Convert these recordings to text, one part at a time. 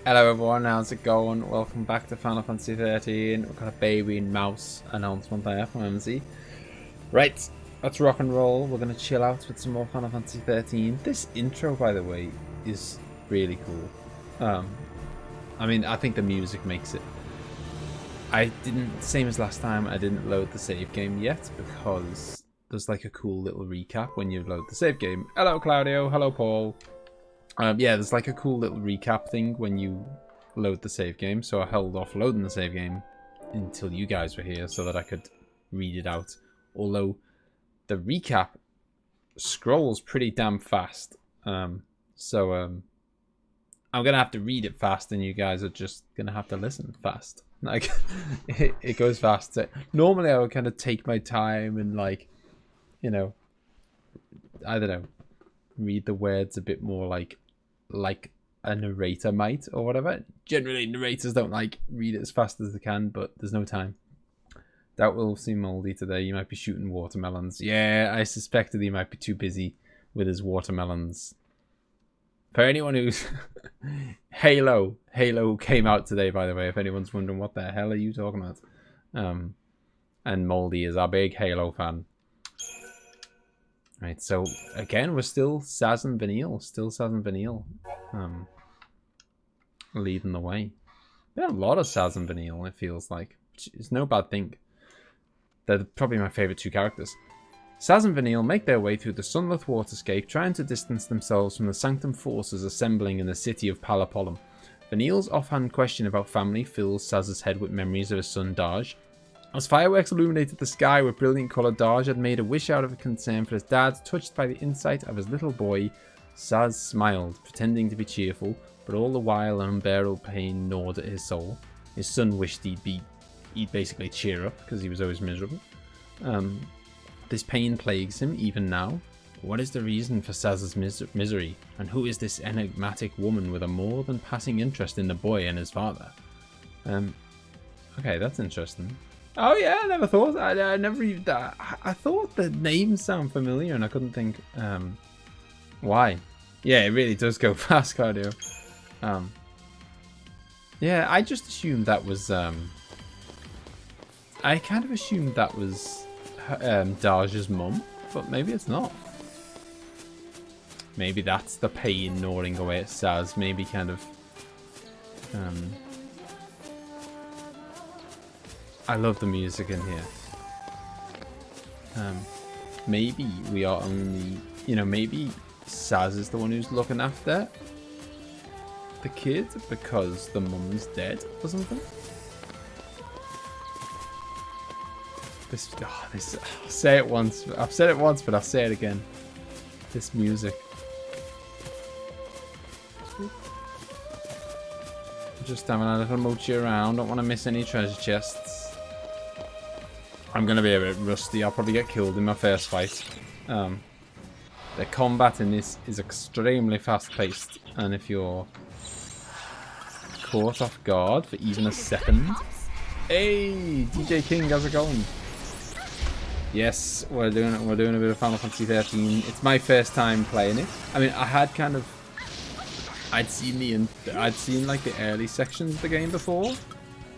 Hello everyone, how's it going? Welcome back to Final Fantasy 13. We've got a baby and mouse announcement there from MZ. Right, let's rock and roll. We're going to chill out with some more Final Fantasy 13. This intro, by the way, is really cool. I mean, I think the music makes it. I didn't, same as last time, I didn't load the save game yet because there's like a cool little recap when you load the save game. Hello Claudio, hello Paul. Yeah, there's like a cool little recap thing when you load the save game, so I held off loading the save game until you guys were here so that I could read it out. Although the recap scrolls pretty damn fast, I'm gonna have to read it fast, and you guys are just gonna have to listen fast. Like it goes fast. Normally, I would kind of take my time and like, you know, I don't know, read the words a bit more like a narrator might or whatever. Generally narrators don't like read it as fast as they can, but there's no time. That will seem moldy today. You might be shooting watermelons. Yeah, I suspected he might be too busy with his watermelons. For anyone who's Halo came out today, by the way, if anyone's wondering what the hell are you talking about. And Moldy is our big Halo fan. Right, so again, we're still Saz and Vanille. Leading the way. There are a lot of Saz and Vanille, it feels like. Which is no bad thing. They're probably my favourite two characters. Saz and Vanille make their way through the sunlit waterscape, trying to distance themselves from the Sanctum forces assembling in the city of Palapollum. Vanille's offhand question about family fills Saz's head with memories of his son Darj. As fireworks illuminated the sky with brilliant colour, Darj had made a wish out of concern for his dad. Touched by the insight of his little boy, Saz smiled, pretending to be cheerful, but all the while an unbearable pain gnawed at his soul. His son wished he'd basically cheer up, because he was always miserable. This pain plagues him, even now. What is the reason for Saz's misery? And who is this enigmatic woman with a more than passing interest in the boy and his father? Okay, that's interesting. Oh yeah, I never thought. I never even. I thought the names sound familiar, and I couldn't think why. Yeah, it really does go fast, Claudio. Yeah, I just assumed that was. I kind of assumed that was Darja's mum, but maybe it's not. Maybe that's the pain gnawing away at Saz. Maybe kind of. I love the music in here. Maybe we are only, maybe Saz is the one who's looking after the kid because the mum's dead or something. I'll say it once. I've said it once, but I'll say it again. This music. Just having a little moochie around. Don't want to miss any treasure chests. I'm going to be a bit rusty. I'll probably get killed in my first fight. The combat in this is extremely fast-paced. And if you're caught off guard for even a second... Hey! DJ King, how's it going? Yes, we're doing a bit of Final Fantasy 13. It's my first time playing it. I mean, I had kind of... I'd seen like the early sections of the game before.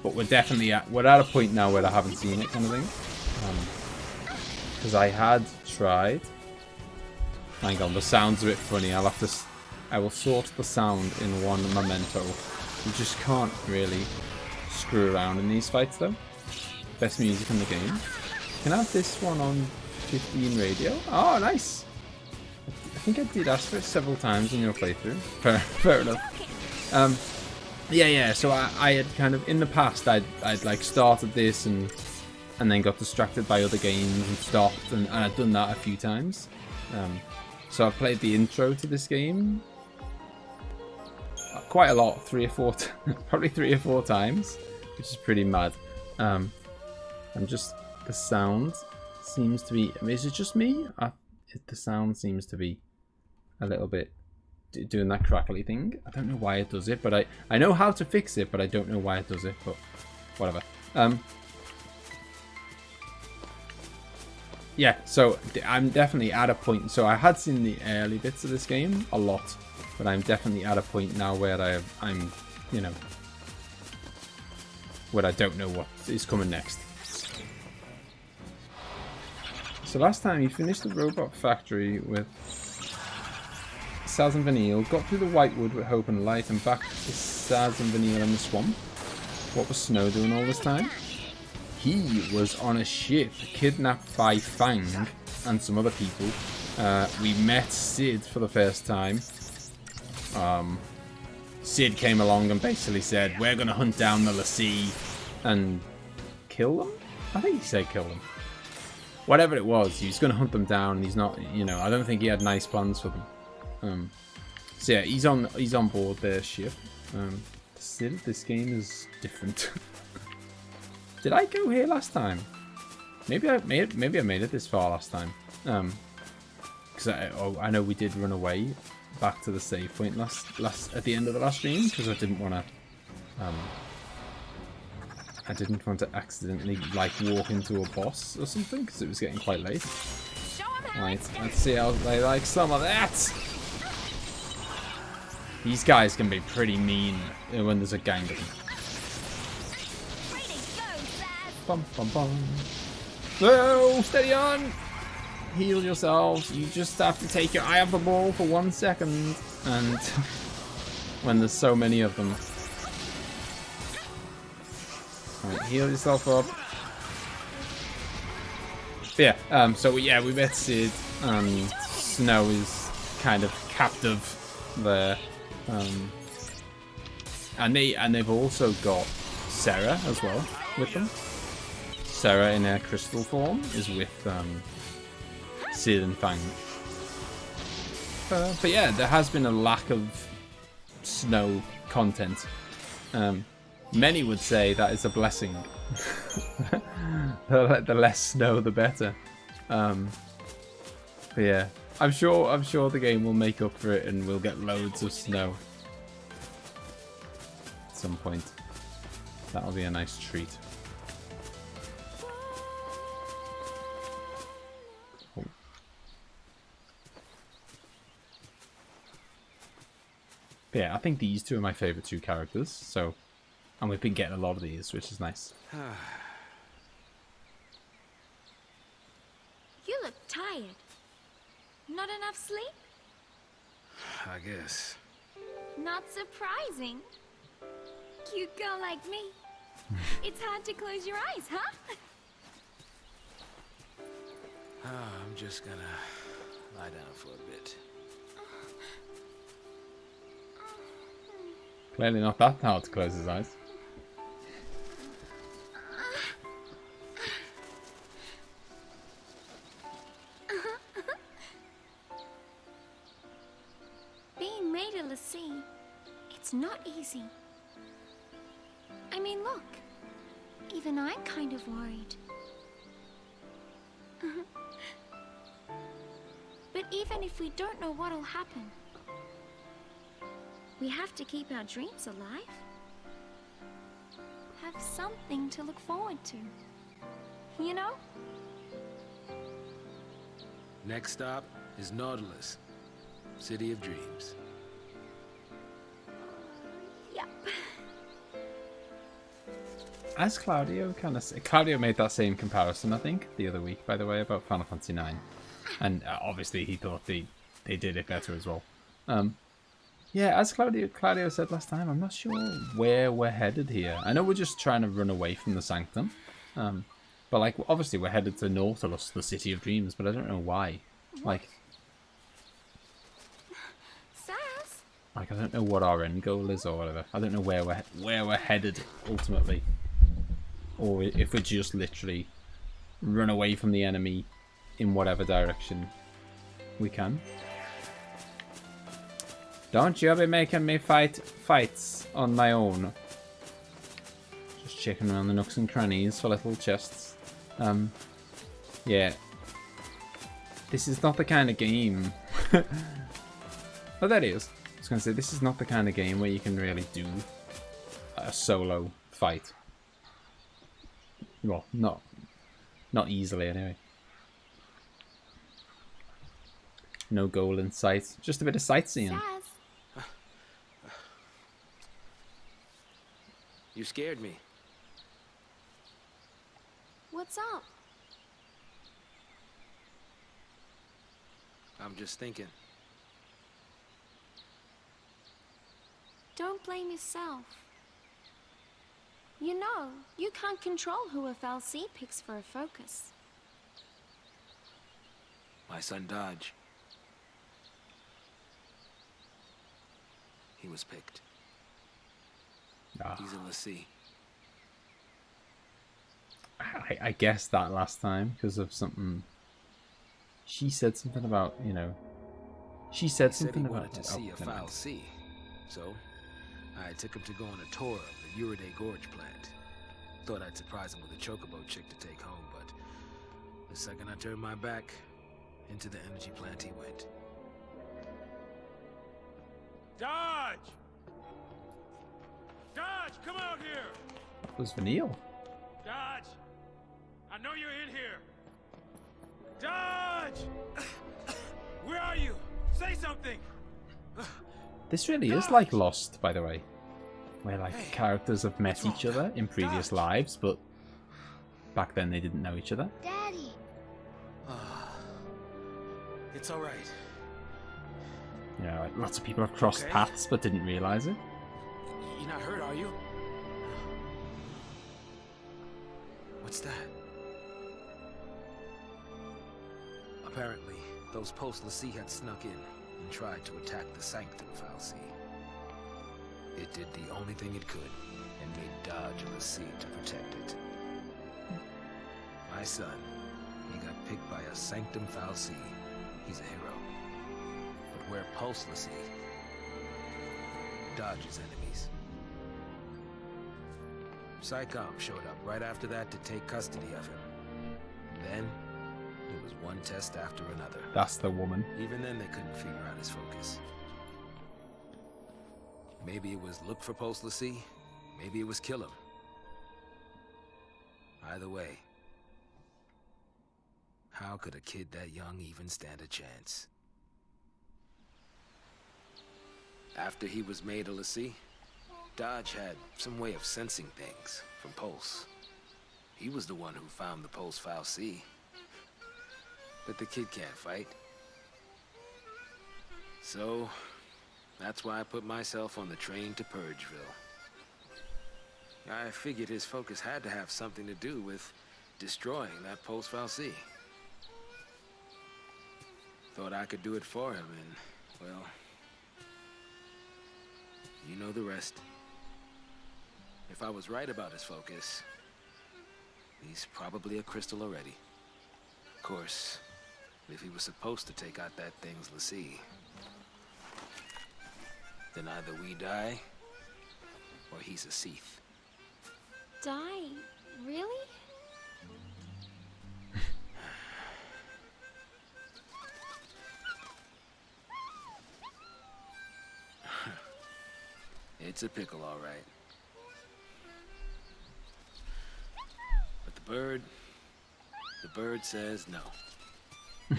But we're at a point now where I haven't seen it, kind of thing. Because I had tried. Hang on, the sound's a bit funny. I will sort the sound in one memento. You just can't really screw around in these fights, though. Best music in the game. Can I have this one on 15 radio? Oh, nice. I think I did ask for it several times in your playthrough. Fair enough. Yeah. So I had kind of in the past I'd like started this and then got distracted by other games and stopped, and I'd done that a few times. So I played the intro to this game quite a lot, probably 3 or 4 times, which is pretty mad. And just the sound seems to be. I mean, is it just me? The sound seems to be a little bit doing that crackly thing. I don't know why it does it, but I know how to fix it, but I don't know why it does it, but whatever. Yeah, so I'm definitely at a point. So I had seen the early bits of this game a lot, but I'm definitely at a point now where I'm you know, where I don't know what is coming next. So last time he finished the robot factory with Saz and Vanille, got through the Whitewood with Hope and Light, and back to Saz and Vanille in the swamp. What was Snow doing all this time? He was on a ship, kidnapped by Fang and some other people. We met Sid for the first time. Sid came along and basically said, we're going to hunt down the Lassie and kill them? I think he said kill them. Whatever it was, he's going to hunt them down. He's not, you know, I don't think he had nice plans for them. So yeah, he's on board their ship. Sid, this game is different. Did I go here last time? Maybe I made it this far last time. Because I know we did run away back to the save point last at the end of the last stream because I didn't want to accidentally like walk into a boss or something because it was getting quite late. Right, let's see how they like some of that. These guys can be pretty mean when there's a gang of them. Bum, bum, bum. No, steady on. Heal yourselves. You just have to take your eye off the ball for 1 second. And when there's so many of them. Right, heal yourself up. But yeah, we met Sid, and Snow is kind of captive there. And they've also got Sarah as well with them. Sarah in her crystal form is with Sid and Fang. But yeah, there has been a lack of Snow content. Many would say that is a blessing. The less Snow, the better. But yeah, I'm sure the game will make up for it, and we'll get loads of Snow at some point. That'll be a nice treat. But yeah, I think these two are my favourite two characters, so, and we've been getting a lot of these, which is nice. You look tired. Not enough sleep? I guess. Not surprising. Cute girl like me. It's hard to close your eyes, huh? I'm just gonna lie down for a bit. Clearly not that hard to close his eyes. Being made a lassie, it's not easy. I mean, look. Even I'm kind of worried. But even if we don't know what'll happen, we have to keep our dreams alive. Have something to look forward to. You know? Next stop is Nautilus, City of Dreams. Yep. As Claudio Claudio made that same comparison, I think, the other week, by the way, about Final Fantasy IX. And obviously he thought they did it better as well. Yeah, as Claudio said last time, I'm not sure where we're headed here. I know we're just trying to run away from the Sanctum. But, like, obviously we're headed to Nautilus, the City of Dreams, but I don't know why. Like, Sass? I don't know what our end goal is or whatever. I don't know where we're headed, ultimately. Or if we just literally run away from the enemy in whatever direction we can. Don't you be making me fights on my own. Just checking around the nooks and crannies for little chests. Yeah. This is not the kind of game... Oh, there it is. I was going to say, this is not the kind of game where you can really do a solo fight. Well, not easily anyway. No goal in sight. Just a bit of sightseeing. Sass? You scared me. What's up? I'm just thinking. Don't blame yourself. You know, you can't control who FLC picks for a focus. My son Dodge. He was picked. He's a lessee. I guessed that last time because of something. She said something about, you know. She said something he about. wanted to see a foul sea, so I took him to go on a tour of the Youdied Gorge plant. Thought I'd surprise him with a chocobo chick to take home, but the second I turned my back, into the energy plant he went. Dodge! Dodge, come out here! It was Vanille. Dodge! I know you're in here! Dodge! Where are you? Say something! This really is like Lost, by the way. Where like characters have met each other in previous lives, but back then they didn't know each other. Daddy! It's alright. You know, like lots of people have crossed paths but didn't realise it. You're not hurt, are you? What's that? Apparently, those post-Lassie had snuck in and tried to attack the Sanctum Fal'Cie. It did the only thing it could and made Dodge a Lassie to protect it. My son, he got picked by a Sanctum Fal'Cie. He's a hero. But we're post-Lassie. Dodge's enemies. Psychom showed up right after that to take custody of him. Then, it was one test after another. That's the woman. Even then, they couldn't figure out his focus. Maybe it was look for post-Lassie, maybe it was kill him. Either way, how could a kid that young even stand a chance? After he was made a Lassie, Dodge had some way of sensing things from Pulse. He was the one who found the Pulse Fal'Cie. But the kid can't fight. So, that's why I put myself on the train to Purgeville. I figured his focus had to have something to do with destroying that Pulse Fal'Cie. Thought I could do it for him, and, well, you know the rest. If I was right about his focus, he's probably a crystal already. Of course, if he was supposed to take out that thing's Lassie, then either we die, or he's a Seath. Die? Really? It's a pickle, all right. But the bird says no.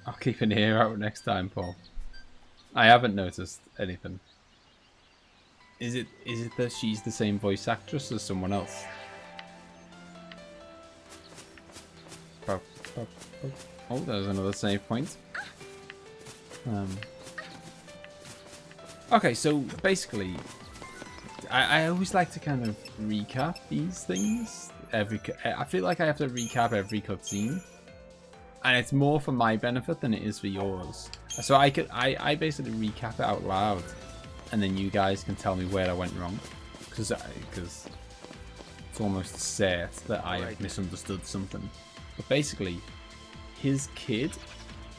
I'll keep an ear out next time, Paul. I haven't noticed anything. Is it that she's the same voice actress as someone else? Oh, there's another save point. Okay, so basically, I always like to kind of recap these things. I feel like I have to recap every cutscene, and it's more for my benefit than it is for yours. So I basically recap it out loud, and then you guys can tell me where I went wrong, because it's almost set that I have misunderstood something. But basically, his kid,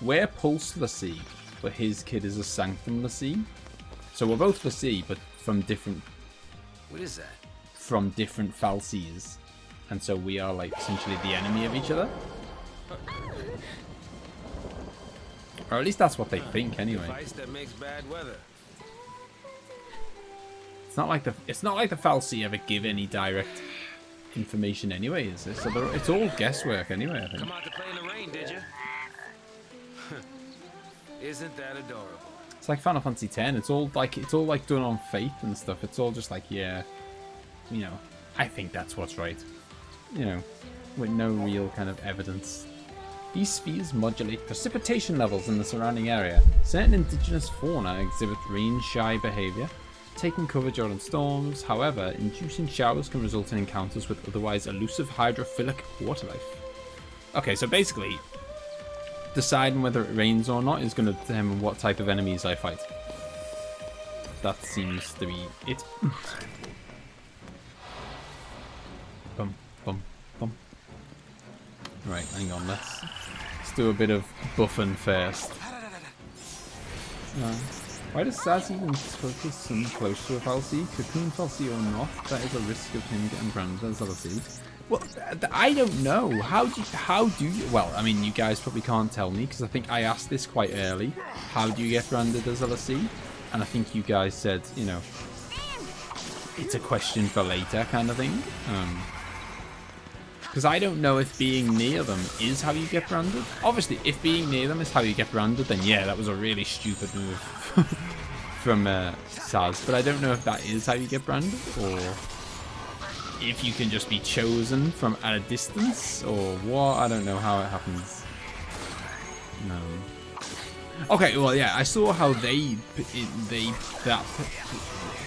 we're Pulse Lassie, but his kid is a Sanctum Lassie. So we're both Lassie, but from different. What is that? From different Fal'Cies, and so we are like essentially the enemy of each other. Or at least that's what they think, anyway. Device that makes bad weather. It's not like the Fal'Cie ever give any direct information, anyway, is it? So it's all guesswork, anyway. I think. Come out to play in the rain, did you? Isn't that adorable? It's like Final Fantasy X. It's all like done on faith and stuff. It's all just like, yeah, you know, I think that's what's right. You know, with no real kind of evidence. These spheres modulate precipitation levels in the surrounding area. Certain indigenous fauna exhibit rain-shy behavior, taking cover during storms. However, inducing showers can result in encounters with otherwise elusive hydrophilic water life. Okay, so basically, deciding whether it rains or not is going to determine what type of enemies I fight. That seems to be it. Bum, bum, bum. Right, hang on, let's do a bit of buffing first. Why does Saz even focus some close to a fal'Cie? Cocoon fal'Cie or not, that is a risk of him getting branded as LC. Well, I don't know. How do you... Well, I mean, you guys probably can't tell me, because I think I asked this quite early. How do you get branded as LC? And I think you guys said, you know, it's a question for later kind of thing. Because I don't know if being near them is how you get branded. Obviously, if being near them is how you get branded, then yeah, that was a really stupid move from Saz. But I don't know if that is how you get branded, or if you can just be chosen from at a distance, or what. I don't know how it happens. No. Okay, well, yeah, I saw how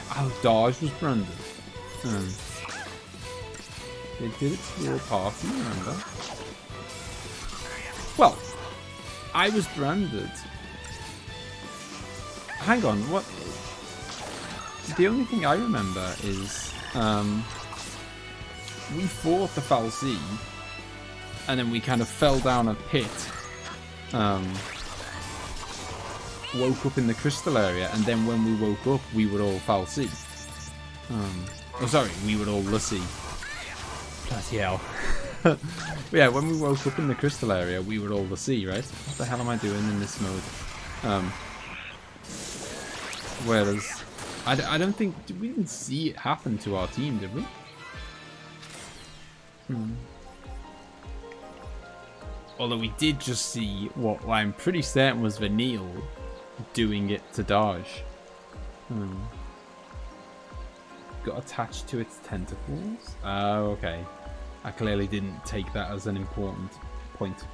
how Dodge was branded. They did it to your party, remember? Well, I was branded. Hang on, what? The only thing I remember is we fought the fal'Cie, and then we kind of fell down a pit. Woke up in the crystal area, and then when we woke up, we were all fal'Cie. Oh, sorry, we were all Lussie. Bloody hell. Yeah, when we woke up in the crystal area, we were all the sea, right? What the hell am I doing in this mode? Whereas, I don't think... We didn't see it happen to our team, did we? Although we did just see what I'm pretty certain was Vanille doing it to Dodge. Got attached to its tentacles? Oh, okay. I clearly didn't take that as an important point.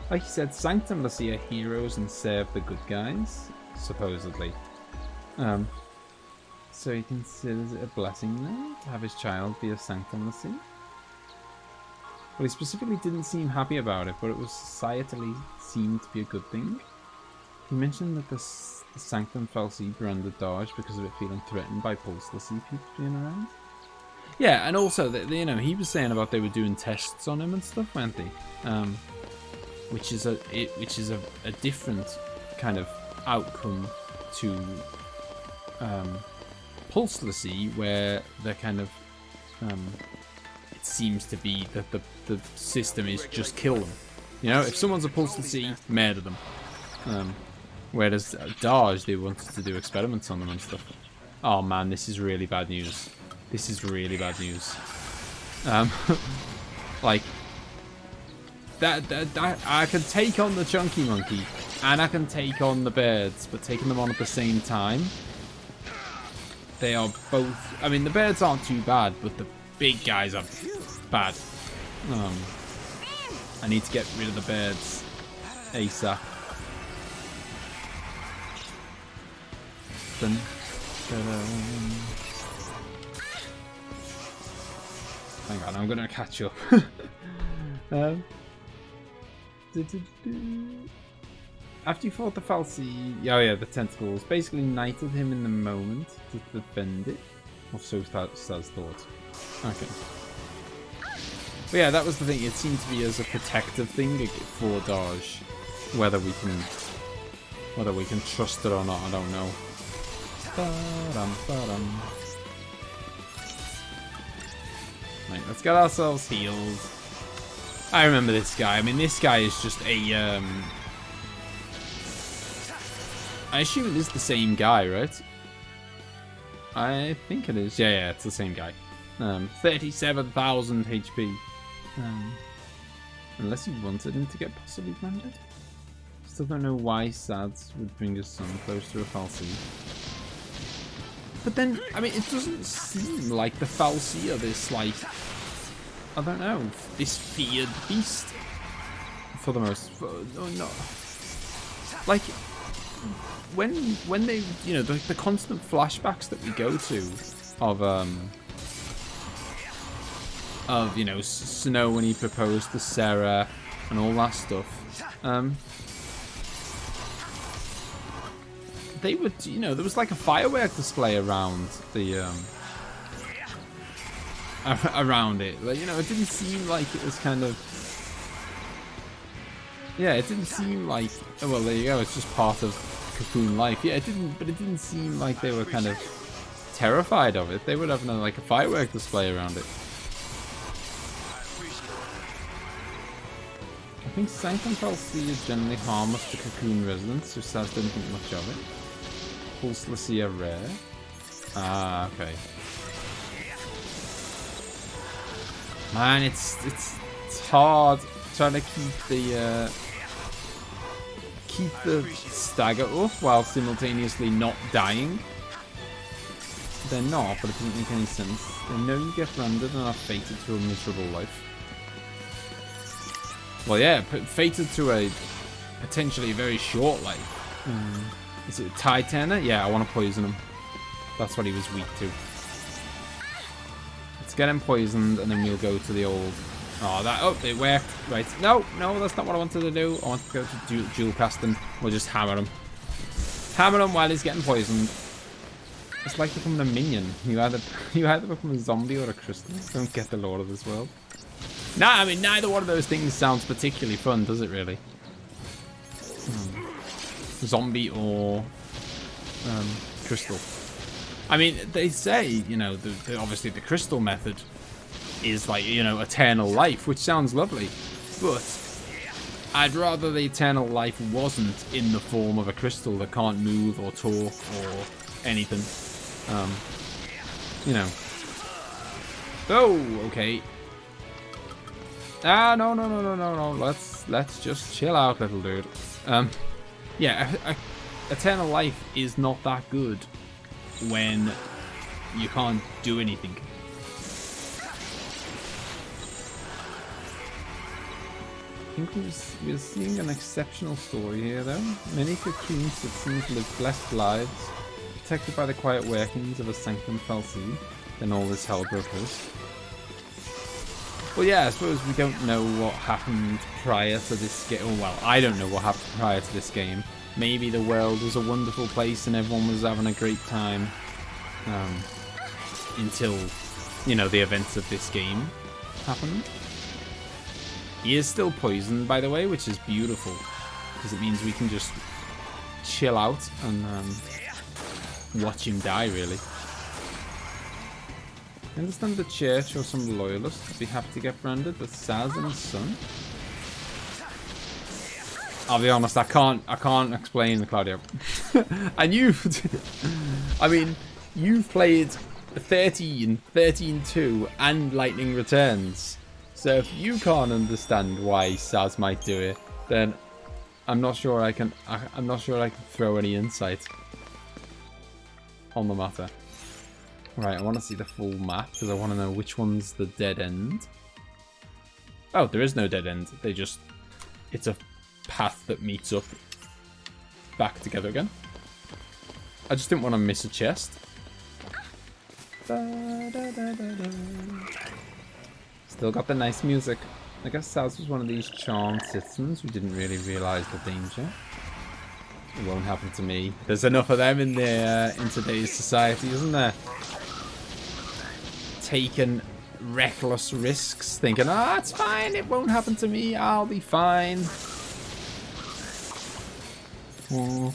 Like you said, Sanctum Lassie are heroes and serve the good guys, supposedly. So he considers it a blessing then to have his child be a Sanctum Lassie? Well, he specifically didn't seem happy about it, but it was societally seemed to be a good thing. He mentioned that the Sanctum fal'Cie branded Dodge because of it feeling threatened by Pulse Lassie people being around. Yeah, and also, you know, he was saying about they were doing tests on him and stuff, weren't they? Which is a different kind of outcome to Pulse Lassie, where they're kind of it seems to be that the system is just kill them. You know, if someone's a Pulse Lassie, murder them. Whereas Dodge, they wanted to do experiments on them and stuff. Oh man, this is really bad news. This is really bad news. Like that I can take on the chunky monkey and I can take on the birds, but taking them on at the same time, they are both. I mean, the birds aren't too bad, but the big guys are bad. I need to get rid of the birds ASAP. Dun, dun. Hang on, I'm gonna catch up. After you fought the fal'Cie, oh yeah, the tentacles basically knighted him in the moment to defend it. Or so Saz thought. Okay. But yeah, that was the thing. It seemed to be as a protective thing for Dodge. Whether we can trust it or not, I don't know. Right, let's get ourselves healed. I remember this guy. I mean, this guy is just a I assume it is the same guy, right? I think it is. Yeah, it's the same guy. 37,000 HP. Unless you wanted him to get possibly branded. Just still don't know why Sads would bring his son close to a fal'Cie. But then, I mean, it doesn't seem like the fal'Cie are this, like, I don't know, this feared beast. For the most, no. Like, when they, you know, the constant flashbacks that we go to of you know, Snow when he proposed to Sarah and all that stuff, they would, you know, there was like a firework display around the around it. Like, you know, it didn't seem like it was kind of, yeah, it didn't seem like, oh, well, there you go, it's just part of Cocoon life. Yeah, it didn't seem like they were kind of terrified of it. They would have like a firework display around it. I think Sanctum fal'Cie is generally harmless to Cocoon residents, so Saz didn't think much of it. Pulse Lycia rare. Ah, okay. Man, it's hard trying to keep the stagger up while simultaneously not dying. They're not, but it doesn't make any sense. They know you get branded and are fated to a miserable life. Well, yeah, fated to a potentially very short life. Is it a Titana? Yeah, I want to poison him. That's what he was weak to. Let's get him poisoned, and then we'll go to the old... Oh, it worked. Right. No, that's not what I wanted to do. I want to go to dual cast him. We'll just hammer him. Hammer him while he's getting poisoned. It's like becoming a minion. You either become a zombie or a crystal. Don't get the lore of this world. Nah, I mean, neither one of those things sounds particularly fun, does it really? Zombie or crystal. I mean, they say, you know, obviously the crystal method is like, you know, eternal life, which sounds lovely, but I'd rather the eternal life wasn't in the form of a crystal that can't move or talk or anything. You know. Oh, okay. Ah, no. Let's just chill out, little dude. Yeah, eternal life is not that good when you can't do anything. I think we're seeing an exceptional story here, though. Many Cocoon citizens live blessed lives, protected by the quiet workings of a Sanctum fal'Cie. Then all this hell broke loose. Well, yeah, I suppose we don't know what happened prior to this game. Oh, well, I don't know what happened prior to this game. Maybe the world was a wonderful place and everyone was having a great time. Until, you know, the events of this game happened. He is still poisoned, by the way, which is beautiful. Because it means we can just chill out and watch him die, really. I understand the church or some loyalists would be happy to get branded, but Saz and his son? I'll be honest, I can't explain the Claudio. And I mean, you've played 13-2 and Lightning Returns. So if you can't understand why Saz might do it, then I'm not sure I can throw any insight on the matter. Right, I want to see the full map because I want to know which one's the dead end. Oh, there is no dead end. It's a path that meets up back together again. I just didn't want to miss a chest. Still got the nice music. I guess Saz was one of these charmed citizens who didn't really realise the danger. It won't happen to me. There's enough of them in today's society, isn't there? Taking reckless risks, thinking, "Ah, it's fine. It won't happen to me. I'll be fine." Oh.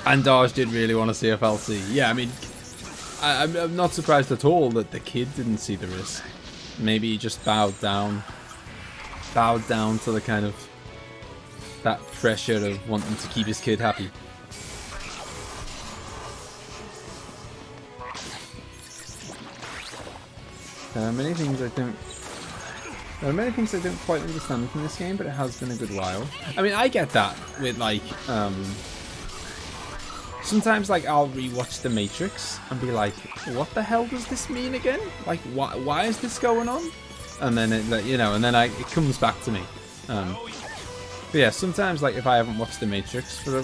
And Darge did really want to see a fal'Cie. Yeah, I mean, I'm not surprised at all that the kid didn't see the risk. Maybe he just bowed down to the kind of that pressure of wanting to keep his kid happy. Many things I don't There are many things I don't quite understand from this game, but it has been a good while. I mean, I get that with like, sometimes like I'll rewatch The Matrix and be like, what the hell does this mean again? Like, why is this going on? And then it, you know, and then it comes back to me. But yeah, sometimes like if I haven't watched The Matrix for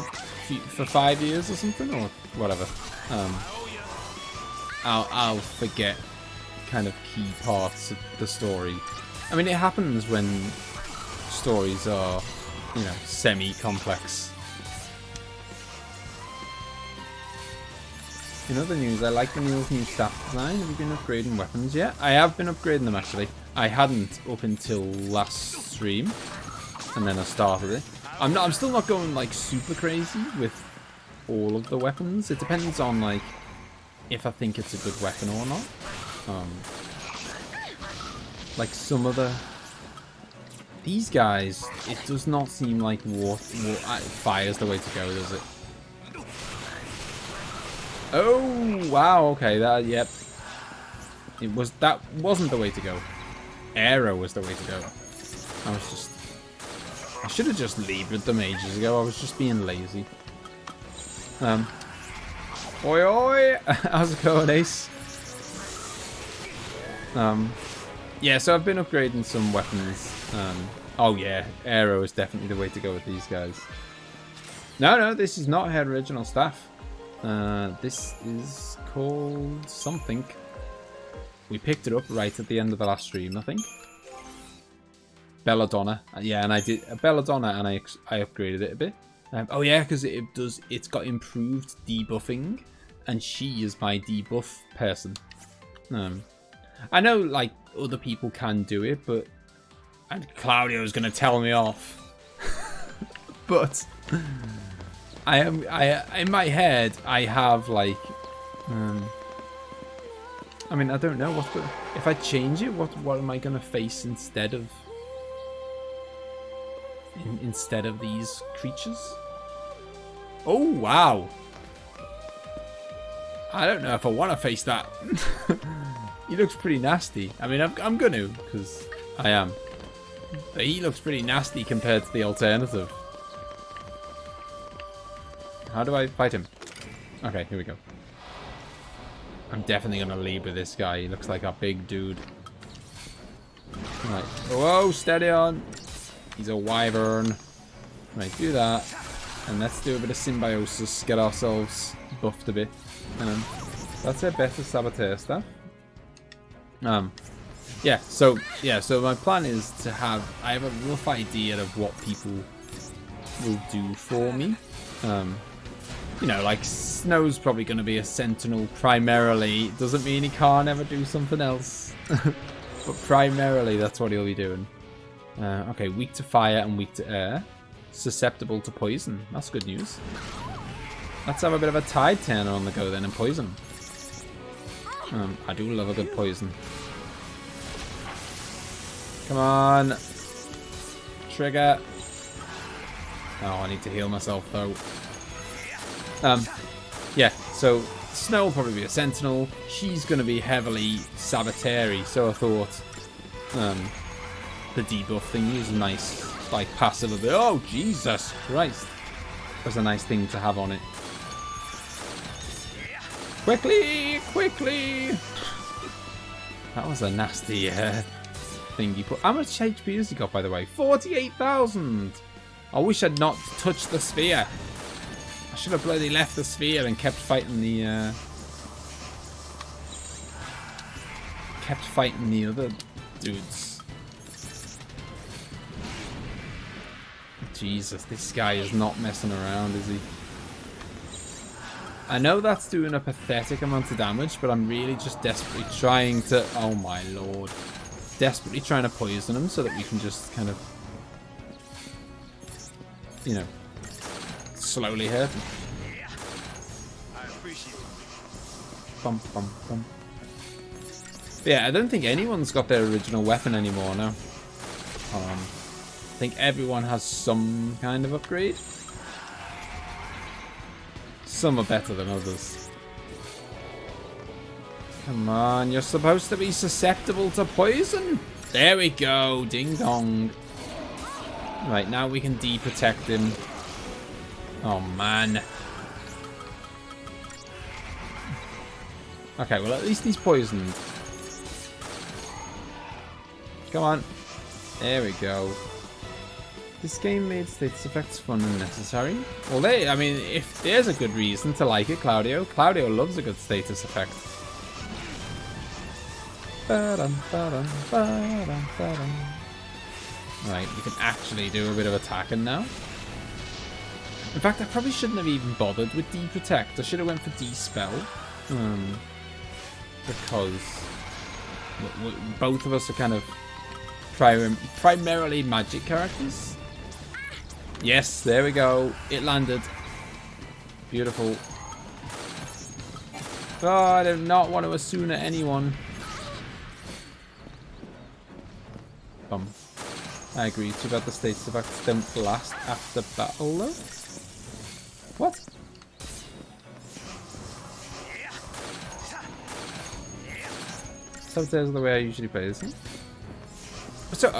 5 years or something or whatever, I'll forget kind of key parts of the story. I mean, it happens when stories are, you know, semi-complex. In other news, I like the new staff design. Have you been upgrading weapons yet? I have been upgrading them actually. I hadn't up until last stream, and then I started it. I'm still not going like super crazy with all of the weapons. It depends on like if I think it's a good weapon or not. Like some of these guys, it does not seem like fire's the way to go, does it? Oh wow, okay, yep. That wasn't the way to go. Arrow was the way to go. I should have just levered them ages ago. I was just being lazy. Oi oi! How's it going, Ace? Yeah, so I've been upgrading some weapons. Oh yeah, arrow is definitely the way to go with these guys. No, this is not her original staff. This is called something. We picked it up right at the end of the last stream, I think. Belladonna. Yeah, and I did a Belladonna, and I upgraded it a bit. Oh yeah, because it's got improved debuffing, and she is my debuff person. I know like other people can do it, but and Claudio's gonna tell me off. But I in my head I have like I mean, I don't know if I change it, what am I gonna face instead of these creatures? Oh wow! I don't know if I want to face that. He looks pretty nasty. I mean, I'm gonna, because I am. But he looks pretty nasty compared to the alternative. How do I fight him? Okay, here we go. I'm definitely gonna lead with this guy. He looks like a big dude. Right. Whoa, steady on. He's a wyvern. Right, do that. And let's do a bit of symbiosis. Get ourselves buffed a bit. That's a better saboteur stuff. Yeah, so my plan is to have, I have a rough idea of what people will do for me. You know, like Snow's probably going to be a sentinel primarily. Doesn't mean he can't ever do something else. But primarily that's what he'll be doing. Okay, weak to fire and weak to air. Susceptible to poison. That's good news. Let's have a bit of a tide turner on the go then and poison. I do love a good poison. Come on. Trigger. Oh, I need to heal myself though. Yeah, so Snow will probably be a sentinel. She's going to be heavily saboteur-y, so I thought the debuff thing is nice, like passive a bit. Oh, Jesus Christ. That's a nice thing to have on it. Quickly, quickly. That was a nasty thing you put. How much HP has he got, by the way? 48,000. I wish I'd not touched the sphere. I should have bloody left the sphere and kept fighting the other dudes. Jesus, this guy is not messing around, is he? I know that's doing a pathetic amount of damage, but I'm really just desperately trying to... Oh my lord. Desperately trying to poison him so that we can just kind of... You know... slowly hurt him. I appreciate it. Bum, bum, bum. Yeah, I don't think anyone's got their original weapon anymore now. I think everyone has some kind of upgrade. Some are better than others. Come on, you're supposed to be susceptible to poison. There we go. Ding dong. Right, now we can de-protect him. Oh, man. Okay, well, at least he's poisoned. Come on. There we go. This game made status effects fun and necessary. Well, I mean, if there's a good reason to like it, Claudio. Claudio loves a good status effect. Ba-dum, ba-dum, ba-dum, ba-dum. Right, we can actually do a bit of attacking now. In fact, I probably shouldn't have even bothered with de-protect. I should have went for de-spell. Because both of us are kind of primarily magic characters. Yes, there we go. It landed. Beautiful. Oh, I did not want to Asuna anyone. I agree. Too bad the status effects don't last after battle, though. What? Sabotage the way I usually play this. So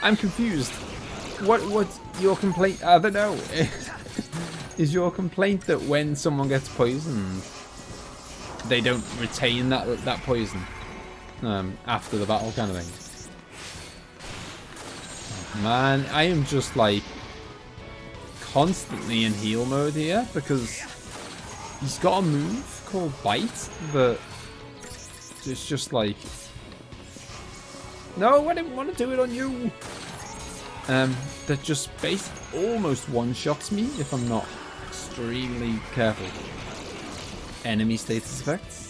I'm confused. What's your complaint? I don't know. Is your complaint that when someone gets poisoned, they don't retain that poison after the battle, kind of thing? Man, I am just like constantly in heal mode here because he's got a move called Bite that it's just like, no, I didn't want to do it on you. That just almost one-shots me if I'm not extremely careful. Enemy status effects.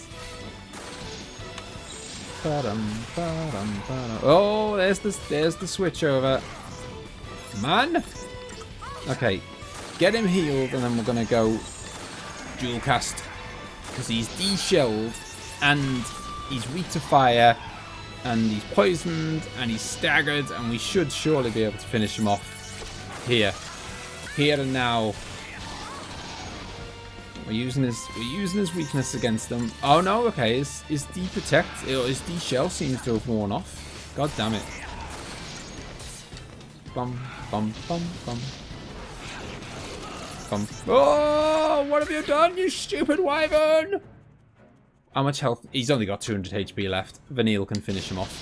Oh, there's the switch over. Man. Okay, get him healed, and then we're gonna go dual cast because he's de-shelled and he's weak to fire, and he's poisoned, and he's staggered, and we should surely be able to finish him off here and now. We're using his weakness against them. Oh no, okay, his de-protect, his de-shell seems to have worn off. God damn it. Bum, bum, bum, bum. Bum. Oh, what have you done, you stupid wyvern? How much health? He's only got 200 HP left. Vanille can finish him off.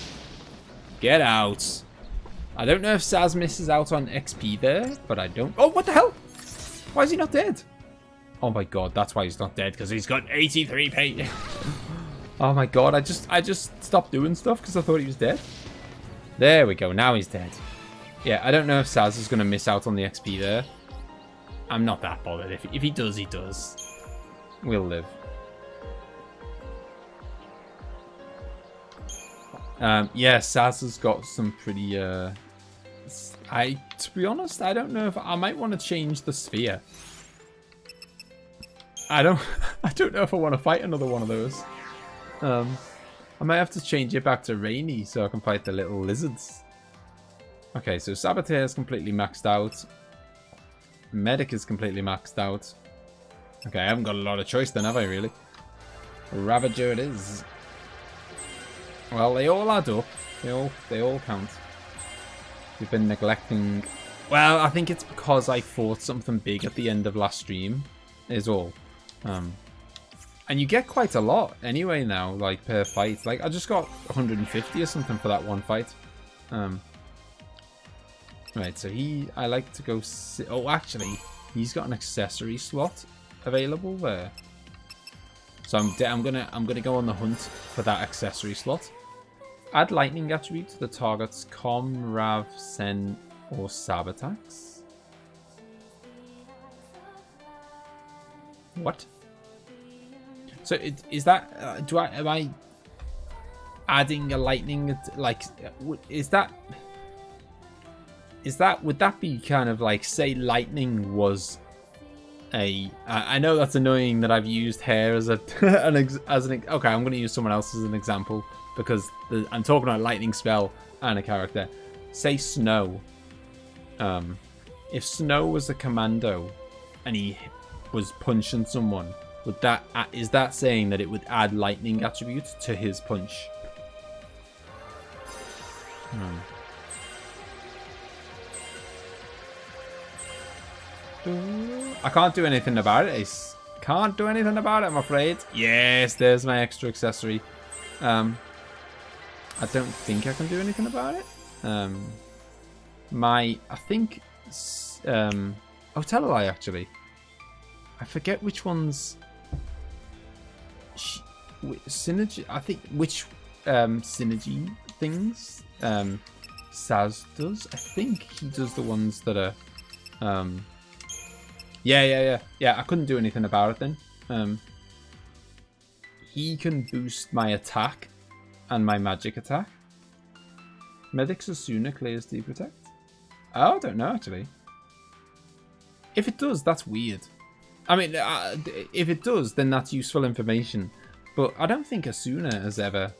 Get out. I don't know if Saz misses out on XP there, but I don't. Oh, what the hell? Why is he not dead? Oh my god, that's why he's not dead, because he's got 83p. Oh my god, I just stopped doing stuff because I thought he was dead. There we go, now he's dead. Yeah, I don't know if Saz is going to miss out on the XP there. I'm not that bothered. If he does, he does. We'll live. Yeah, Saz has got some pretty, to be honest, I don't know if I might want to change the sphere. I don't know if I want to fight another one of those. I might have to change it back to rainy so I can fight the little lizards. Okay, so Saboteur is completely maxed out. Medic is completely maxed out. Okay, I haven't got a lot of choice then, have I, really? Ravager it is. Well, they all add up. They all count. We've been neglecting... Well, I think it's because I fought something big at the end of last stream, is all. And you get quite a lot anyway now, like, per fight. Like, I just got 150 or something for that one fight. Right, so I like to go... Oh, actually, he's got an accessory slot available there. So I'm gonna go on the hunt for that accessory slot. Add lightning attribute to the target's Com, Rav, Sen, or Sab attacks. What? So is that am I adding a lightning, like, would that be kind of like, say lightning was I know that's annoying that I've used hair as okay, I'm going to use someone else as an example because I'm talking about a lightning spell and a character. Say Snow. If Snow was a commando and he was punching someone, is that saying that it would add lightning attribute to his punch? I can't do anything about it, Ace. Can't do anything about it, I'm afraid. Yes, there's my extra accessory. I don't think I can do anything about it. I think... oh, tell a lie, actually. I forget which ones... Synergy... I think which synergy things Saz does. I think he does the ones that are... Yeah, I couldn't do anything about it then. He can boost my attack and my magic attack. Medic's Asuna clears D Protect. Oh, I don't know, actually. If it does, that's weird. I mean, if it does, then that's useful information. But I don't think Asuna has ever...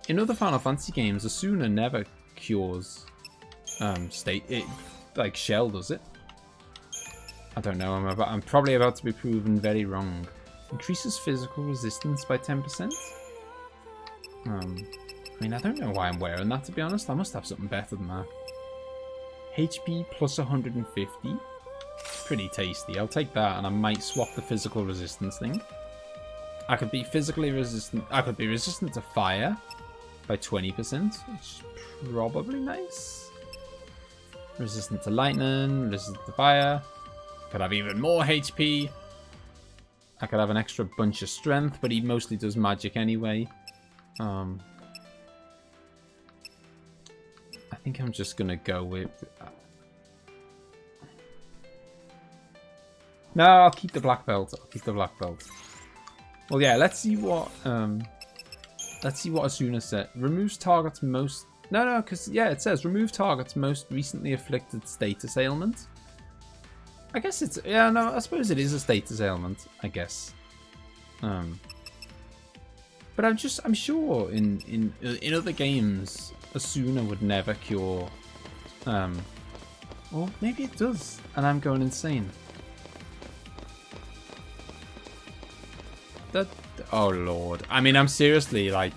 In other Final Fantasy games, Asuna never cures like Shell does it. I don't know, I'm probably about to be proven very wrong. Increases physical resistance by 10%? I mean, I don't know why I'm wearing that, to be honest. I must have something better than that. HP plus 150. Pretty tasty. I'll take that, and I might swap the physical resistance thing. I could be physically resistant. I could be resistant to fire by 20%, which is probably nice. Resistant to lightning, resistant to fire. Could have even more HP. I could have an extra bunch of strength, but he mostly does magic anyway. I think I'm just gonna go with... No, I'll keep the black belt. I'll keep the black belt. Well, yeah, let's see what Asuna said. Removes targets most... No, because, yeah, it says remove targets most recently afflicted status ailment. I guess it's... Yeah, no, I suppose it is a status ailment, I guess. But I'm sure in other games, Asuna would never cure... Well, maybe it does, and I'm going insane. That... Oh, Lord. I mean, I'm seriously, like...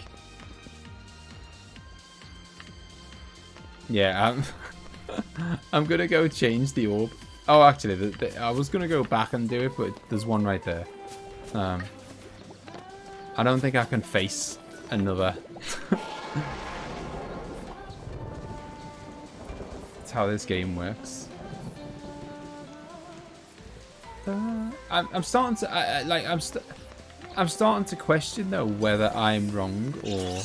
Yeah, I'm gonna go change the orb. Oh, actually, I was going to go back and do it, but there's one right there. I don't think I can face another. That's how this game works. I'm starting to... I'm starting to question, though, whether I'm wrong or...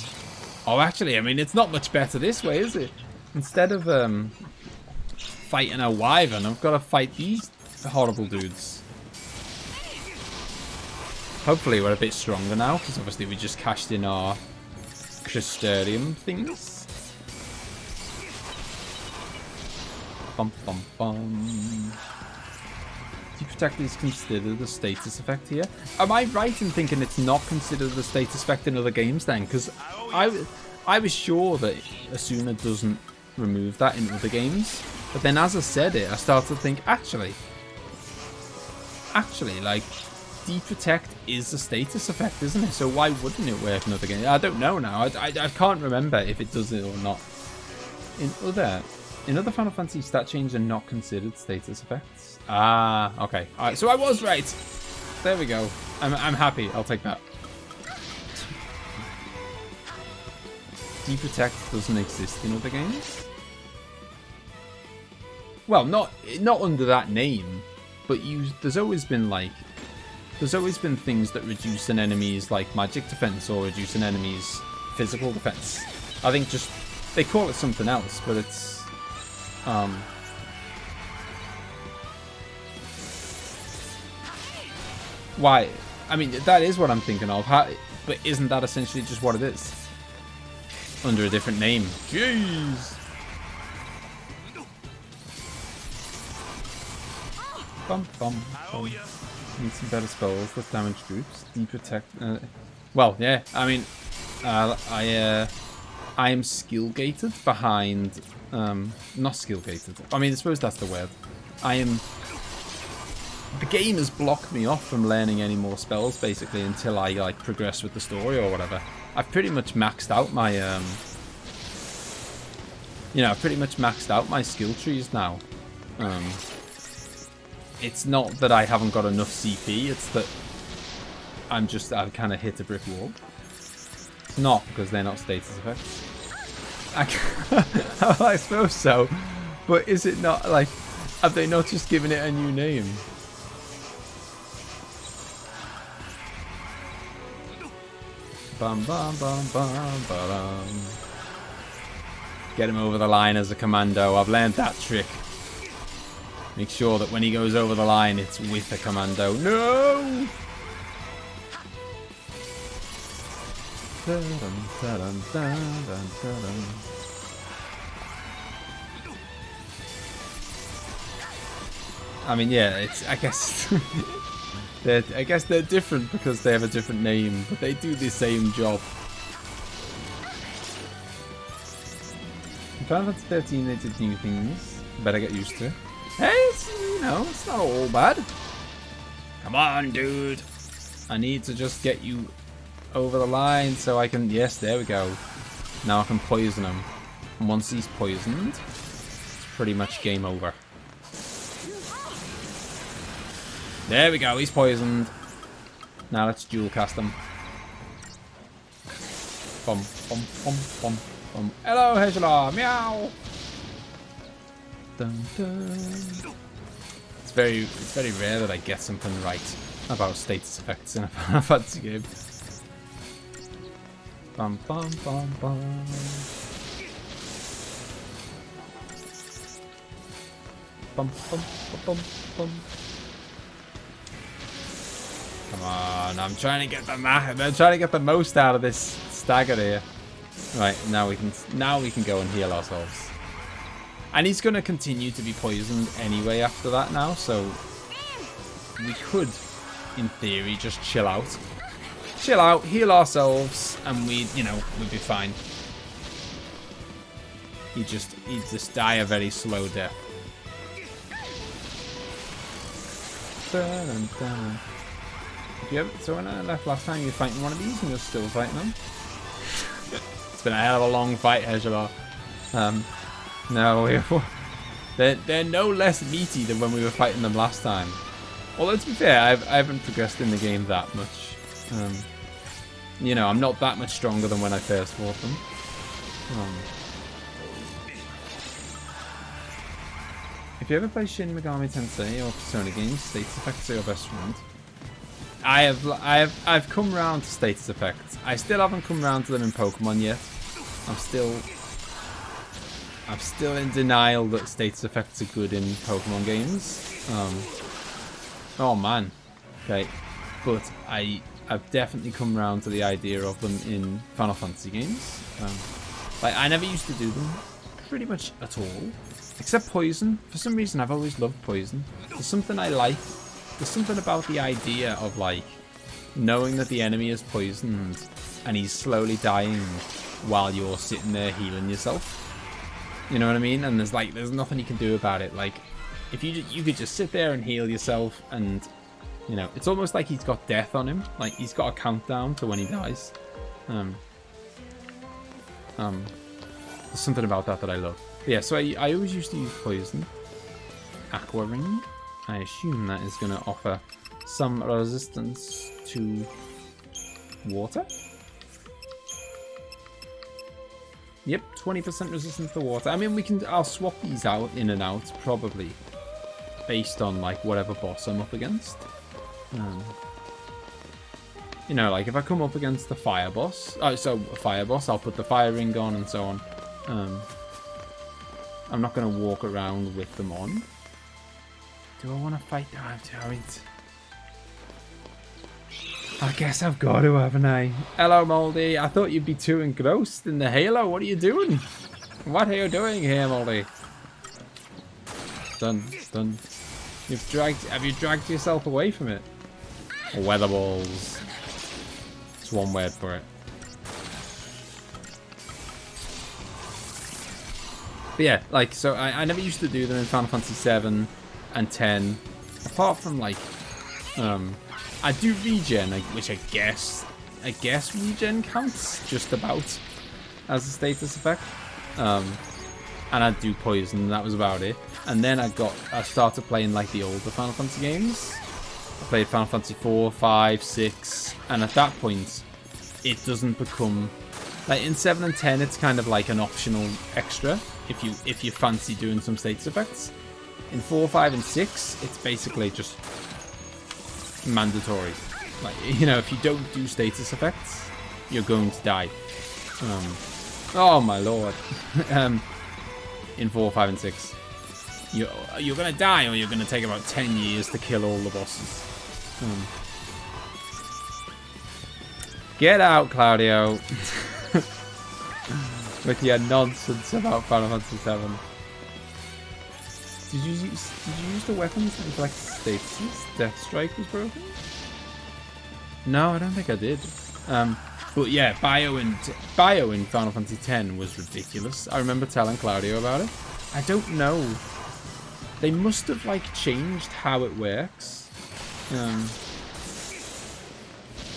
Oh, actually, I mean, it's not much better this way, is it? Instead of... fighting a wyvern, I've got to fight these horrible dudes. Hopefully we're a bit stronger now, because obviously we just cashed in our Crystarium things. Bum bum bum. Protect is considered a status effect here. Am I right in thinking it's not considered a status effect in other games then? Because I was sure that Asuna doesn't remove that in other games. But then as I said it, I started to think, actually, like, Deprotect is a status effect, isn't it? So why wouldn't it work in other games? I don't know now. I can't remember if it does it or not. In other Final Fantasy, stat changes are not considered status effects. Ah, okay. Alright, so I was right. There we go. I'm happy. I'll take that. Deprotect doesn't exist in other games. Well, not under that name, but there's always been things that reduce an enemy's like magic defense or reduce an enemy's physical defense. I think just they call it something else, but it's why? I mean, that is what I'm thinking of. But isn't that essentially just what it is under a different name? Jeez. Bum, bum, bum. Need some better spells with damage groups. Deprotect. Well, yeah. I mean, I am skill gated behind. Not skill gated. I mean, I suppose that's the word. The game has blocked me off from learning any more spells basically until I like progress with the story or whatever. I've pretty much maxed out my you know, I've pretty much maxed out my skill trees now. It's not that I haven't got enough CP, it's that I've kind of hit a brick wall. It's not because they're not status effects. I suppose so, but is it not, like, have they not just given it a new name? Bum bum bum bum bum. Get him over the line as a commando. I've learned that trick. Make sure that when he goes over the line, it's with a commando. No! I mean, yeah, it's, I guess they're different because they have a different name, but they do the same job. In Final Fantasy 13 they did new things. Better get used to it. Hey, it's, you know, it's not all bad. Come on, dude. I need to just get you over the line so I can... Yes, there we go. Now I can poison him. And once he's poisoned, it's pretty much game over. There we go, he's poisoned. Now let's dual cast him. Bum, bum, bum, bum, bum. Hello, Hejala. Meow. Dun, dun. It's very rare that I get something right about status effects in a Final Fantasy game. Bum, bum, bum, bum. Bum, bum, bum, bum. Come on, I'm trying to get the most out of this stagger here. Right, now we can go and heal ourselves. And he's gonna continue to be poisoned anyway after that now, so we could, in theory, just chill out. Chill out, heal ourselves, and we'd be fine. He'd just die a very slow death. Dun, dun, dun. So when I left last time, you were fighting one of these, and you're still fighting them. It's been a hell of a long fight, Hejala. No, they're no less meaty than when we were fighting them last time. Although to be fair, I haven't progressed in the game that much. You know, I'm not that much stronger than when I first fought them. If you ever play Shin Megami Tensei or Persona games, status effects are your best friend. I've come around to status effects. I still haven't come around to them in Pokemon yet. I'm still in denial that status effects are good in Pokemon games. Oh man. Okay. But I've definitely come around to the idea of them in Final Fantasy games. Like, I never used to do them pretty much at all. Except Poison. For some reason, I've always loved Poison. There's something I like. There's something about the idea of, like, knowing that the enemy is poisoned and he's slowly dying while you're sitting there healing yourself. You know what I mean? And there's nothing you can do about it. Like, if you could just sit there and heal yourself, and, you know, it's almost like he's got death on him. Like, he's got a countdown to when he dies. There's something about that I love. But yeah, so I always used to use Poison. Aqua Ring. I assume that is going to offer some resistance to water. Yep, 20% resistance to water. I mean, I'll swap these out in and out, probably, based on, like, whatever boss I'm up against. You know, like, if I come up against the fire boss, a fire boss, I'll put the fire ring on and so on. I'm not going to walk around with them on. Do I want to fight? I guess I've got to, haven't I? Hello, Moldy. I thought you'd be too engrossed in the Halo. What are you doing? What are you doing here, Moldy? Done. Have you dragged yourself away from it? Weather balls. It's one word for it. But yeah, like, so I never used to do them in Final Fantasy 7 and 10, apart from, like, I do regen, which I guess regen counts just about as a status effect. and I'd do poison, and that was about it. And then I started playing like the older Final Fantasy games. I played Final Fantasy 4, 5, 6, and at that point, it doesn't become like in 7 and 10. It's kind of like an optional extra if you fancy doing some status effects. In 4, 5, and 6, it's basically just mandatory. Like, you know, if you don't do status effects, you're going to die. Oh my lord. In 4, 5, and 6, you're gonna die, or you're gonna take about 10 years to kill all the bosses. Get out, Claudio, with your nonsense about Final Fantasy 7. Did you use the weapons that inflict statuses? Death Strike was broken? No, I don't think I did. But yeah, bio in Final Fantasy X was ridiculous. I remember telling Claudio about it. I don't know. They must have like changed how it works.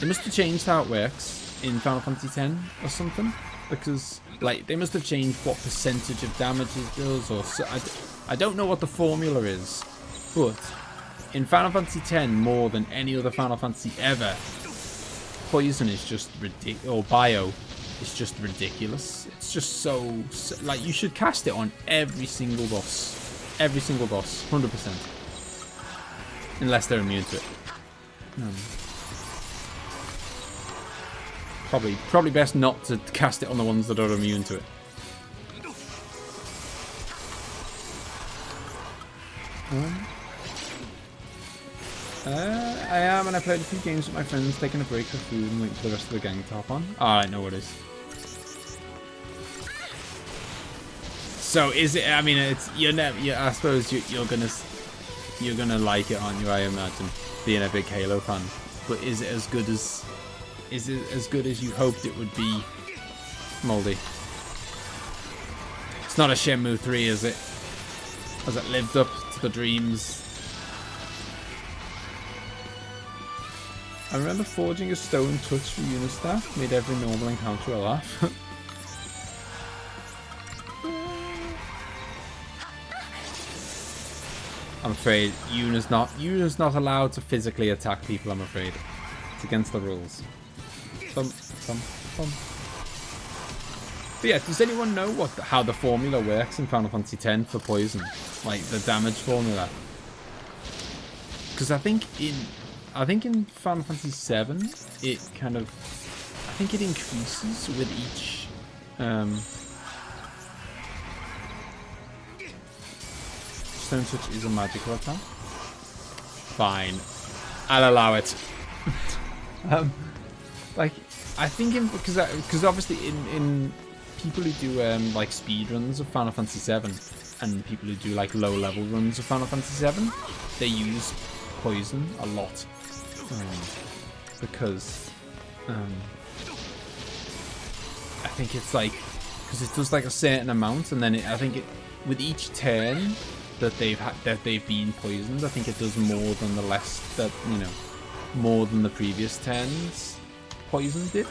They must have changed how it works in Final Fantasy X or something, because like they must have changed what percentage of damage it does, or so, I don't know what the formula is. But in Final Fantasy X, more than any other Final Fantasy ever, poison is just ridiculous, or bio is just ridiculous. It's just so like you should cast it on every single boss. Every single boss, 100%. Unless they're immune to it. Probably best not to cast it on the ones that are immune to it. I am, and I played a few games with my friends, taking a break for food and waiting for the rest of the gang to hop on. Alright, no worries. So is it? I mean, it's I suppose you're gonna like it, aren't you? I imagine, being a big Halo fan. But is it as good as you hoped it would be, Moldy? It's not a Shenmue 3, is it? Has it lived up to the dreams? I remember forging a stone touch for Unistaff, made every normal encounter a laugh. I'm afraid Yuna's not allowed to physically attack people, I'm afraid. It's against the rules. But yeah, does anyone know how the formula works in Final Fantasy X for poison? Like the damage formula? Because I think in Final Fantasy VII it kind of, I think it increases with each Stone Touch is a magical attack. Fine, I'll allow it. Like I think because obviously in people who do like speed runs of Final Fantasy VII and people who do like low level runs of Final Fantasy VII, they use poison a lot because I think it's like because it does like a certain amount, and then I think with each turn that they've been poisoned, I think it does more than more than the previous turns poison did.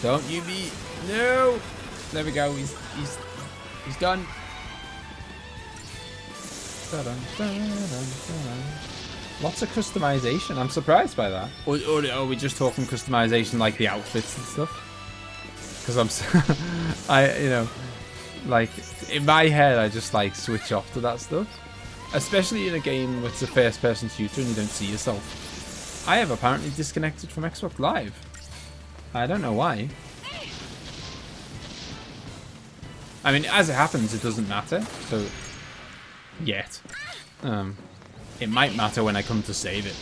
Don't you be no. There we go. He's done. Lots of customization. I'm surprised by that. Or are we just talking customization like the outfits and stuff? Because like in my head, I just like switch off to that stuff. Especially in a game with a first-person shooter and you don't see yourself. I have apparently disconnected from Xbox Live. I don't know why. I mean, as it happens, it doesn't matter. So, yet. It might matter when I come to save it.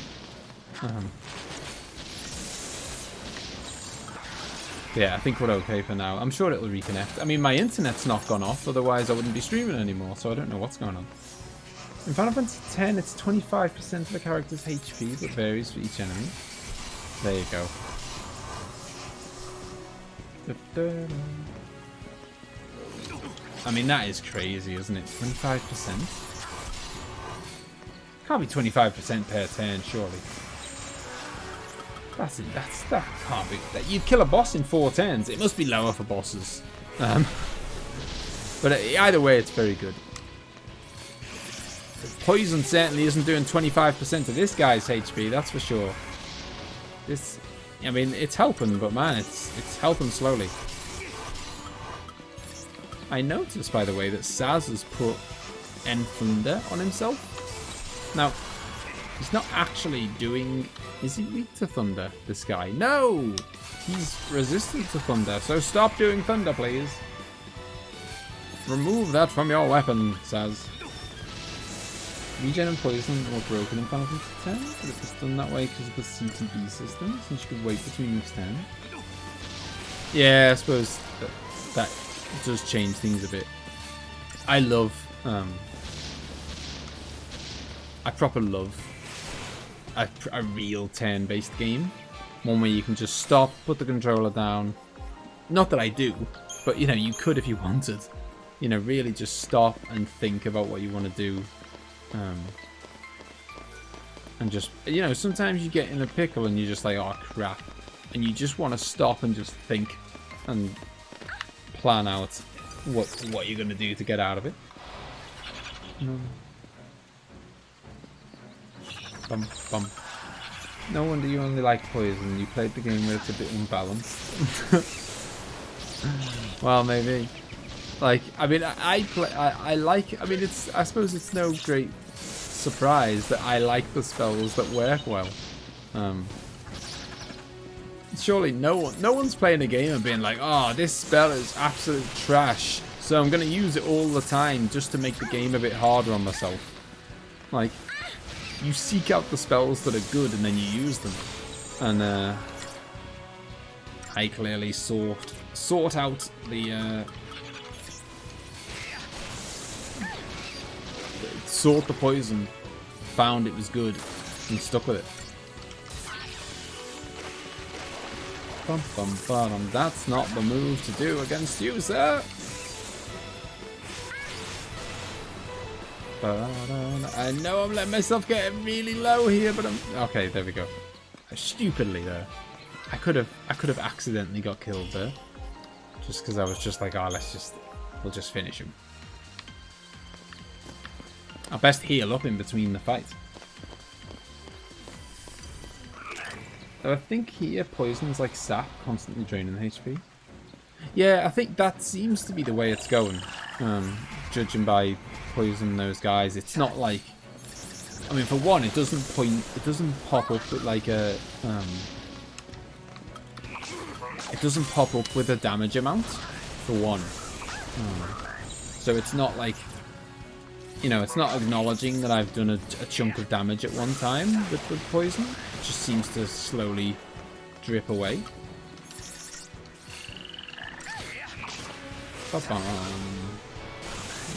Yeah, I think we're okay for now. I'm sure it'll reconnect. I mean, my internet's not gone off, otherwise I wouldn't be streaming anymore, so I don't know what's going on. In Final Fantasy X, it's 25% of the character's HP, but varies for each enemy. There you go. I mean, that is crazy, isn't it? 25%? Can't be 25% per turn, surely. That can't be. You'd kill a boss in 4 turns. It must be lower for bosses. But either way, it's very good. Poison certainly isn't doing 25% of this guy's HP. That's for sure. This, I mean, it's helping, but man, it's helping slowly. I noticed, by the way, that Saz has put End Thunder on himself. Now, he's not actually doing... Is he weak to Thunder, this guy? No! He's resistant to Thunder, so stop doing Thunder, please. Remove that from your weapon, Saz. Regen and Poison were broken in Final Fantasy X, but it was done that way because of the CTB system, since you could wait between each turn. Yeah, I suppose that does change things a bit. I love... I proper love a real turn-based game. One where you can just stop, put the controller down. Not that I do, but you know, you could if you wanted. You know, really just stop and think about what you want to do. And just, you know, sometimes you get in a pickle and you're just like, oh crap. And you just want to stop and just think and plan out what you're going to do to get out of it. Bum, bum. No wonder you only like Poison. You played the game where it's a bit unbalanced. Well, maybe. Like, I mean, I like, I mean, it's, I suppose it's no great surprise that I like the spells that work well. Surely no one's playing a game and being like, oh, this spell is absolute trash, so I'm going to use it all the time just to make the game a bit harder on myself. Like, you seek out the spells that are good and then you use them. And I clearly sort out the sought the poison, found it was good, and stuck with it. Bum, bum, bum. That's not the move to do against you, sir. I know I'm letting myself get really low here, but I'm okay. There we go. Stupidly there, I could have accidentally got killed there, just because I was just like, oh, we'll just finish him. I'll best heal up in between the fight. I think here Poison's like sap, constantly draining the HP. Yeah, I think that seems to be the way it's going. Judging by Poison those guys, it's not like, I mean, for one, it doesn't pop up with like a it doesn't pop up with a damage amount, for one. So it's not like, you know, it's not acknowledging that I've done a chunk of damage at one time with the poison. It just seems to slowly drip away.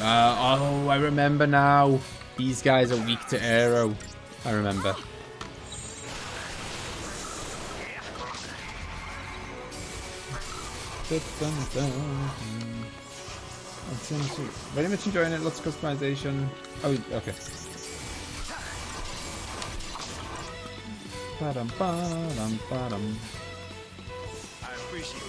Oh, I remember now. These guys are weak to arrow. I remember. Very much enjoying it. Lots of customization. Oh, okay. Ba-dum, ba-dum, ba-dum. I appreciate it.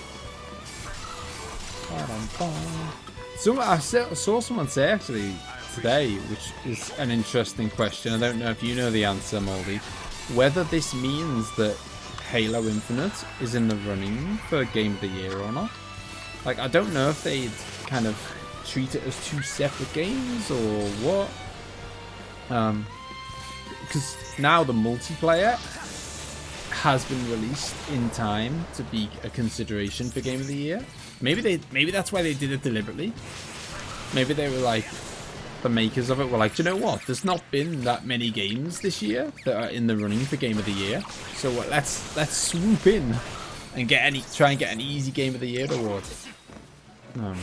Ba-dum, ba-dum. So I saw someone say actually today, which is an interesting question. I don't know if you know the answer, Moldy. Whether this means that Halo Infinite is in the running for Game of the Year or not. Like, I don't know if they'd kind of treat it as two separate games or what. Because now the multiplayer has been released in time to be a consideration for Game of the Year. Maybe that's why they did it deliberately. Maybe they were like, the makers of it were like, do you know what? There's not been that many games this year that are in the running for Game of the Year. So let's swoop in and try and get an easy Game of the Year award. Bam,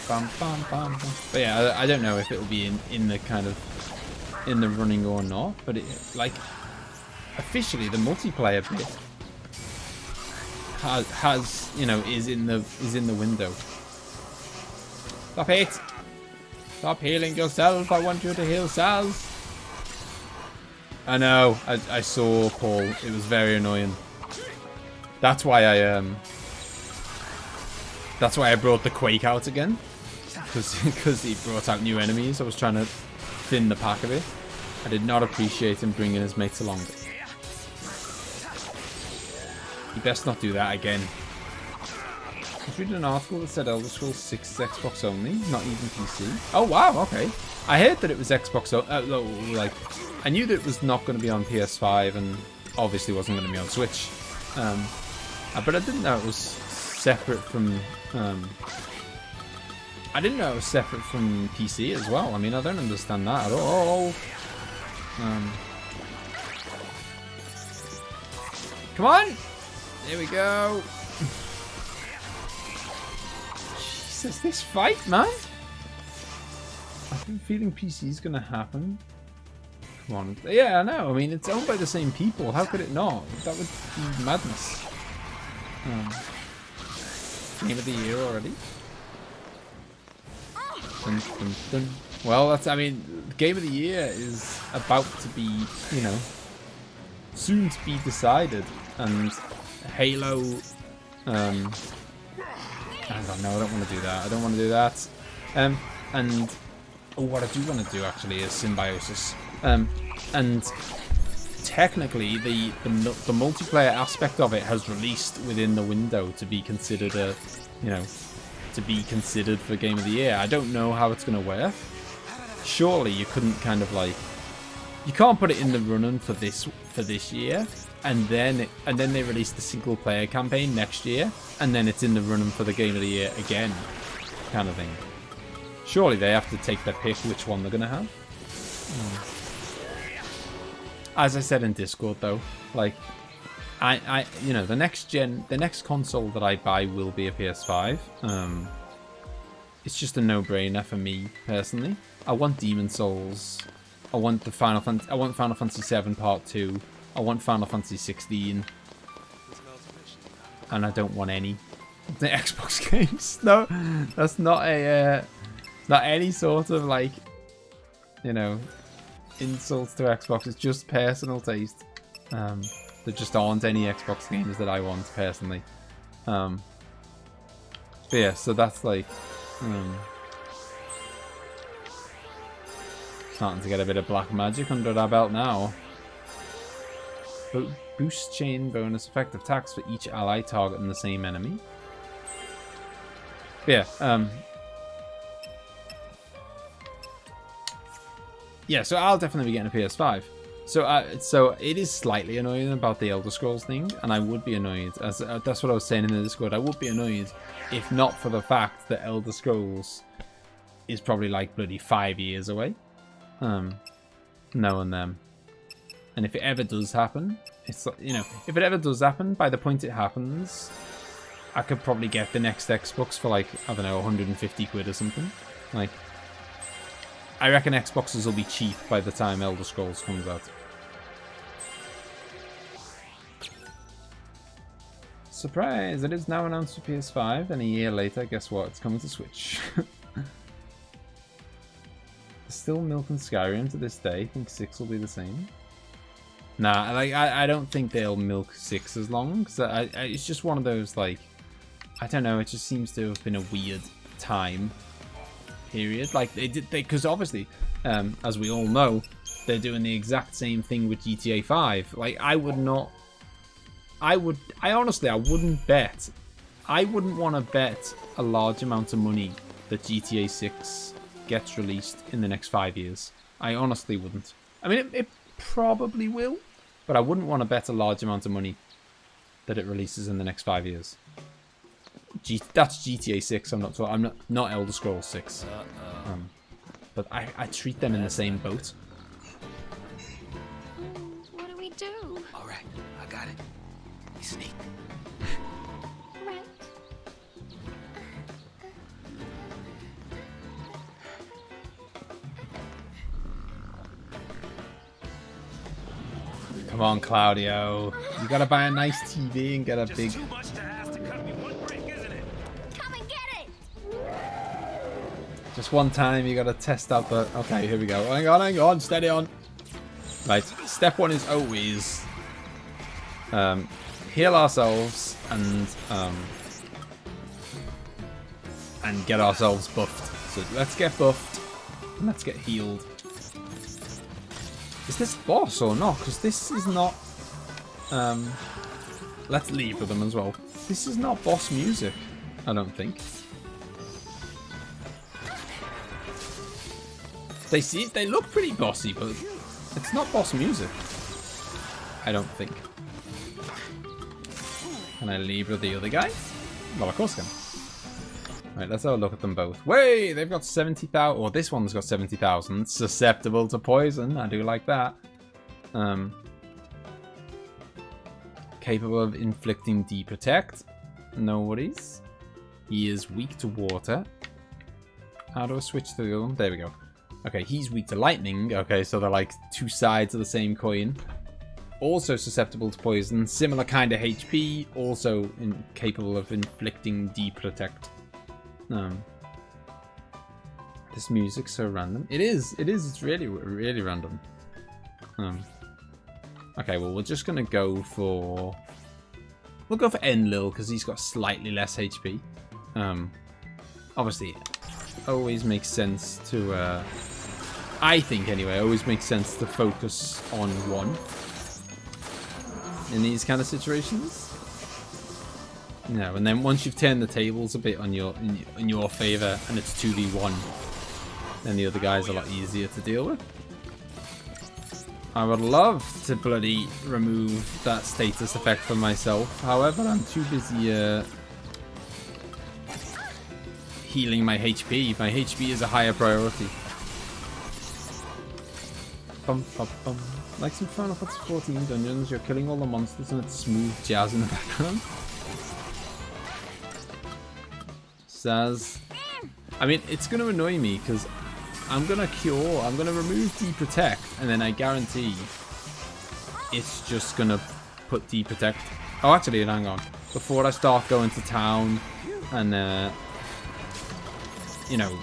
bam, bam, bam. But yeah, I don't know if it'll be in the kind of in the running or not. But it, like, officially the multiplayer bit has you know, is in the window. Stop it! Stop healing yourself. I want you to heal Saz. I know. I saw Paul. It was very annoying. That's why I brought the Quake out again. Because he brought out new enemies. I was trying to thin the pack a bit. I did not appreciate him bringing his mates along. You best not do that again. I was reading an article that said Elder Scrolls 6 is Xbox only, not even PC. Oh wow, okay. I heard that it was Xbox like, I knew that it was not going to be on PS5 and obviously wasn't going to be on Switch. But I didn't know it was separate from I didn't know it was separate from PC as well. I mean, I don't understand that at all. Come on! There we go. Jesus, this fight, man! I've been feeling PC is gonna happen. Come on. Yeah, I know. I mean, it's owned by the same people. How could it not? That would be madness. Game of the year already? Dun, dun, dun. Well, that's, I mean, Game of the Year is about to be, you know, soon to be decided. And Halo, hang on, no, I don't want to do that. I don't want to do that. And what I do want to do actually is Symbiosis. And technically, the multiplayer aspect of it has released within the window to be considered a, you know, to be considered for Game of the Year. I don't know how it's going to work. Surely you couldn't kind of like, you can't put it in the running for this year, and then they release the single player campaign next year, and then it's in the running for the Game of the Year again, kind of thing. Surely they have to take their pick which one they're going to have. As I said in Discord though, like, you know, the next console that I buy will be a PS5. It's just a no-brainer for me personally. I want Demon Souls. I want Final Fantasy 7 Part 2. I want Final Fantasy 16. And I don't want any of the Xbox games. No, that's not any sort of like, you know, insults to Xbox. It's just personal taste. There just aren't any Xbox games that I want personally. But yeah, so that's like starting to get a bit of black magic under our belt now. Boost chain bonus effective attacks for each ally targeting the same enemy. But yeah, so I'll definitely be getting a PS5. So it is slightly annoying about the Elder Scrolls thing, and I would be annoyed. That's what I was saying in the Discord. I would be annoyed if not for the fact that Elder Scrolls is probably like bloody 5 years away. Knowing them, and if it ever does happen, it's, you know, if it ever does happen, by the point it happens, I could probably get the next Xbox for like, I don't know, 150 quid or something. Like, I reckon Xboxes will be cheap by the time Elder Scrolls comes out. Surprise! It is now announced for PS5, and a year later, guess what? It's coming to Switch. Still milking Skyrim to this day. I think 6 will be the same. Nah, like I don't think they'll milk 6 as long, because it's just one of those, like, I don't know, it just seems to have been a weird time period. Like, because obviously, as we all know, they're doing the exact same thing with GTA 5. Like, I wouldn't want to bet a large amount of money that GTA 6 gets released in the next 5 years. I honestly wouldn't. I mean, it probably will, but I wouldn't want to bet a large amount of money that it releases in the next 5 years. That's GTA 6. I'm not Elder Scrolls 6. But I treat them in the same boat. What do we do? All right, I got it. We sneak. Right. Come on, Claudio. You gotta buy a nice TV and get a big... Too much to ask to cut me one break, isn't it? Come and get it! Just one time, you gotta test out the... Okay, here we go. Hang on, steady on. Right, step one is always heal ourselves and get ourselves buffed. So let's get buffed and let's get healed. Is this boss or not? Because this is not... let's leave with them as well. This is not boss music, I don't think. They look pretty bossy, but it's not boss music. I don't think. Can I leave with the other guy? Well, of course I can. Right, let's have a look at them both. Wait, they've got 70,000. Or this one's got 70,000. Susceptible to poison. I do like that. Capable of inflicting deprotect. No worries. He is weak to water. How do I switch to the other one? There we go. Okay, he's weak to lightning. Okay, so they're like two sides of the same coin. Also susceptible to poison. Similar kind of HP. Also capable of inflicting deprotect. This music's so random. It is. It's really, really random. Okay, well, we're just gonna go for... We'll go for Enlil, because he's got slightly less HP. Obviously, always makes sense to... I think, anyway, always makes sense to focus on one. In these kind of situations. No, and then once you've turned the tables a bit on in your favor, and it's 2v1, then the other guy's a lot easier to deal with. I would love to bloody remove that status effect for myself. However, I'm too busy healing my HP. My HP is a higher priority. Bum, bum, bum. Like some Final Fantasy 14 dungeons, you're killing all the monsters and it's smooth jazz in the background. Says, I mean, it's going to annoy me because I'm going to remove deprotect, and then I guarantee it's just going to put deprotect. Oh, actually, hang on. Before I start going to town and, you know,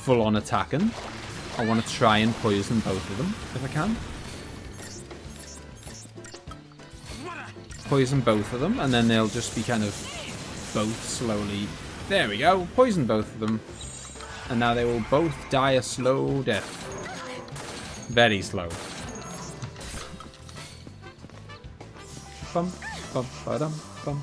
full on attacking, I want to try and poison both of them if I can. Poison both of them, and then they'll just be kind of both slowly... There we go, poison both of them. And now they will both die a slow death. Very slow. Bum, bum, ba-dum, bum.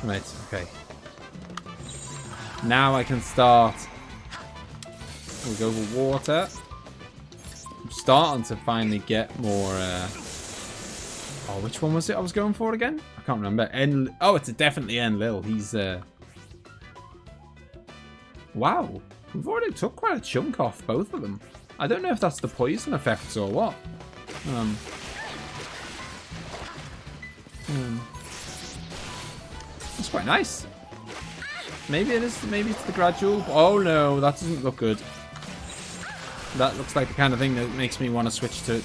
Right, okay. Now I can start. We'll go for water. I'm starting to finally get more... Oh, which one was it I was going for again? I can't remember. Oh, it's definitely Enlil. He's... Wow. We've already took quite a chunk off both of them. I don't know if that's the poison effects or what. It's quite nice. Maybe it is. Maybe it's the gradual. Oh no, that doesn't look good. That looks like the kind of thing that makes me want to switch to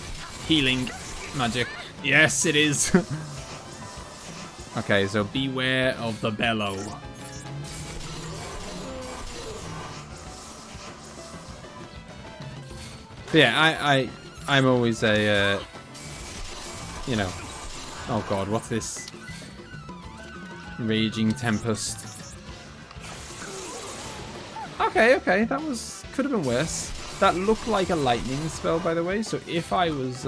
healing magic. Yes, it is. Okay, so beware of the bellow. But yeah, I'm always a, you know, oh god, what's this? Raging Tempest. Okay, that could have been worse. That looked like a lightning spell, by the way. So if I was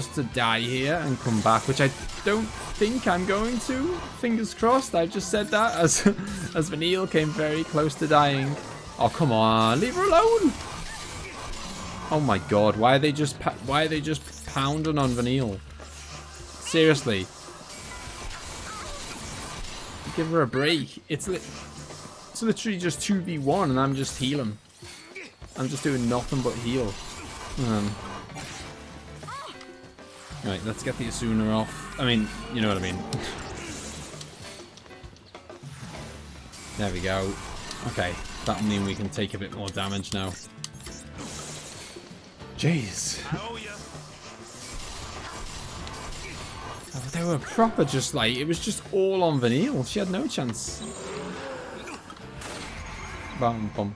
to die here and come back, which I don't think I'm going to, fingers crossed. I've just said that as Vanille came very close to dying. Oh come on, leave her alone! Oh my god, why are they just pounding on Vanille? Seriously. Give her a break. It's literally just 2v1 and I'm just healing. I'm just doing nothing but heal. Right, let's get the Asuna off. I mean, you know what I mean. There we go. Okay, that'll mean we can take a bit more damage now. Jeez. Oh, they were proper just like, it was just all on Vanille. She had no chance. Bum, bum.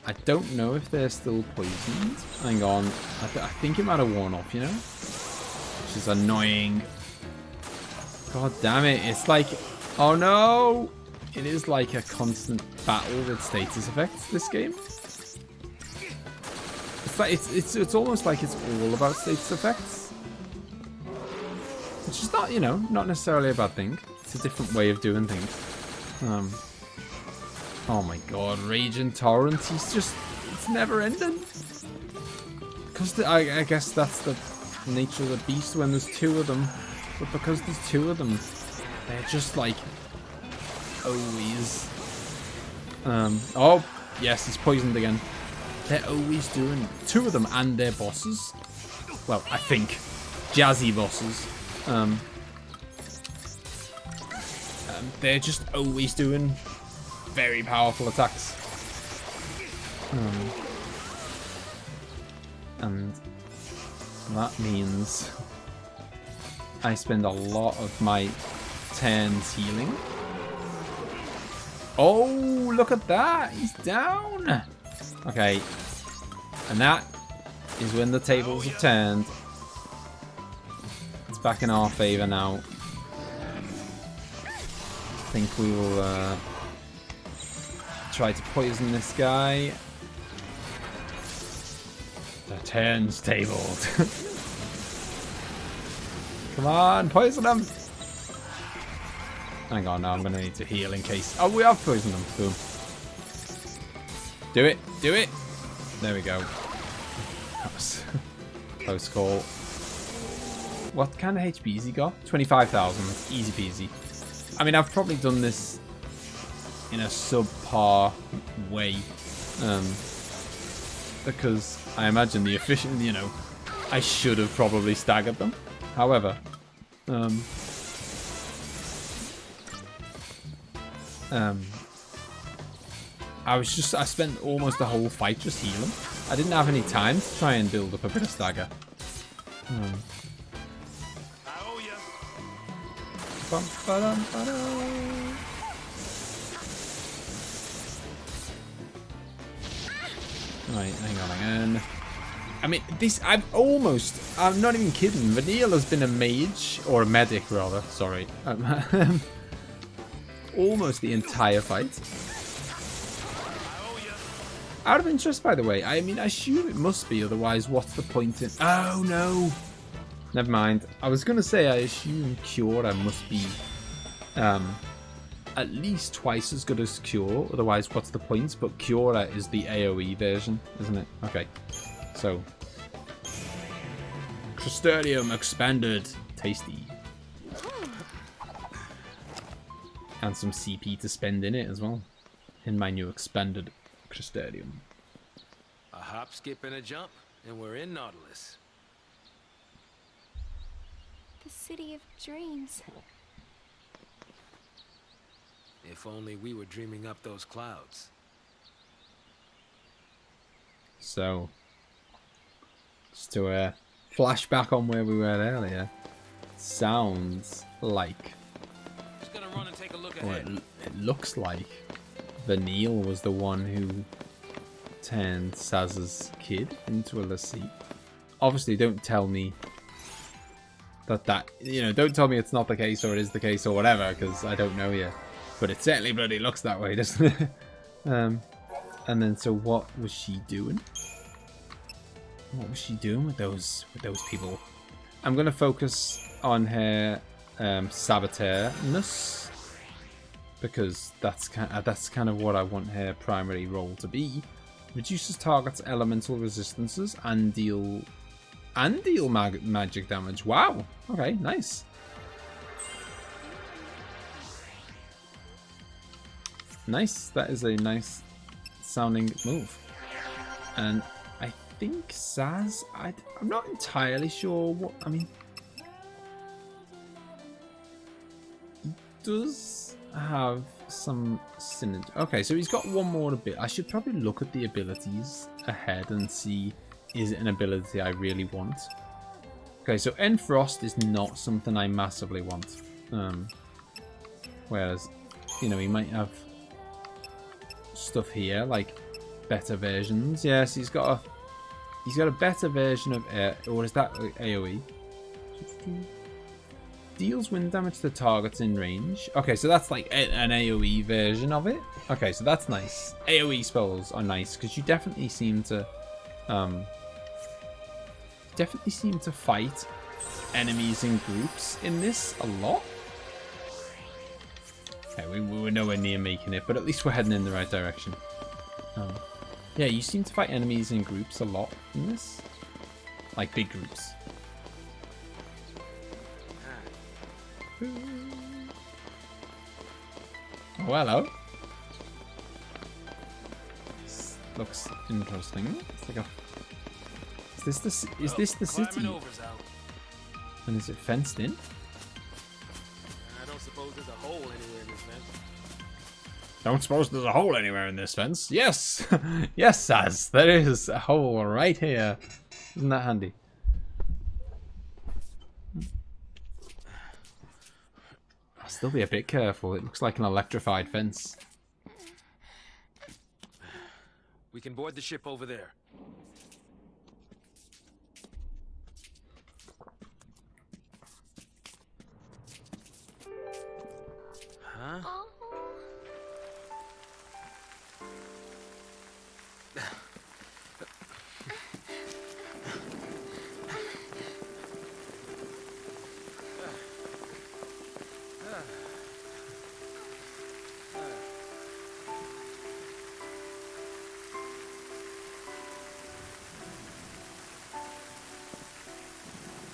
I don't know if they're still poisoned. Hang on. I think it might have worn off, you know? Which is annoying. God damn it. It's like, oh no! It is like a constant battle with status effects, this game. It's like, it's almost like it's all about status effects. Which is not, you know, not necessarily a bad thing. It's a different way of doing things. Oh my god, Raging Torrent, it's never ending. Because I guess that's the nature of the beast when there's two of them. But because there's two of them, they're just like, always. Oh, yes, it's poisoned again. They're always doing, two of them and their bosses. Well, I think, jazzy bosses. They're just always doing very powerful attacks. And that means I spend a lot of my turns healing. Oh, look at that! He's down! Okay. And that is when the tables have turned. It's back in our favor now. I think we will try to poison this guy. The turn's tabled. Come on, poison him! Hang on, now I'm going to need to heal in case... Oh, we have poisoned him. Boom. Do it, do it! There we go. That was close call. What kind of HP has he got? 25,000. Easy peasy. I mean, I've probably done this in a subpar way. Because I imagine the efficient, you know, I should have probably staggered them. However, I spent almost the whole fight just healing. I didn't have any time to try and build up a bit of stagger. Right, hang on again. I mean, I'm not even kidding. Vanille has been a mage, or a medic rather, sorry. Almost the entire fight. Out of interest, by the way, I mean, I assume it must be, otherwise what's the point in... Oh, no! Never mind. I was going to say, I assume Cura must be at least twice as good as Cure, otherwise what's the point? But Cura is the AoE version, isn't it? Okay, so... Crustodium expanded. Tasty. And some CP to spend in it as well. In my new expanded Crustodium. A hop, skip, and a jump, and we're in Nautilus. The city of dreams. If only we were dreaming up those clouds. So, just to flashback on where we were earlier, sounds like, Just gonna run and take a look or ahead. it looks like Vanille was the one who turned Saz's kid into a lassie. Obviously, don't tell me that, you know, don't tell me it's not the case or it is the case or whatever, because I don't know yet. But it certainly bloody looks that way, doesn't it? And then, so what was she doing? What was she doing with those people? I'm going to focus on her saboteur-ness, because that's kind of what I want her primary role to be. Reduces target's elemental resistances and deal magic damage. Wow. Okay, nice. Nice. That is a nice sounding move. And I think Saz, I'm not entirely sure what, I mean, he does have some synergy. Okay, so he's got one more bit. I should probably look at the abilities ahead and see, is it an ability I really want? Okay, so Enfrost is not something I massively want. Whereas, you know, he might have stuff here like better versions. Yes, he's got a better version of air, or is that AoE? Deals wind damage to targets in range. Okay, so that's like an AoE version of it. Okay, so that's nice. AoE spells are nice because you definitely seem to fight enemies in groups in this a lot. Okay, we were nowhere near making it, but at least we're heading in the right direction. Yeah, you seem to fight enemies in groups a lot in this. Like big groups. Oh, hello. This looks interesting. It's like a... Is this the city? And is it fenced in? I don't suppose there's a hole anywhere in this fence. Don't suppose there's a hole anywhere in this fence? Yes! Yes, Saz, there is a hole right here. Isn't that handy? I'll still be a bit careful. It looks like an electrified fence. We can board the ship over there. Huh? Oh.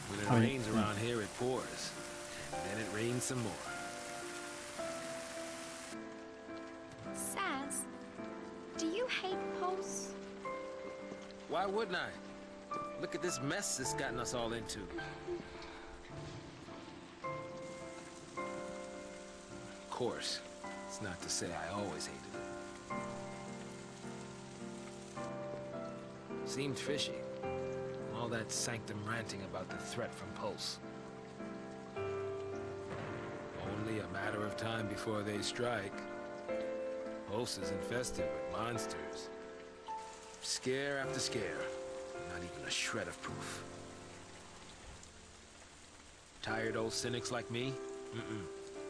When it rains around here, it pours. Then it rains some more. Saz, do you hate Pulse? Why wouldn't I? Look at this mess it's gotten us all into. Of course, it's not to say I always hated it. Seemed fishy. All that sanctum ranting about the threat from Pulse. Only a matter of time before they strike. Pulse is infested with monsters. Scare after scare. Not even a shred of proof. Tired old cynics like me?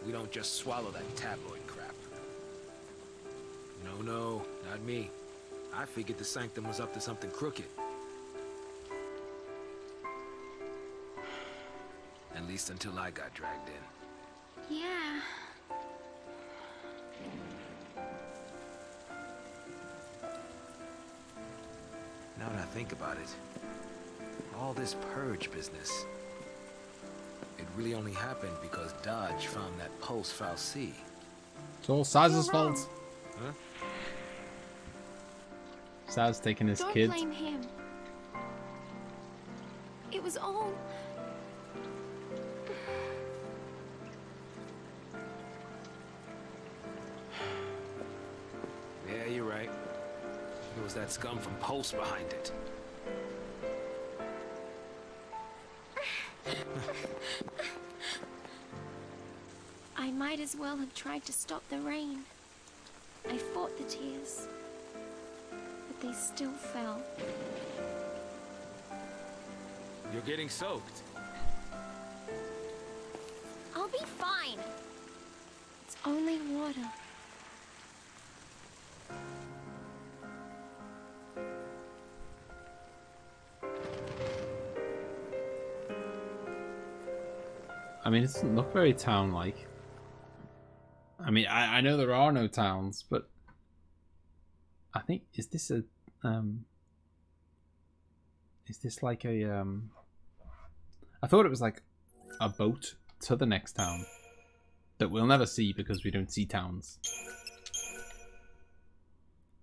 We don't just swallow that tabloid crap. No, not me. I figured the Sanctum was up to something crooked. At least until I got dragged in. Yeah. Now that I think about it, all this purge business, it really only happened because Dodge found that Pulse Foul C. It's all Saz's fault. Huh? Saz taking his Don't kids. blame him. It was all... Yeah, you're right. It was that scum from Pulse behind it. I might as well have tried to stop the rain. I fought the tears, but they still fell. You're getting soaked. I'll be fine. It's only water. I mean, it doesn't look very town-like. I mean, I know there are no towns, but I think, is this a, is this like a, I thought it was like a boat to the next town that we'll never see because we don't see towns.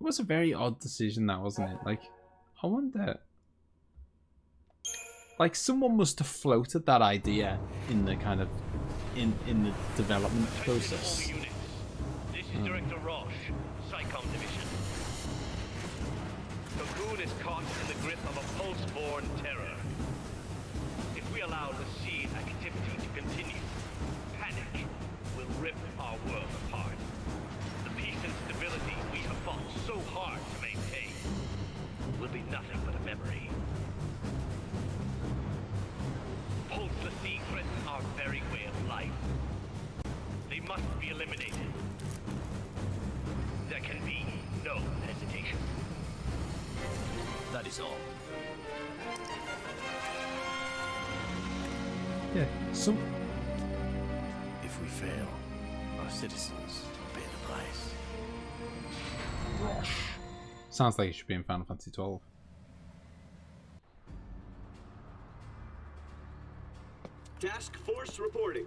It was a very odd decision, that, wasn't it? Like, I wonder, like, someone must have floated that idea in the kind of, in the development process. This is Director Roche, SciComm Division. The Cocoon is caught in the grip of a pulse-borne terror. If we allow the seed activity to continue, panic will rip our world apart. The peace and stability we have fought so hard to maintain will be nothing but a memory. Pulseless seed threaten our very way of life. They must be eliminated. There can be no hesitation. That is all. Yeah, so If we fail, our citizens will pay the price. sounds like it should be in Final Fantasy 12. Task Force reporting.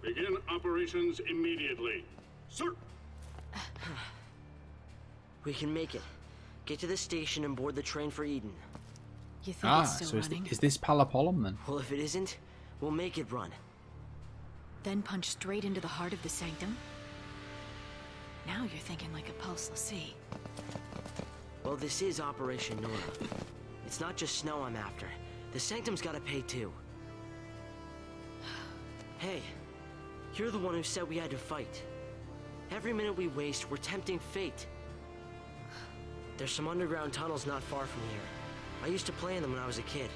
Begin operations immediately. Sir! We can make it. Get to the station and board the train for Eden. You think it's still So running? is this Palapolum then? Well, if it isn't, we'll make it run. Then punch straight into the heart of the sanctum? Now you're thinking like a pulseless sea. Well, this is Operation Nora. It's not just snow I'm after. The sanctum's gotta pay too. Hey, you're the one who said we had to fight. Every minute we waste, we're tempting fate. There's some underground tunnels not far from here. I used to play in them when I was a kid.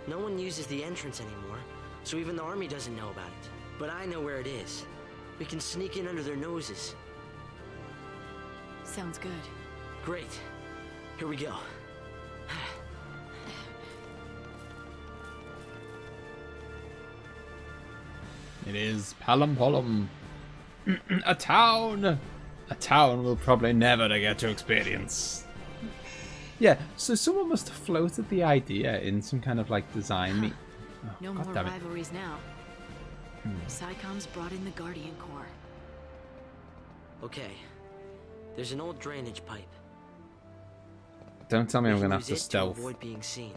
No one uses the entrance anymore, so even the army doesn't know about it. But I know where it is. We can sneak in under their noses. Sounds good. Great. Here we go. It is Palampolum. A town! A town we'll probably never get to experience. Yeah, so someone must have floated the idea in some kind of like design meet. Oh, No God more damn it. rivalries now. Psychom's brought in the Guardian Corps. Okay. There's an old drainage pipe. Don't tell me I'm We can gonna have use to it stealth. avoid being seen.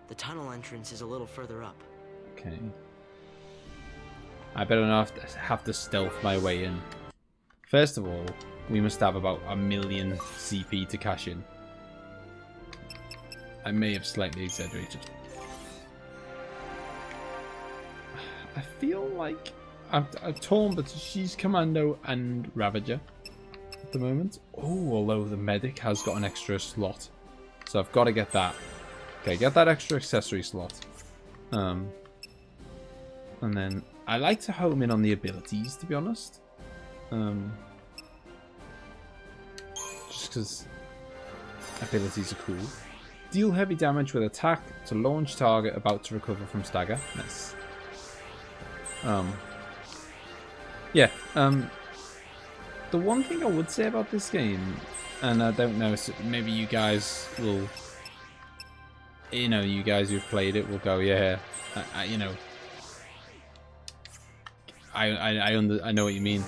The tunnel entrance is a little further up. Okay. I better not have to stealth my way in. First of all, we must have about 1 million CP to cash in. I may have slightly exaggerated. I feel like I'm torn between Cheese Commando and Ravager at the moment. Oh, although the medic has got an extra slot, so I've got to get that. Okay, get that extra accessory slot. And then I like to home in on the abilities, to be honest. Just because abilities are cool. Deal heavy damage with attack to launch target about to recover from stagger. Nice. Yeah. The one thing I would say about this game, and I don't know, so maybe you guys will, you know, you guys who've played it will go, yeah, you know, I know what you mean.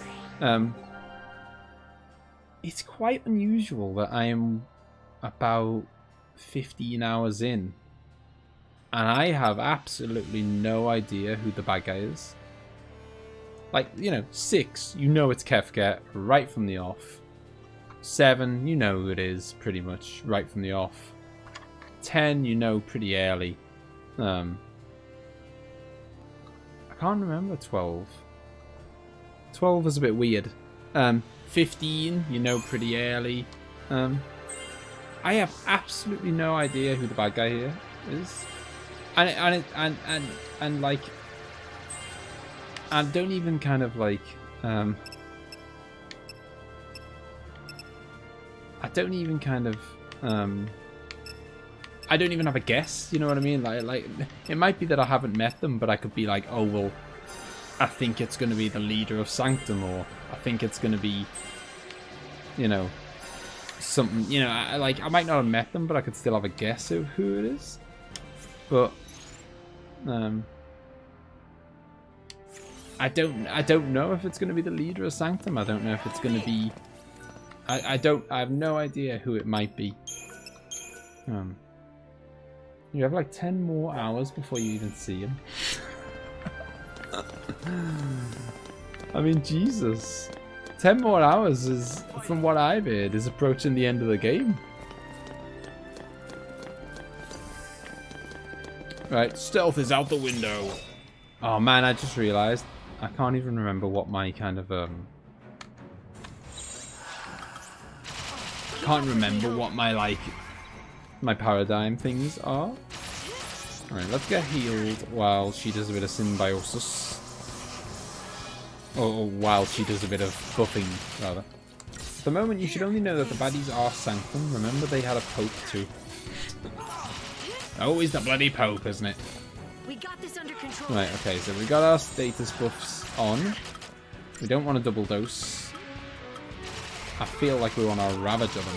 It's quite unusual that I am about 15 hours in and I have absolutely no idea who the bad guy is. Like, you know, 6, you know it's Kefka right from the off. 7, you know who it is pretty much right from the off. 10, you know pretty early. I can't remember 12. 12 is a bit weird. 15, you know pretty early. I have absolutely no idea who the bad guy here is. And like, I don't even kind of like, I don't even kind of, I don't even have a guess, you know what I mean? Like it might be that I haven't met them, but I could be like, oh, well, I think it's going to be the leader of Sanctum, or I think it's going to be, you know, something, you know, I might not have met them, but I could still have a guess of who it is. But, I don't know if it's going to be the leader of Sanctum. I don't know if it's going to be, I have no idea who it might be. You have like 10 more hours before you even see him. I mean, Jesus. 10 more hours is, from what I've heard, is approaching the end of the game. Right, stealth is out the window. Oh man, I just realised I can't even remember what my kind of can't remember what my like my paradigm things are. Alright, let's get healed while she does a bit of symbiosis. Or while she does a bit of buffing, rather. At the moment, you should only know that the baddies are Sanctum. Remember, they had a poke too. Always the bloody poke, isn't it? We got this under control. Right, okay, so we got our status buffs on. We don't want a double dose. I feel like we want to ravage of them.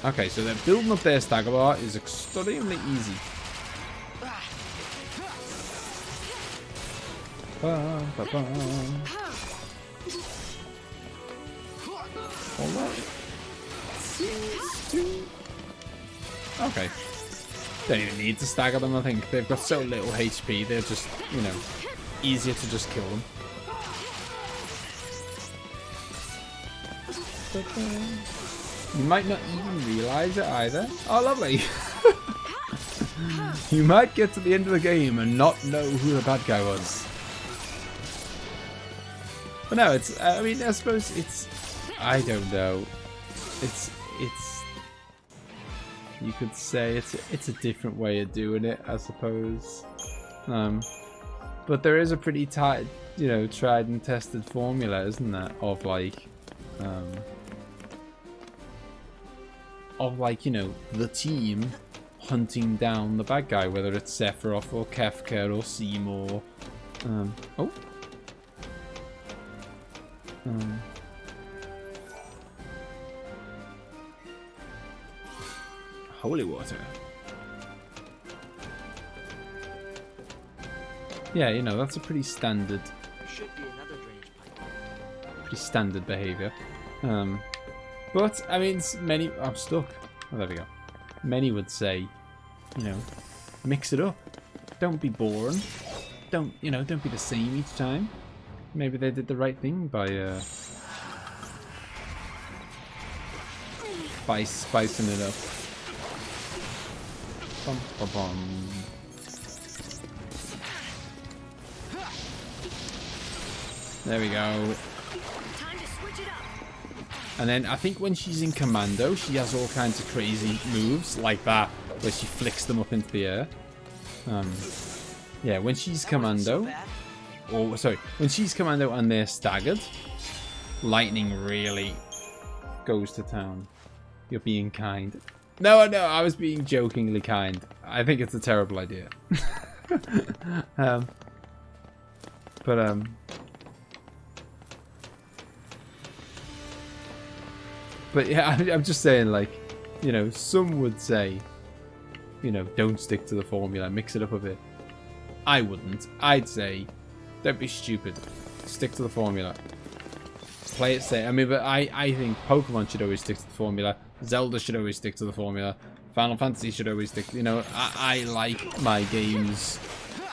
Okay, so they're building up their stagger bar is extremely easy. Alright. Okay. Don't even need to stagger them, I think. They've got so little HP, they're just, you know, easier to just kill them. You might not even realise it either. Oh, lovely. You might get to the end of the game and not know who the bad guy was. But no, it's, I mean, I suppose it's, I don't know. It's, you could say it's a different way of doing it, I suppose. But there is a pretty tight, you know, tried and tested formula, isn't there? Of like, you know, the team hunting down the bad guy, whether it's Sephiroth or Kefka or Seymour. Holy water. Yeah, you know, that's a pretty standard. There should be another drainage pipe. Pretty standard behaviour. But I mean, many. I'm stuck. Oh, there we go. Many would say, you know, mix it up. Don't be boring. Don't, you know, don't be the same each time. Maybe they did the right thing by spicing it up. Bum, bum, bum. There we go. And then I think when she's in commando, she has all kinds of crazy moves like that, where she flicks them up into the air. Yeah, when she's commando, or sorry, when she's commando and they're staggered, lightning really goes to town. You're being kind. No, I was being jokingly kind. I think it's a terrible idea. But yeah, I'm just saying, like, you know, some would say, you know, don't stick to the formula, mix it up a bit. I wouldn't. I'd say, don't be stupid. Stick to the formula. Play it safe. I mean, but I think Pokemon should always stick to the formula. Zelda should always stick to the formula. Final Fantasy should always stick. You know, I like my games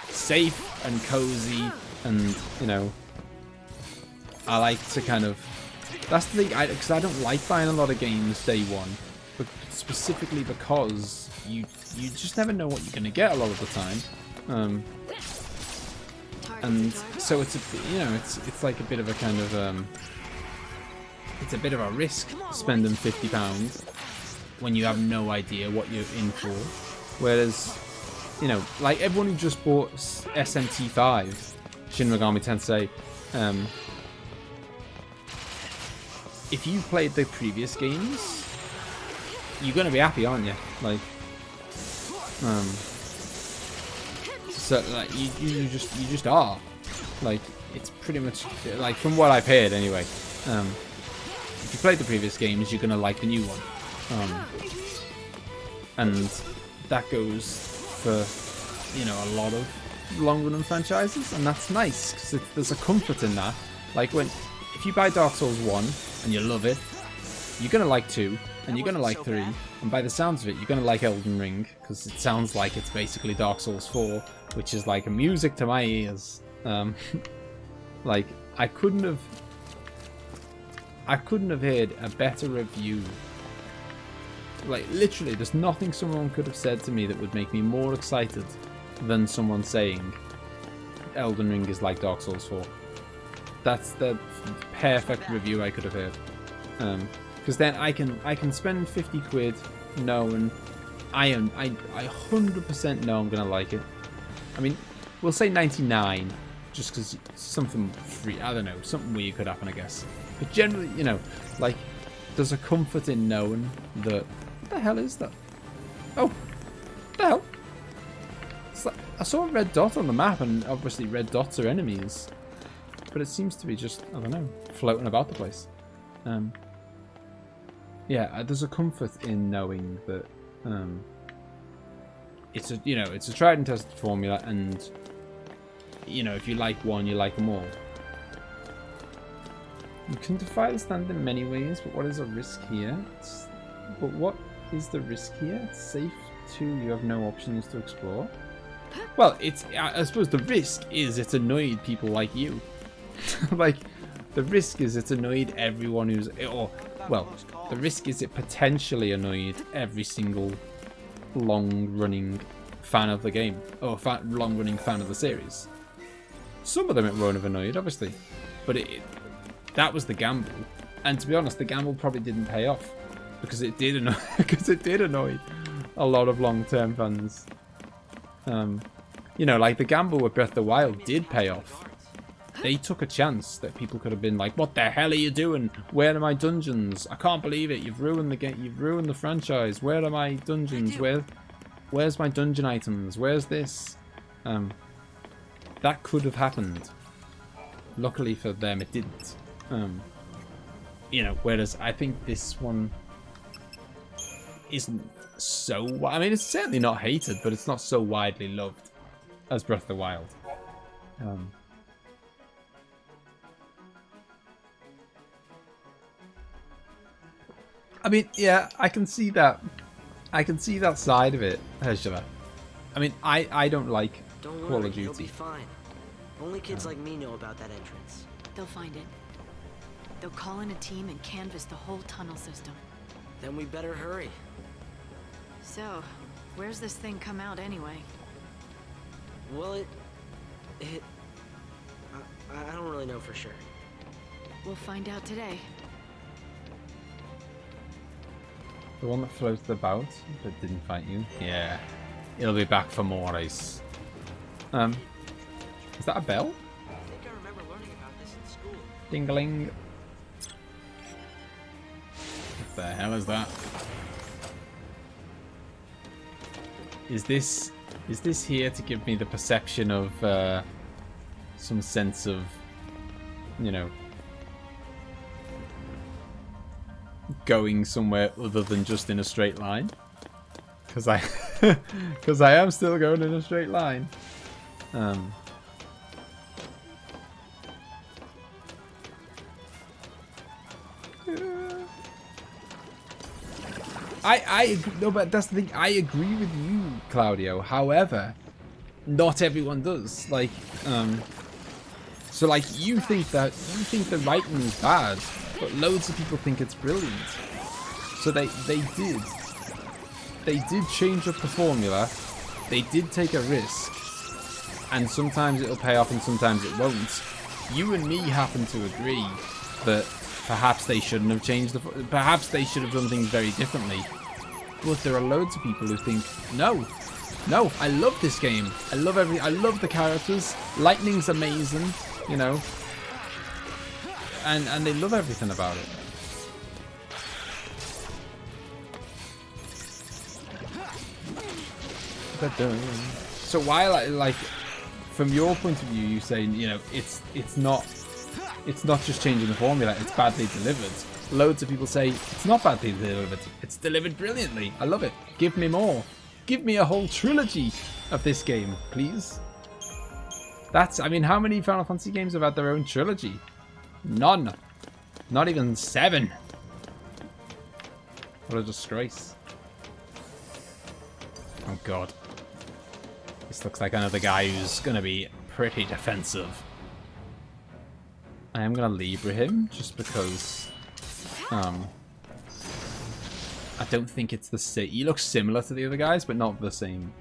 safe and cozy, and you know, I like to kind of. That's the thing, because I don't like buying a lot of games day one, but specifically because you just never know what you're gonna get a lot of the time, and so it's a, you know, it's like a bit of a kind of it's a bit of a risk spending £50 when you have no idea what you're in for. Whereas, you know, like everyone who just bought SMT5, Shin Megami Tensei, if you played the previous games, you're gonna be happy, aren't you? Like, so like you just are. Like, it's pretty much like from what I've heard anyway. If you played the previous games, you're gonna like the new one, and that goes for, you know, a lot of long-running franchises, and that's nice because there's a comfort in that. Like if you buy Dark Souls 1 and you love it, you're going to like 2, and you're going to like 3, and by the sounds of it, you're going to like Elden Ring, because it sounds like it's basically Dark Souls 4, which is like music to my ears. Like, I couldn't have heard a better review Like, literally, there's nothing someone could have said to me that would make me more excited than someone saying Elden Ring is like Dark Souls 4. That's the perfect review I could have heard. Because then I can spend 50 quid knowing I 100% know I'm gonna like it. I mean, we'll say 99, just because something free, I don't know, something weird could happen, I guess. But generally, you know, like, there's a comfort in knowing that. What the hell is that? Oh, what the hell? It's like, I saw a red dot on the map, and obviously red dots are enemies. But it seems to be just, I don't know, floating about the place. Yeah, there's a comfort in knowing that it's a, you know, it's a tried and tested formula, and you know, if you like one, you like them all. You can defy the stand in many ways, but what is a risk here? But what is the risk here? It's safe too. You have no options to explore. Well, it's, I suppose the risk is it's annoyed people like you. Like, the risk is it's annoyed everyone who's, or, well, the risk is it potentially annoyed every single long-running fan of the game, or long-running fan of the series. Some of them it won't have annoyed, obviously, but that was the gamble. And to be honest, the gamble probably didn't pay off, because it did annoy, a lot of long-term fans. You know, like the gamble with Breath of the Wild did pay off. They took a chance that people could have been like, "What the hell are you doing? Where are my dungeons? I can't believe it. You've ruined the game. You've ruined the franchise. Where are my dungeons? Where's my dungeon items? Where's this?" That could have happened. Luckily for them, it didn't. You know, whereas I think this one isn't so. I mean, it's certainly not hated, but it's not so widely loved as Breath of the Wild. I mean, yeah, I can see that. I can see that side of it, Hejala. I mean, I don't like Call of Duty. You'll be fine. Only kids like me know about that entrance. They'll find it. They'll call in a team and canvass the whole tunnel system. Then we better hurry. So, where's this thing come out anyway? Well, I don't really know for sure. We'll find out today. The one that floated about but didn't fight you? Yeah. It'll be back for more ice. Is that a bell? I think I remember learning about this in school. Ding-a-ling. What the hell is that? Is this here to give me the perception of some sense of, you know, going somewhere other than just in a straight line? Because I am still going in a straight line. No, but that's the thing. I agree with you, Claudio. However, not everyone does. Like, so like you think the writing is bad, but loads of people think it's brilliant. So they did change up the formula. They did take a risk, and sometimes it'll pay off and sometimes it won't. You and me happen to agree that perhaps they shouldn't have changed perhaps they should have done things very differently. But there are loads of people who think, no, I love this game. I love the characters. Lightning's amazing, you know. And they love everything about it. So while like from your point of view, you saying, you know, it's not just changing the formula, it's badly delivered. Loads of people say it's not badly delivered, it's delivered brilliantly. I love it. Give me more. Give me a whole trilogy of this game, please. I mean, how many Final Fantasy games have had their own trilogy? None. Not even 7. What a disgrace. Oh god. This looks like another guy who's gonna be pretty defensive. I am gonna Libra him just because I don't think it's the same. He looks similar to the other guys, but not the same.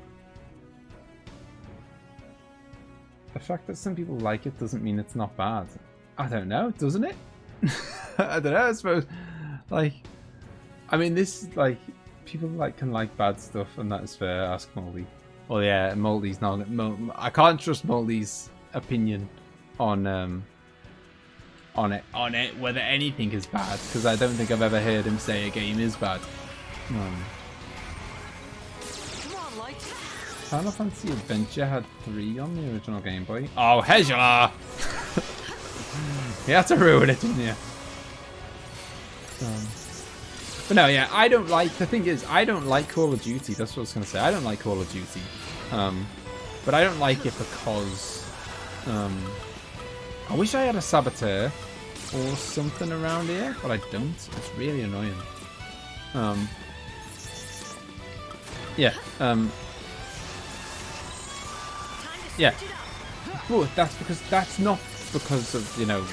The fact that some people like it doesn't mean it's not bad. I don't know, doesn't it? I don't know, I suppose. Like, I mean, this, like, people like can like bad stuff, and that is fair. Ask Moldy. Well, yeah, Moldy's not. I can't trust Moldy's opinion on it, whether anything is bad, because I don't think I've ever heard him say a game is bad. Come on, Light. Final Fantasy Adventure had 3 on the original Game Boy. Oh, Hezla! You had to ruin it, didn't you? But no, yeah, I don't like... The thing is, I don't like Call of Duty. That's what I was going to say. I don't like Call of Duty. But I don't like it because... I wish I had a saboteur or something around here, but I don't. It's really annoying. Yeah. Yeah. But that's not because of, you know,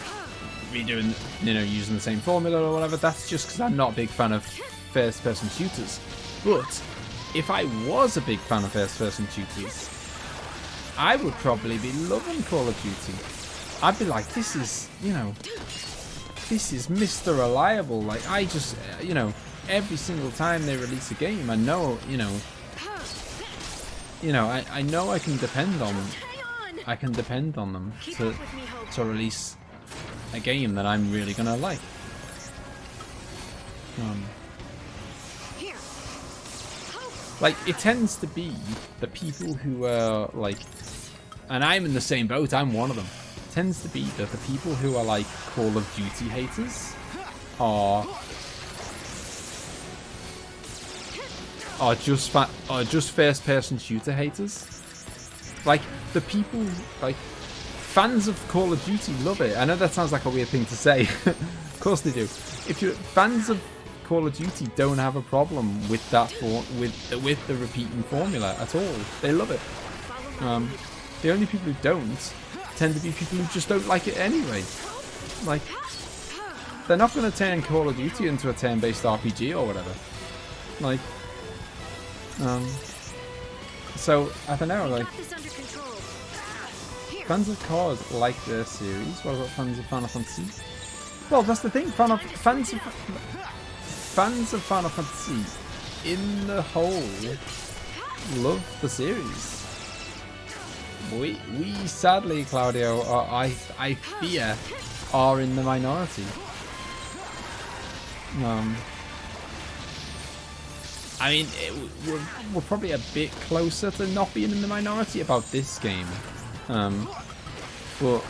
me doing, you know, using the same formula or whatever. That's just because I'm not a big fan of first-person shooters. But if I was a big fan of first-person shooters, I would probably be loving Call of Duty. I'd be like, this is, you know, this is Mr. Reliable. Like, I just, you know, every single time they release a game, I know, I know I can depend on them. I can depend on them to release a game that I'm really gonna like. Like, it tends to be the people who are like, and I'm in the same boat, I'm one of them. It tends to be that the people who are like Call of Duty haters are just first-person shooter haters. Like, the people, like, fans of Call of Duty love it. I know that sounds like a weird thing to say. Of course they do. If you're fans of Call of Duty, don't have a problem with that with the repeating formula at all. They love it. The only people who don't tend to be people who just don't like it anyway. Like, they're not going to turn Call of Duty into a turn-based RPG or whatever. Like, so I don't know. Like, fans of cars like their series. What about fans of Final Fantasy? Well, that's the thing. Fans of Final Fantasy, in the whole, love the series. We sadly, Claudio, I fear, are in the minority. I mean, we're probably a bit closer to not being in the minority about this game. But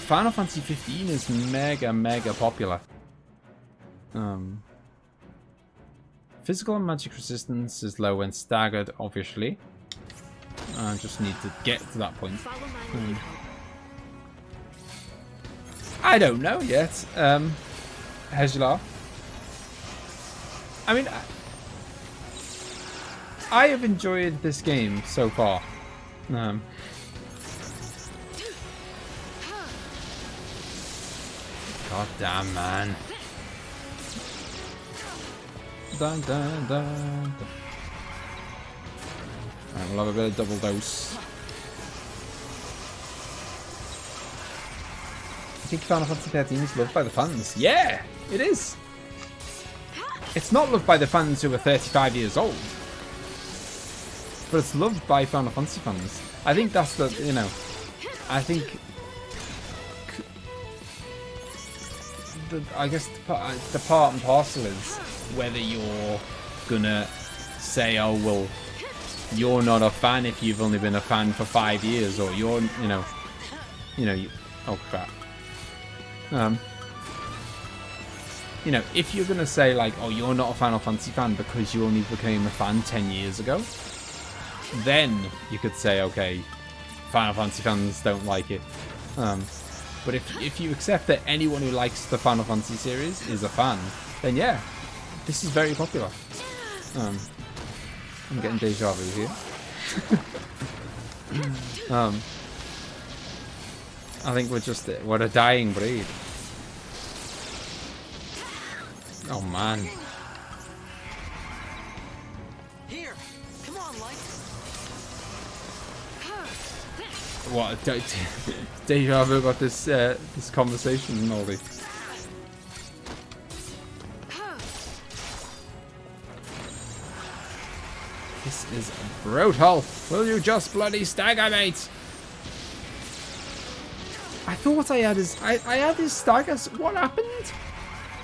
Final Fantasy 15 is mega popular. Physical and magic resistance is low when staggered, obviously. I just need to get to that point. I don't know yet. Hezla. I mean, I have enjoyed this game so far. God damn, man. Dun, dun, dun. Alright, we'll have a bit of double dose. I think Final Fantasy 13 is loved by the fans. Yeah, it is. It's not loved by the fans who are 35 years old, but it's loved by Final Fantasy fans. I think that's the, you know, I think, I guess the part and parcel is whether you're gonna say, oh well, you're not a fan if you've only been a fan for 5 years, or you're, you oh crap. You know, if you're gonna say like, oh, you're not a Final Fantasy fan because you only became a fan 10 years ago, then you could say, okay, Final Fantasy fans don't like it. But if you accept that anyone who likes the Final Fantasy series is a fan, then yeah, this is very popular. I'm getting deja vu here. I think we're a dying breed. Oh man. Here, come on, Light. What? Deja vu about this this conversation, Molly. This is brutal. Will you just bloody stagger, mate? I thought I had his... I had his staggers. What happened?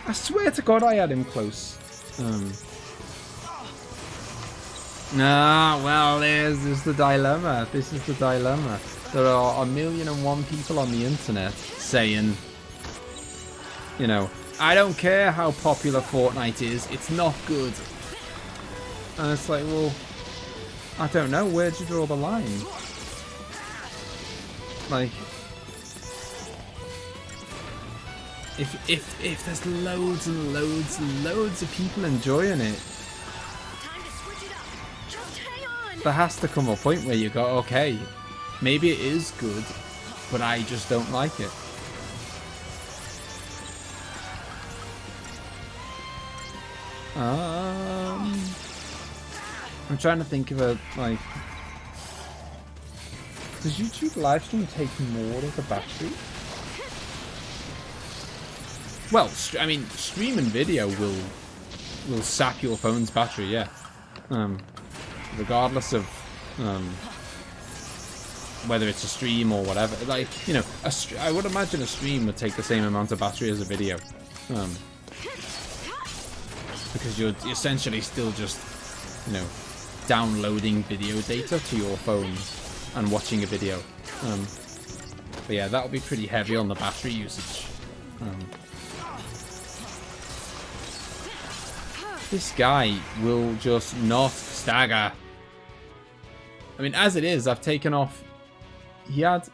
I swear to God I had him close. Well, this is the dilemma. This is the dilemma. There are 1,000,001 people on the internet saying, you know, I don't care how popular Fortnite is, it's not good. And it's like, well, I don't know, where'd you draw the line? Like, if there's loads and loads and loads of people enjoying it, there has to come a point where you go, okay, maybe it is good, but I just don't like it. I'm trying to think of a, like, does YouTube livestream take more of the battery? Well, I mean, streaming video will sap your phone's battery, yeah. Regardless of whether it's a stream or whatever. Like, you know, I would imagine a stream would take the same amount of battery as a video. Because you're essentially still just, you know, downloading video data to your phone and watching a video. But yeah, that'll be pretty heavy on the battery usage. This guy will just not stagger. I mean, as it is, I've taken off... He had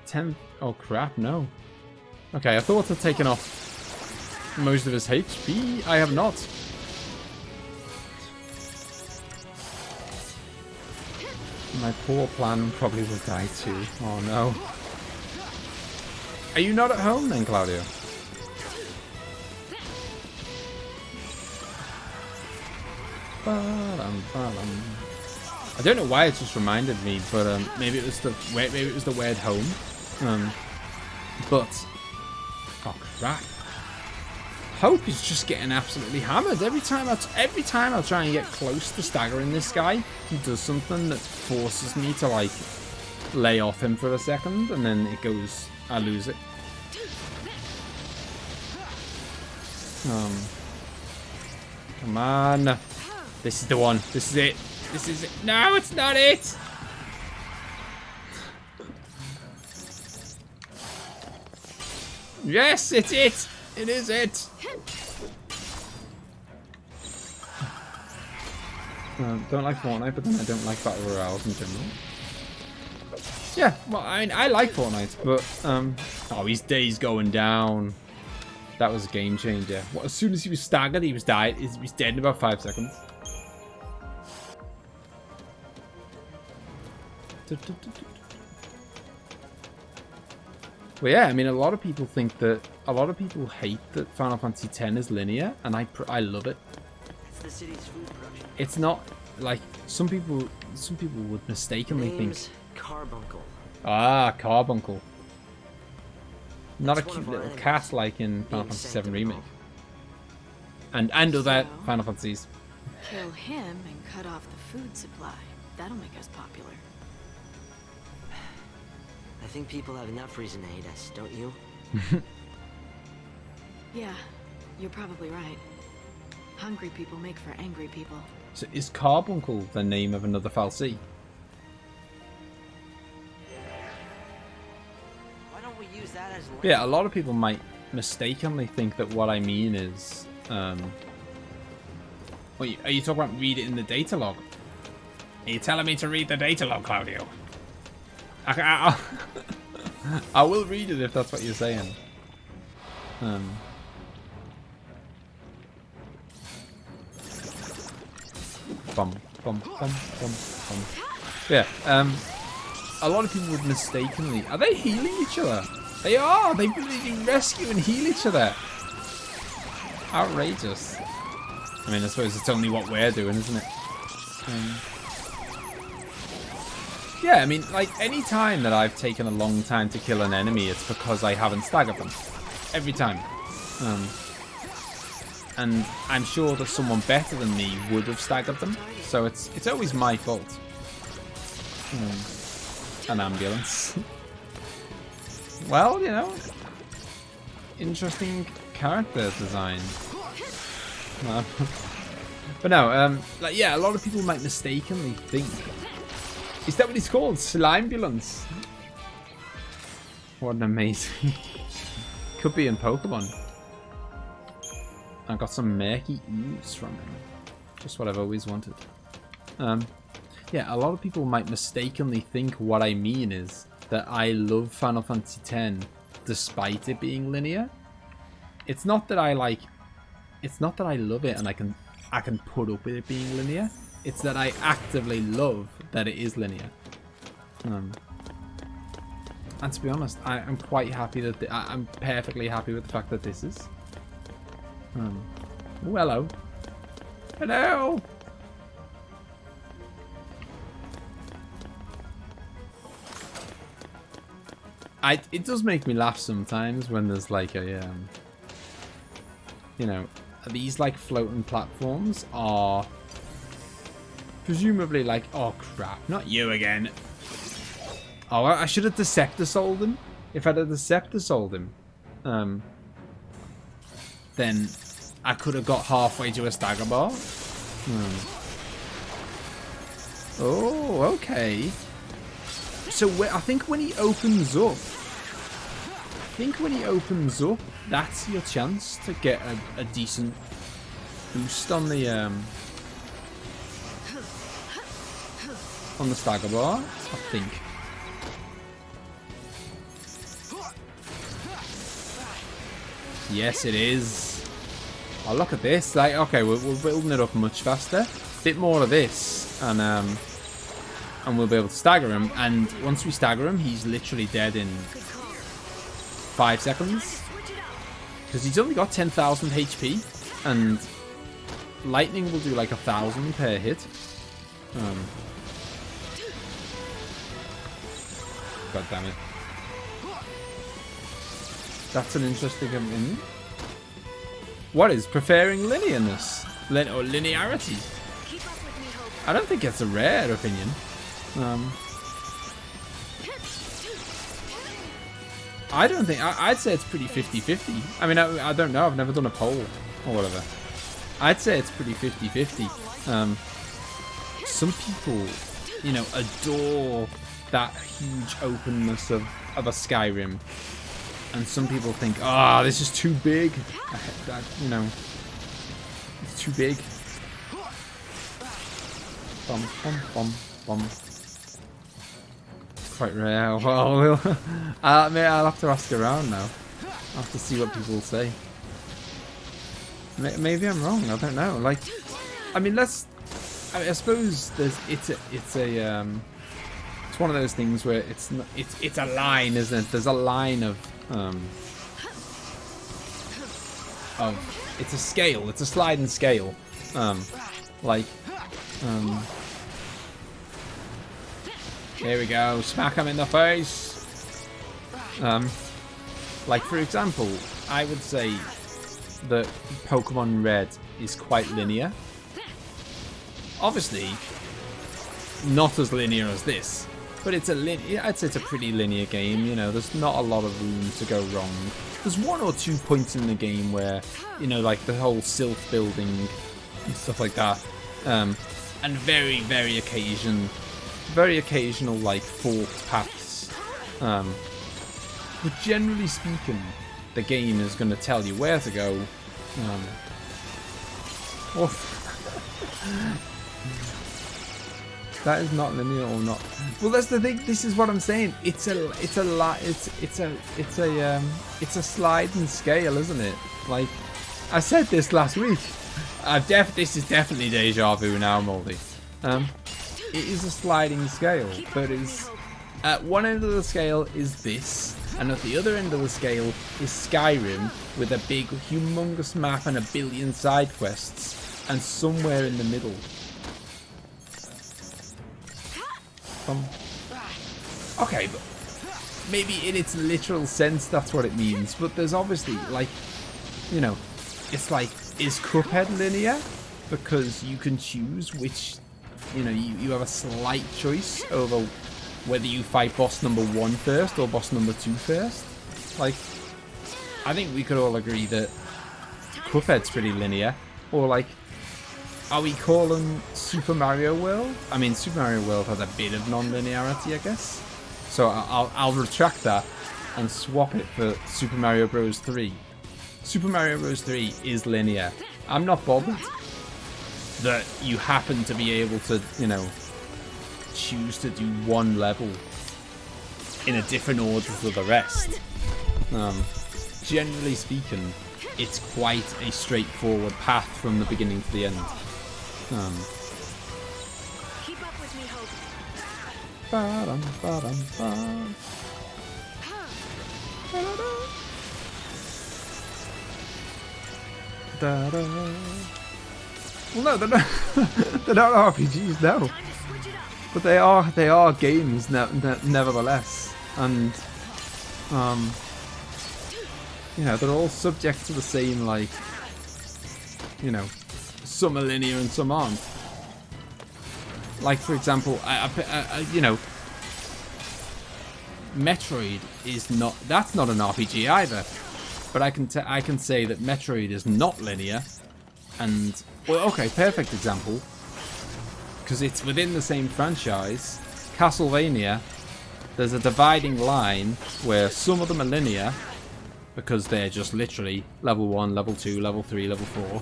10... Oh crap, no. Okay, I thought I'd taken off most of his HP. I have not. My poor plan probably will die too. Oh no. Are you not at home then, Claudio? I don't know why it just reminded me, but maybe it was the word home. But oh crap! Hope is just getting absolutely hammered every time. I try and get close to staggering this guy, he does something that forces me to like lay off him for a second, and then it goes. I lose it. Come on. This is the one. This is it. This is it. No, it's not it. Yes, it's it. It is it. Don't like Fortnite, but then I don't like Battle Royales in general. Yeah, well, I mean, I like Fortnite, but oh, his day's going down. That was a game changer. What, as soon as he was staggered, he was dead in about 5 seconds. Well, yeah, I mean, a lot of people hate that Final Fantasy X is linear, and I love it. It's the city's food production. It's not like some people would mistakenly think. Carbuncle. Ah, Carbuncle. Not a cute little cat like in Final Fantasy VII Remake. And other Final Fantasies. Kill him and cut off the food supply. That'll make us popular. I think people have enough reason to hate us, don't you? Yeah, you're probably right. Hungry people make for angry people. So is Carbuncle the name of another Fal'Cie? Why don't we use that as Yeah, a lot of people might mistakenly think that what I mean is... Wait, are you talking about read it in the data log? Are you telling me to read the data log, Claudio? I will read it if that's what you're saying. Yeah, a lot of people would mistakenly... Are they healing each other? They are! They really rescue and heal each other. Outrageous. I mean, I suppose it's only what we're doing, isn't it? Yeah, I mean, like, any time that I've taken a long time to kill an enemy, it's because I haven't staggered them. Every time. And I'm sure that someone better than me would have staggered them. So it's always my fault. An ambulance. Well, you know, interesting character design. But no, like, yeah, a lot of people might mistakenly think. Is that what it's called? Slimebulance. What an amazing. Could be in Pokemon. I got some murky ooze from him. Just what I've always wanted. Yeah, a lot of people might mistakenly think what I mean is that I love Final Fantasy X despite it being linear. It's not that I like. It's not that I love it and I can put up with it being linear. It's that I actively love that it is linear. And to be honest, I'm quite happy that I'm perfectly happy with the fact that this is. Oh, hello. Hello. It does make me laugh sometimes when there's like a you know, these like floating platforms are presumably like, oh crap, not you again. Oh, I should have Deceptor-Souled him. If I'd have Deceptor-Souled him, then I could have got halfway to a stagger bar. Oh, okay. So I think when he opens up, that's your chance to get a decent boost on the stagger bar, I think. Yes, it is. Oh, look at this. Like, okay, we're building it up much faster. Bit more of this, and we'll be able to stagger him. And once we stagger him, he's literally dead in 5 seconds. Because he's only got 10,000 HP, and lightning will do like 1,000 per hit. God damn it. That's an interesting opinion. What is preferring linearness? Or linearity? I don't think it's a rare opinion. I don't think... I'd say it's pretty 50-50. I mean, I don't know. I've never done a poll or whatever. I'd say it's pretty 50-50. Some people, you know, adore that huge openness of a Skyrim. And some people think, ah, this is too big. That, you know, it's too big. Bum, bum, bum, bum. It's quite rare. Well, I'll have to ask around now. I'll have to see what people say. Maybe I'm wrong. I don't know. Like, I mean, I suppose it's one of those things where it's a line, isn't it? There's a line of it's a scale. It's a sliding scale. There we go. Smack him in the face. Like, for example, I would say that Pokemon Red is quite linear. Obviously, not as linear as this, but it's I'd say it's a pretty linear game. You know, there's not a lot of room to go wrong. There's 1 or 2 points in the game where, you know, like the whole Sylph building and stuff like that, and very, very occasional like forked paths. But generally speaking, the game is going to tell you where to go. That is not linear or not. Well, that's the thing. This is what I'm saying. It's a sliding scale, isn't it? Like, I said this last week. This is definitely deja vu now, Moldy. It is a sliding scale, but it's at one end of the scale is this, And at the other end of the scale is Skyrim with a big, humongous map and a billion side quests. And somewhere in the middle. Okay, but maybe in its literal sense that's what it means. But there's obviously, like, you know, it's like, is Cuphead linear? Because you can choose which, you know, you have a slight choice over whether you fight boss number 1 first or boss number 2 first. Like, I think we could all agree that Cuphead's pretty linear. Or like, are we calling Super Mario World? I mean, Super Mario World has a bit of non-linearity, I guess. So I'll retract that and swap it for Super Mario Bros. 3. Super Mario Bros. 3 is linear. I'm not bothered that you happen to be able to, you know, choose to do one level in a different order to the rest. Generally speaking, it's quite a straightforward path from the beginning to the end. Keep up with me, Hope. Ba-dum, ba-dum, ba. Da-da. Well, no, they're not. They're not RPGs, no. But they are games, nevertheless, and you know, they're all subject to the same, like, you know, some are linear and some aren't. Like, for example, you know, Metroid is not. That's not an RPG either. But I can say that Metroid is not linear, and well, okay, perfect example. Because it's within the same franchise, Castlevania, there's a dividing line where some of them are linear, because they're just literally level 1, level 2, level 3, level 4,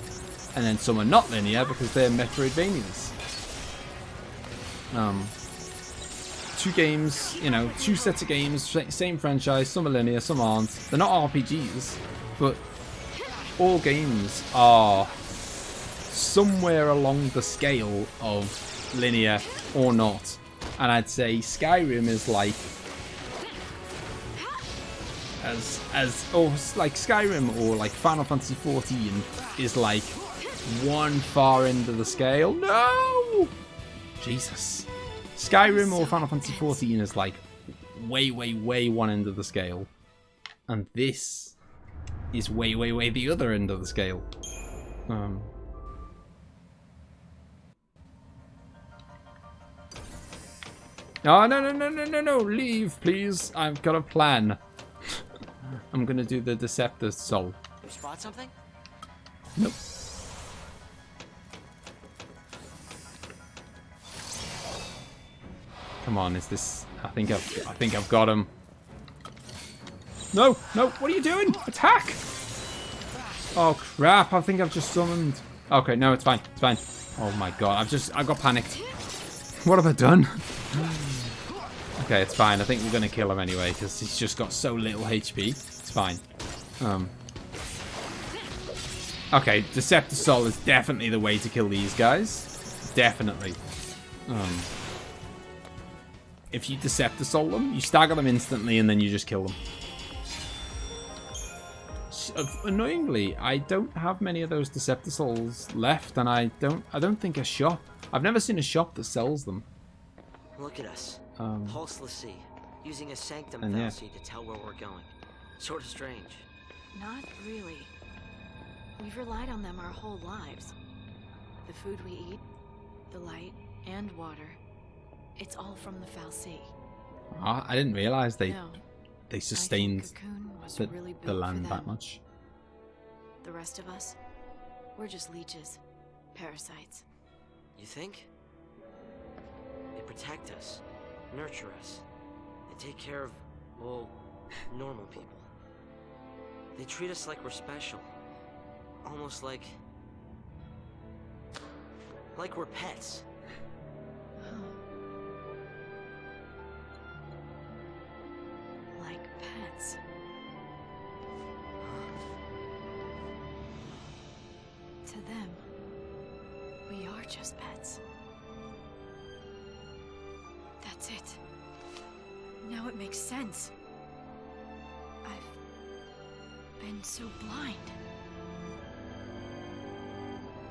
and then some are not linear because they're Metroidvanias. Two games, you know, two sets of games, same franchise, some are linear, some aren't. They're not RPGs, but all games are somewhere along the scale of linear or not, and I'd say Skyrim is like like Skyrim or like Final Fantasy 14 is like one far end of the scale. No, Jesus, Skyrim or Final Fantasy 14 is like way one end of the scale, and this is way the other end of the scale. Oh, no, leave, please. I've got a plan. I'm gonna do the Deceptor Soul. You spot something? Nope. Come on, is this... I think I've got him. No, what are you doing? Attack! Oh, crap, I think I've just summoned... Okay, no, it's fine, Oh my god, I got panicked. What have I done? Okay, it's fine. I think we're going to kill him anyway, because he's just got so little HP. It's fine. Okay, Deceptor Soul is definitely the way to kill these guys. Definitely. If you Deceptor Soul them, you stagger them instantly, and then you just kill them. Annoyingly, I don't have many of those Deceptor Souls left, and I don't think a shop... I've never seen a shop that sells them. Look at us. Pulseless sea, using a sanctum and fallacy to tell where we're going. Sort of strange. Not really. We've relied on them our whole lives. The food we eat, the light, and water. It's all from the Fal'Cie. Oh, I didn't realize they sustained really the land that much. The rest of us, we're just leeches. Parasites. You think? They protect us, nurture us, they take care of, well, normal people. They treat us like we're special. Almost like we're pets. Like pets. To them, we are just pets. That's it. Now it makes sense. been so blind?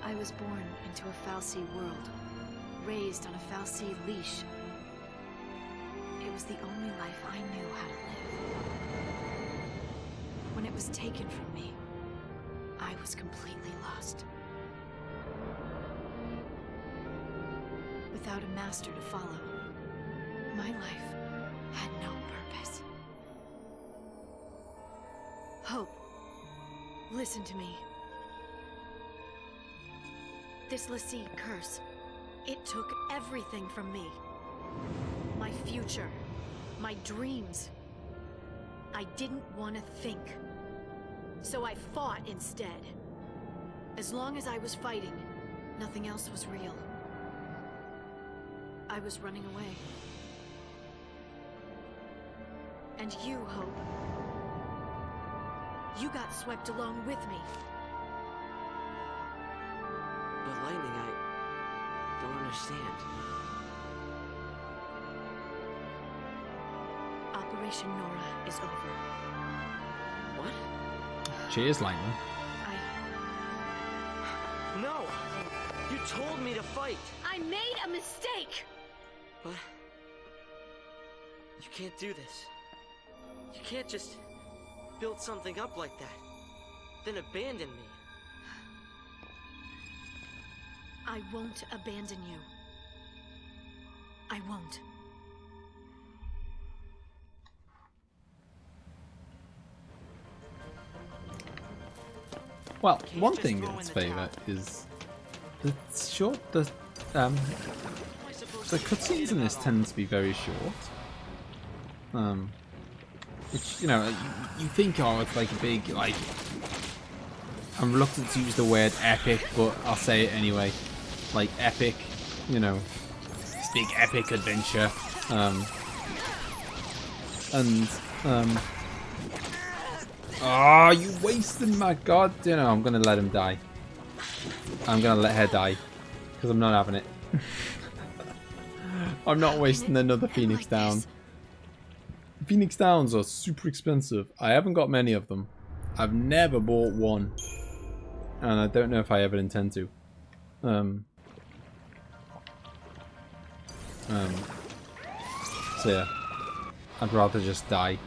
I was born into a Fal'Cie world, raised on a Fal'Cie leash. It was the only life I knew how to live. When it was taken from me, I was completely lost. Without a master to follow, my life had no purpose. Hope, listen to me. This Lassie curse, it took everything from me. My future, my dreams. I didn't want to think. So I fought instead. As long as I was fighting, nothing else was real. I was running away. And you, Hope, you got swept along with me. But Lightning, I don't understand. Operation Nora is over. What? Cheers, Lightning. No! You told me to fight! I made a mistake! But... you can't do this. You can't just build something up like that, then abandon me. I won't abandon you. I won't. Well, one thing in its favour is the cutscenes in this tend to be very short. Which, you know, you think, oh, it's like a big, like, I'm reluctant to use the word epic, but I'll say it anyway. Like, epic, you know, this big epic adventure. Oh, you wasted my god. You know, I'm gonna let him die. I'm gonna let her die. Because I'm not having it. I'm not wasting another Phoenix Down. Phoenix Downs are super expensive. I haven't got many of them. I've never bought one. And I don't know if I ever intend to. So yeah. I'd rather just die.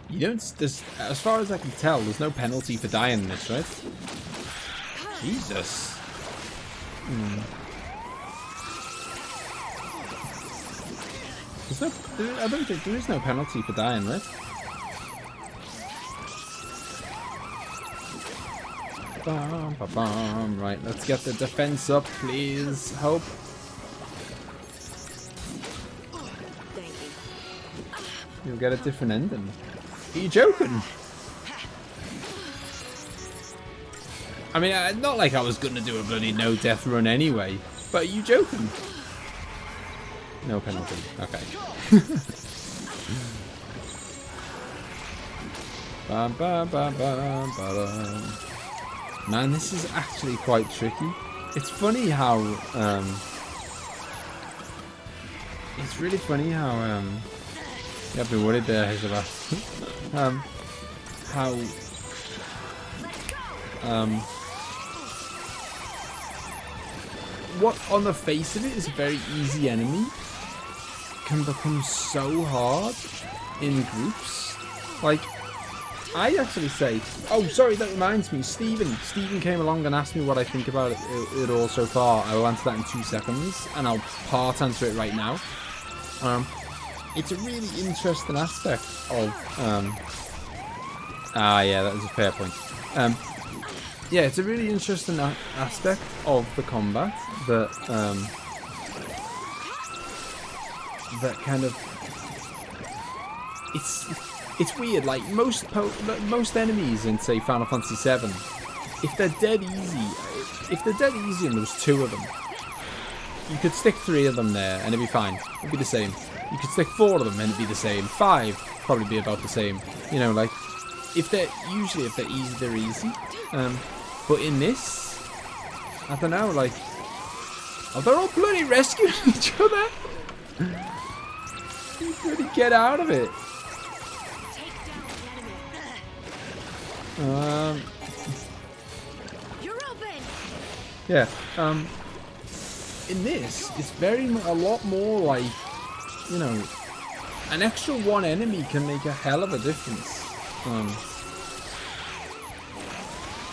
You don't... as far as I can tell, there's no penalty for dying in this, right? Jesus. There's no... I don't think there is no penalty for dying, right? Bum, ba, bum. Right, let's get the defense up, please. Hope. Thank you. You'll get a different ending. Are you joking? I mean, not like I was gonna do a bloody no-death run anyway. But are you joking? No penalty. Okay. Bum, bum, bum, bum, bum. Man, this is actually quite tricky. It's funny how... it's really funny how... yeah, I've been worried there, Hezbollah. How... what on the face of it is a very easy enemy can become so hard in groups. Like, I actually say... oh, sorry, that reminds me. Steven came along and asked me what I think about it all so far. I will answer that in 2 seconds, and I'll part answer it right now. It's a really interesting aspect of... yeah, that is a fair point. Yeah, it's a really interesting aspect of the combat that... that kind of... It's weird, like most enemies in, say, Final Fantasy VII, if they're dead easy and there's 2 of them, you could stick 3 of them there and it'd be fine. It'd be the same. You could stick 4 of them and it'd be the same. 5 probably be about the same. You know, like, if they're easy, they're easy. But in this, I don't know, like, oh, they're all bloody rescuing each other. You bloody get out of it. You're open. Yeah. In this, it's a lot more like, you know, an extra one enemy can make a hell of a difference.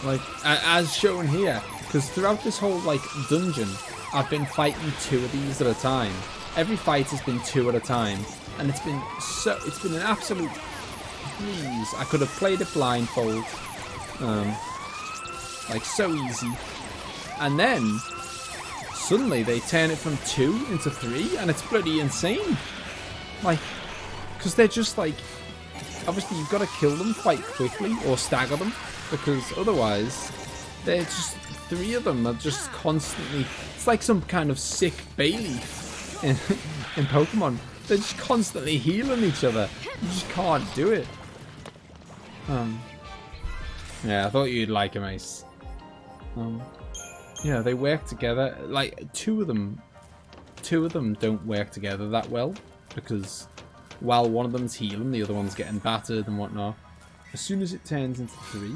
Like, as shown here, because throughout this whole, like, dungeon, I've been fighting 2 of these at a time. Every fight has been 2 at a time, and it's been an absolute breeze. I could have played it blindfold, like, so easy. And then, suddenly, they turn it from 2 into 3, and it's bloody insane. Like, because they're just, like, obviously you've got to kill them quite quickly, or stagger them, because otherwise, they're just, 3 of them are just constantly, it's like some kind of sick Bayleaf in Pokemon. They're just constantly healing each other. You just can't do it. Yeah, I thought you'd like them, Ace. Yeah, they work together. Like, 2 of them don't work together that well, because while one of them's healing, the other one's getting battered and whatnot. As soon as it turns into 3,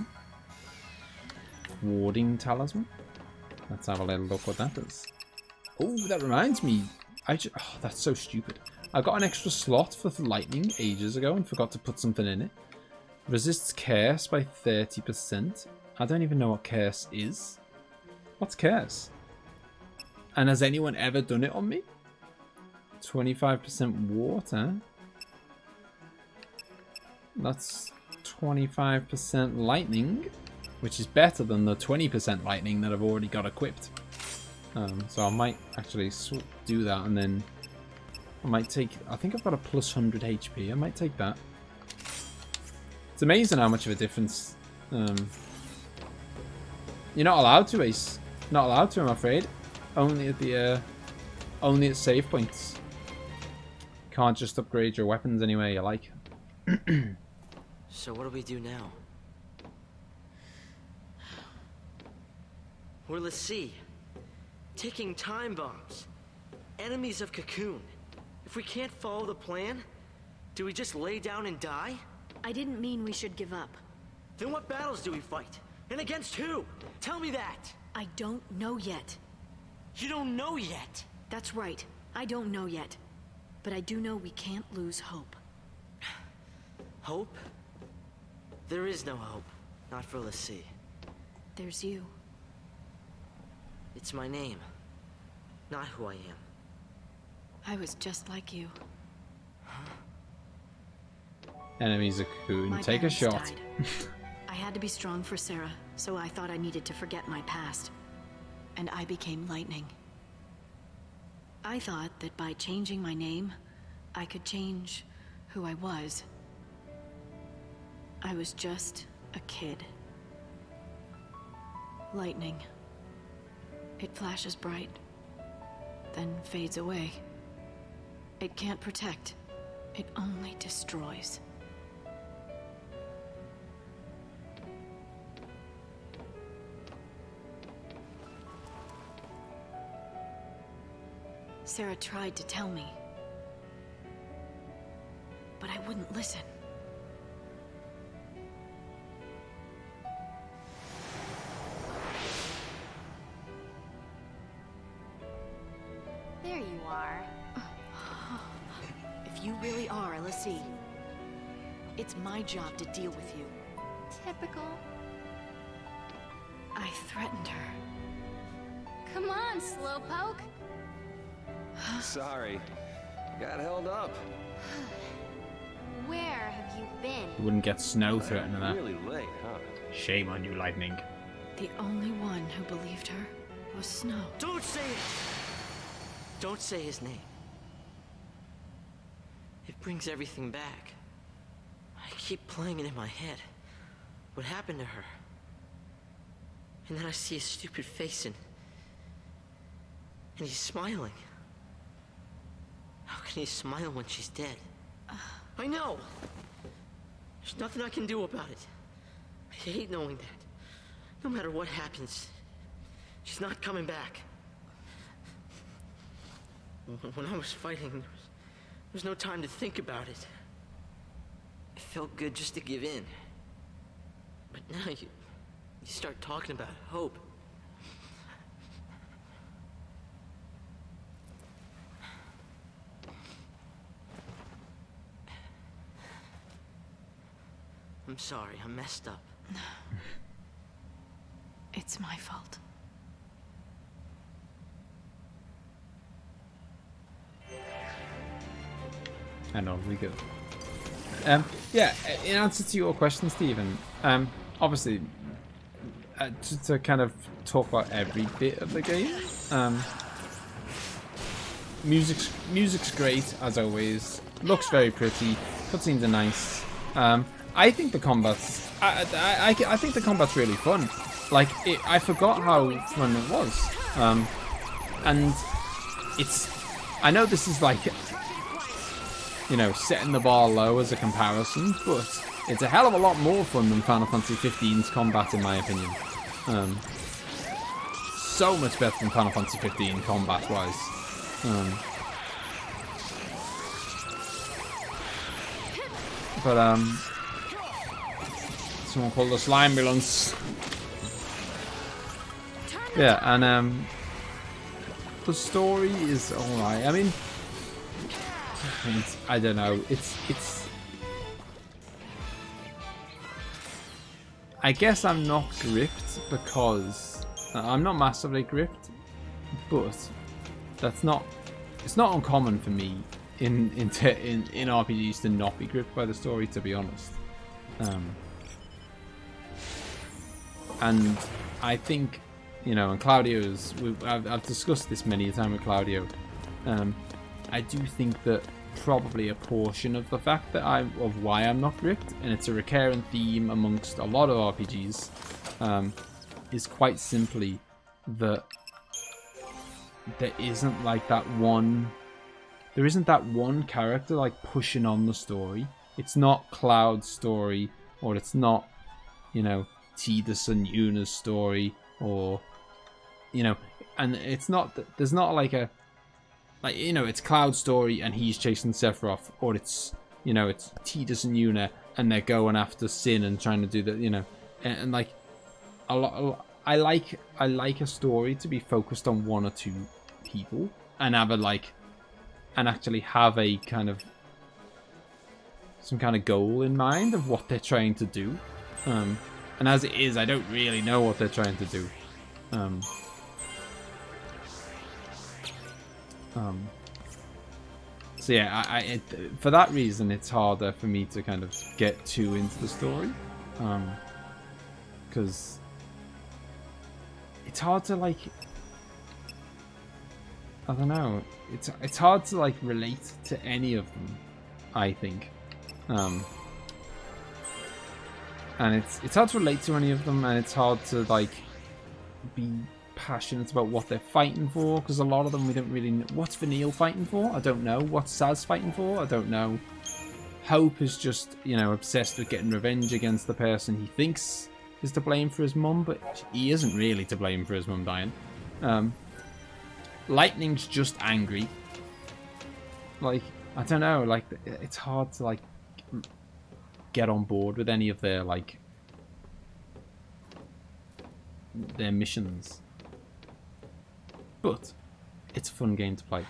warding talisman. Let's have a little look what that does. Oh, that reminds me. Oh, that's so stupid. I got an extra slot for lightning ages ago and forgot to put something in it. Resists curse by 30%. I don't even know what curse is. What's curse? And has anyone ever done it on me? 25% water. That's 25% lightning, which is better than the 20% lightning that I've already got equipped. So I might actually do that, and then I might take, I think I've got a plus 100 HP. I might take that. It's amazing how much of a difference. You're not allowed to, Ace. Not allowed to, I'm afraid. Only at save points. Can't just upgrade your weapons anyway you like. So what do we do now? We're Lassie, taking time bombs, enemies of Cocoon. If we can't follow the plan, do we just lay down and die? I didn't mean we should give up. Then what battles do we fight? And against who? Tell me that! I don't know yet. You don't know yet? That's right. I don't know yet. But I do know we can't lose hope. Hope? There is no hope. Not for Lassie. There's you. It's my name. Not who I am. I was just like you. Enemies of Cocoon. My Take a parents shot. died. I had to be strong for Sarah, so I thought I needed to forget my past. And I became Lightning. I thought that by changing my name, I could change who I was. I was just a kid. Lightning. It flashes bright, then fades away. It can't protect. It only destroys. Sarah tried to tell me, but I wouldn't listen. There you are. If you really are Lassie, it's my job to deal with you. Typical. I threatened her. Come on, slowpoke. Sorry. Got held up. Where have you been? You wouldn't get snow threatening that. Really late, huh? Shame on you, Lightning. The only one who believed her was Snow. Don't say it! Don't say his name. It brings everything back. I keep playing it in my head. What happened to her? And then I see his stupid face and he's smiling. How can he smile when she's dead? I know! There's nothing I can do about it. I hate knowing that. No matter what happens, she's not coming back. When I was fighting, there was no time to think about it. It felt good just to give in. But now you start talking about hope. I'm sorry, I messed up. It's my fault. I know, we go. Yeah, in answer to your question, Stephen, obviously, to kind of talk about every bit of the game, music's great, as always, looks very pretty, cutscenes are nice. I think the combat's, I think the combat's really fun. Like, I forgot how fun it was. And it's, I know this is like, you know, setting the bar low as a comparison, but it's a hell of a lot more fun than Final Fantasy XV's combat, in my opinion. So much better than Final Fantasy 15 combat-wise. But, someone called the slime ambulance. Yeah, and, the story is alright. I mean, I don't know. It's. I guess I'm not gripped because I'm not massively gripped, but that's not. It's not uncommon for me in RPGs to not be gripped by the story, to be honest. And I think, you know, and Claudio's. I've discussed this many a time with Claudio. I do think that probably a portion of the fact that of why I'm not gripped, and it's a recurrent theme amongst a lot of RPGs, is quite simply that there isn't that one character like pushing on the story. It's not Cloud's story, or it's not, you know, Tidus and Yuna's story, or, you know, and it's not, there's not like a, like, you know, it's Cloud's story and he's chasing Sephiroth, or it's, you know, it's Tidus and Yuna and they're going after Sin and trying to do that, you know, and like a lot. I like a story to be focused on one or two people and have and actually have a kind of some kind of goal in mind of what they're trying to do. And as it is, I don't really know what they're trying to do. So yeah, for that reason, it's harder for me to kind of get too into the story, because it's hard to like, I don't know, it's hard to like relate to any of them, I think, and it's hard to relate to any of them, and it's hard to like be passionate about what they're fighting for, because a lot of them we don't really know. What's Vanille fighting for? I don't know. What's Saz fighting for? I don't know. Hope is just, you know, obsessed with getting revenge against the person he thinks is to blame for his mum, but he isn't really to blame for his mum dying. Lightning's just angry. Like, I don't know, like, it's hard to like get on board with any of their like their missions. But it's a fun game to play.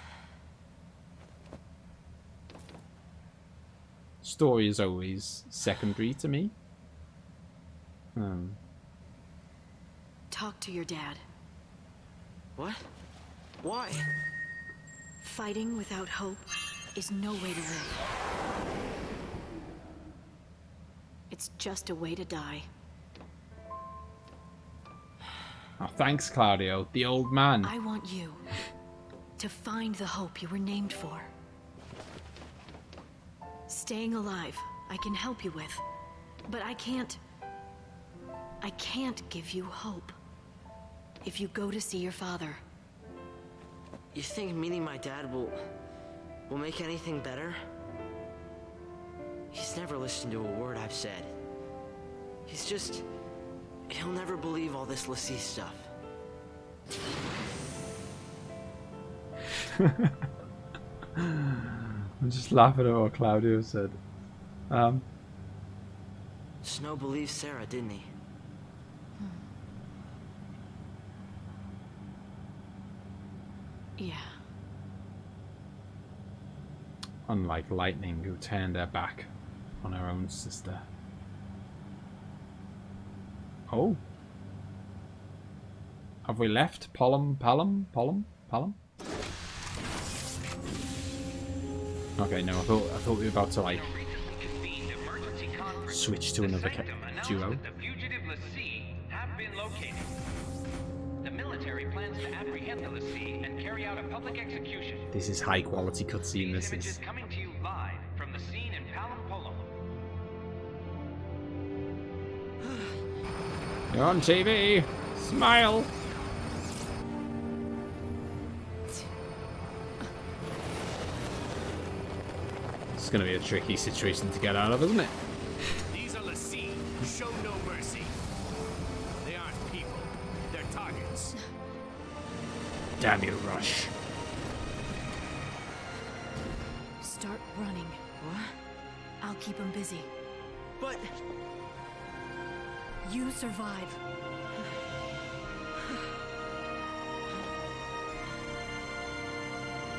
Story is always secondary to me. Talk to your dad. What? Why? Fighting without hope is no way to live. It's just a way to die. Oh, thanks, Claudio, the old man. I want you to find the hope you were named for. Staying alive, I can help you with, but I can't give you hope. If you go to see your father. You think meeting my dad will make anything better? He's never listened to a word I've said. He'll never believe all this Lassie stuff. I'm just laughing at what Claudio said. Snow believed Sarah, didn't he? Unlike Lightning, who turned their back on her own sister. Oh. Have we left Palom? Okay, no, I thought we were about to like switch to another duo. The fugitive lessee have been located. The military plans to apprehend the lessee and carry out a public execution. This is high quality cutscene. These This images is coming to you live from the scene in Palom. You're on TV. Smile. It's gonna be a tricky situation to get out of, isn't it? These are lessee who show no mercy. They aren't people. They're targets. Damn you, Rush. Start running. What? I'll keep him busy. But You survive.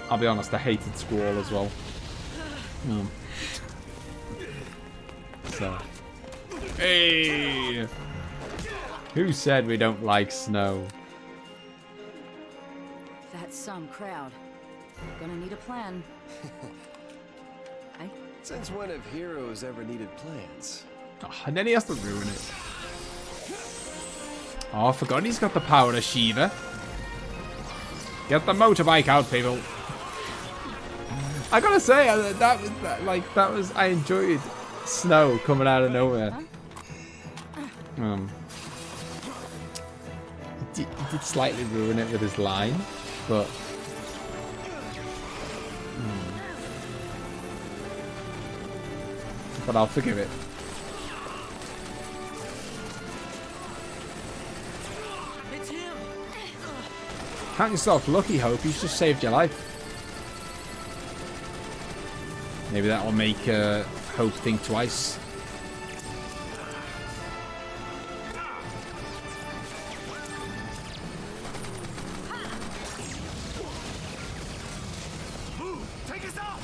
I'll be honest, I hated Squall as well. So. Hey! Who said we don't like snow? That's some crowd. Gonna need a plan. Since when have heroes ever needed plans? Oh, and then he has to ruin it. Oh, I forgot he's got the power of Shiva. Get the motorbike out, people. I gotta say, that was I enjoyed snow coming out of nowhere. He did slightly ruin it with his line, but I'll forgive it. it's him. Count yourself lucky, Hope. He's just saved your life. Maybe that will make Hope think twice. Take us off!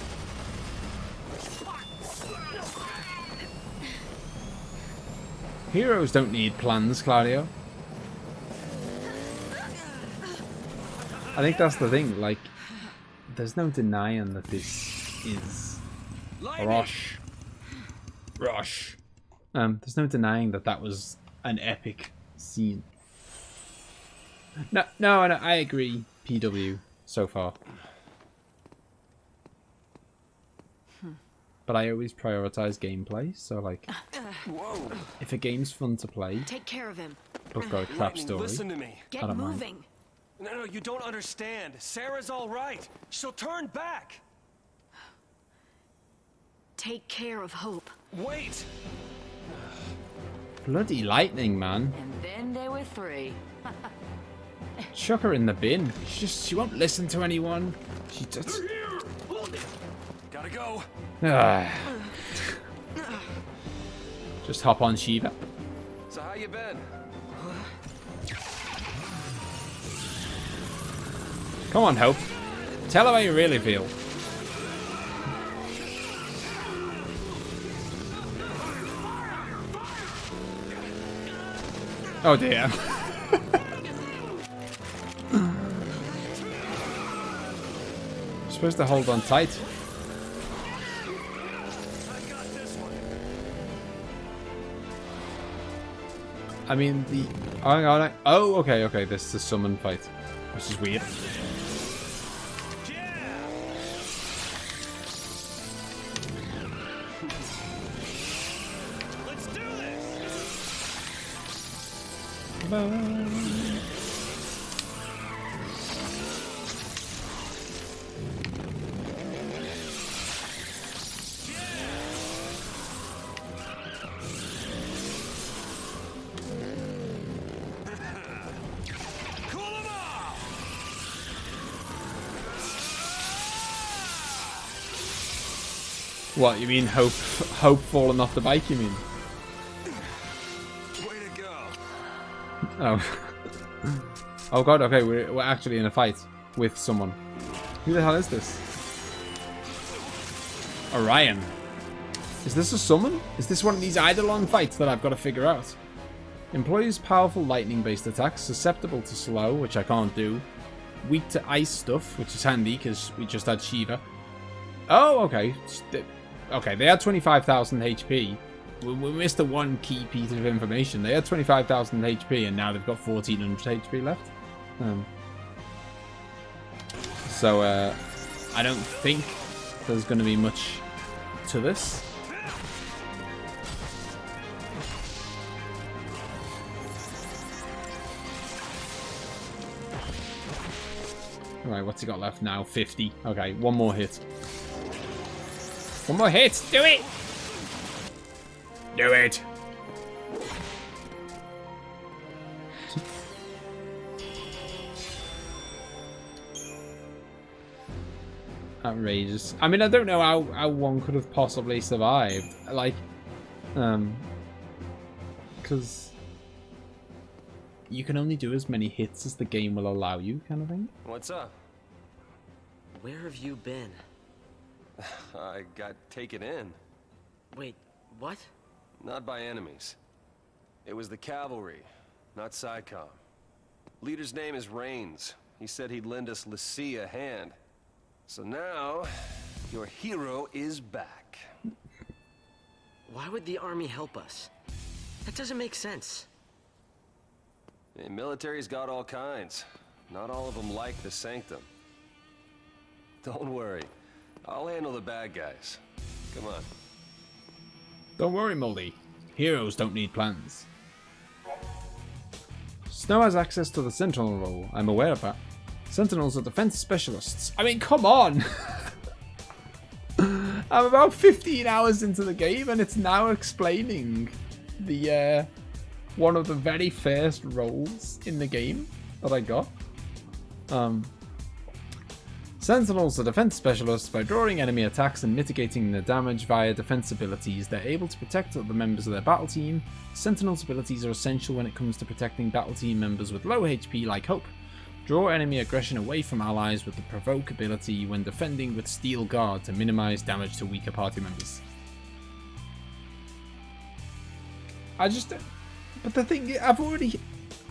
Heroes don't need plans, Claudio. I think that's the thing. Like, there's no denying that this is Rush. There's no denying that was an epic scene. No, I agree. PW so far. But I always prioritize gameplay, so like, if a game's fun to play, Take care of him. but got a crap story, Listen to me. Get I don't mind. moving. No, you don't understand. Sarah's all right. She'll turn back. Take care of Hope. Wait. Bloody lightning, man. And then there were three. Chuck her in the bin. She won't listen to anyone. She just... Gotta go. Just hop on Shiva. So how you been? Come on, Hope. Tell her how you really feel. Oh dear. Supposed to hold on tight. I mean, the... Oh, okay. This is a summon fight. Which is weird. Let's do this! What, you mean Hope falling off the bike, you mean? Way to go. Oh. Oh god, okay, we're actually in a fight with someone. Who the hell is this? Orion. Is this a summon? Is this one of these Eidolon fights that I've got to figure out? Employs powerful lightning-based attacks, susceptible to slow, which I can't do. Weak to ice stuff, which is handy because we just had Shiva. Oh, okay. Okay, they had 25,000 HP. We missed the one key piece of information. They had 25,000 HP and now they've got 1,400 HP left. So, I don't think there's going to be much to this. Alright, what's he got left now? 50. Okay, one more hit. One more hit! Do it! Do it! Outrageous. I mean, I don't know how one could have possibly survived. Like, because you can only do as many hits as the game will allow you, kind of thing. What's up? Where have you been? I got taken in. Wait, what? Not by enemies. It was the cavalry, not SciComm. Leader's name is Rains. He said he'd lend us letsgo a hand. So now, your hero is back. Why would the army help us? That doesn't make sense. The military's got all kinds. Not all of them like the Sanctum. Don't worry. I'll handle the bad guys. Come on. Don't worry, Moldy. Heroes don't need plans. Snow has access to the Sentinel role. I'm aware of that. Sentinels are defense specialists. I mean, come on! I'm about 15 hours into the game and it's now explaining the, one of the very first roles in the game that I got. Sentinels are defense specialists. By drawing enemy attacks and mitigating their damage via defense abilities, they're able to protect the members of their battle team. Sentinels' abilities are essential when it comes to protecting battle team members with low HP like Hope. Draw enemy aggression away from allies with the Provoke ability when defending with Steel Guard to minimize damage to weaker party members. But the thing,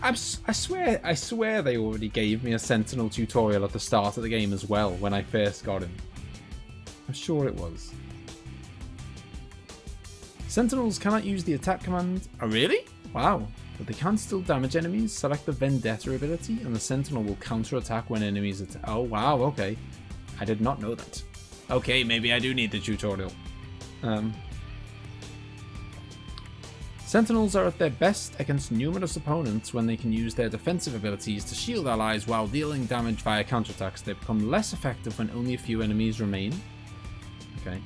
I swear they already gave me a Sentinel tutorial at the start of the game as well when I first got him. I'm sure it was. Sentinels cannot use the attack command. Oh, really? Wow. But they can still damage enemies. Select the Vendetta ability and the Sentinel will counter-attack when enemies attack. Oh, wow, okay. I did not know that. Okay, maybe I do need the tutorial. Sentinels are at their best against numerous opponents when they can use their defensive abilities to shield allies while dealing damage via counterattacks. They become less effective when only a few enemies remain. Okay.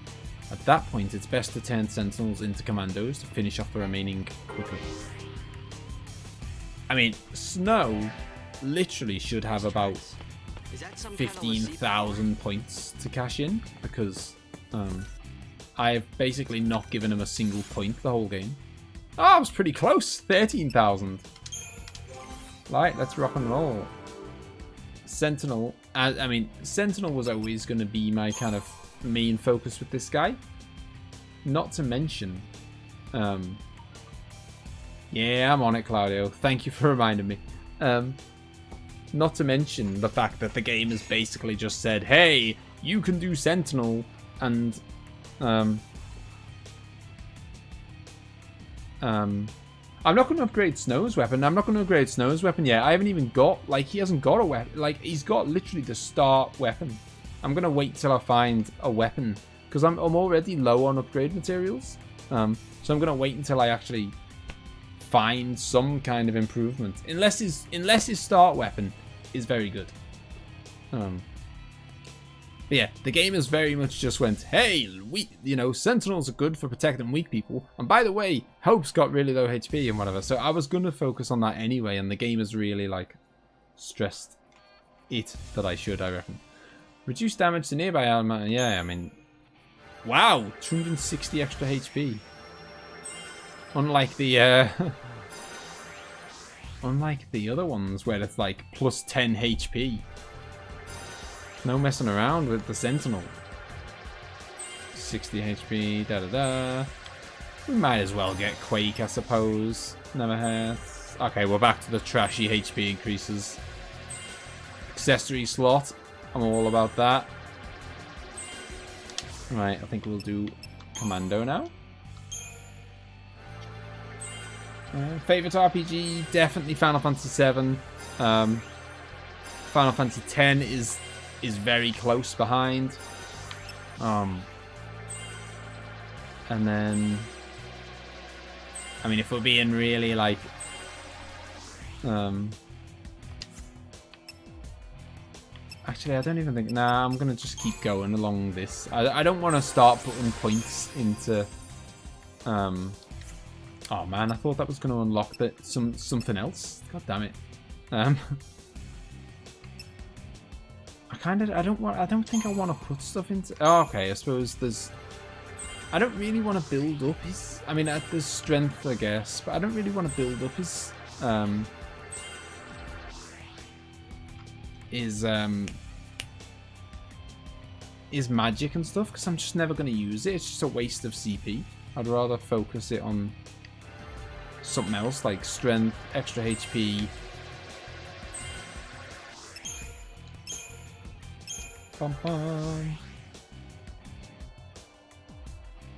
At that point, it's best to turn Sentinels into commandos to finish off the remaining quickly. I mean, Snow literally should have about 15,000 points to cash in because I have basically not given him a single point the whole game. Oh, I was pretty close. 13,000. Right, let's rock and roll. Sentinel. I mean, Sentinel was always going to be my kind of main focus with this guy. Not to mention... yeah, I'm on it, Claudio. Thank you for reminding me. Not to mention the fact that the game has basically just said, hey, you can do Sentinel and... I'm not going to upgrade Snow's weapon. I'm not going to upgrade Snow's weapon yet. I haven't even got, like, he hasn't got a weapon. Like, he's got literally the start weapon. I'm going to wait till I find a weapon because I'm already low on upgrade materials. So I'm going to wait until I actually find some kind of improvement. Unless his start weapon is very good. But yeah, the game has very much just went, hey, Sentinels are good for protecting weak people. And by the way, Hope's got really low HP and whatever. So I was going to focus on that anyway. And the game has really, like, stressed it that I should, I reckon. Reduce damage to nearby armor. Yeah, I mean, wow, 260 extra HP. Unlike the, unlike the other ones where it's like plus 10 HP. No messing around with the Sentinel. 60 HP, da-da-da. We might as well get Quake, I suppose. Never hurts. Okay, we're back to the trashy HP increases. Accessory slot. I'm all about that. Right, I think we'll do Commando now. Favorite RPG? Definitely Final Fantasy VII. Final Fantasy X is very close behind. And then, I mean, if we're being really like, actually, I don't even think. Nah, I'm gonna just keep going along this. I don't want to start putting points into. Oh man, I thought that was gonna unlock something else. God damn it. I don't think I want to put stuff into. Oh, okay, I suppose there's. I don't really want to build up his. I mean, there's strength, I guess, but I don't really want to build up his magic and stuff, because I'm just never going to use it. It's just a waste of CP. I'd rather focus it on something else, like strength, extra HP. Bum, bum.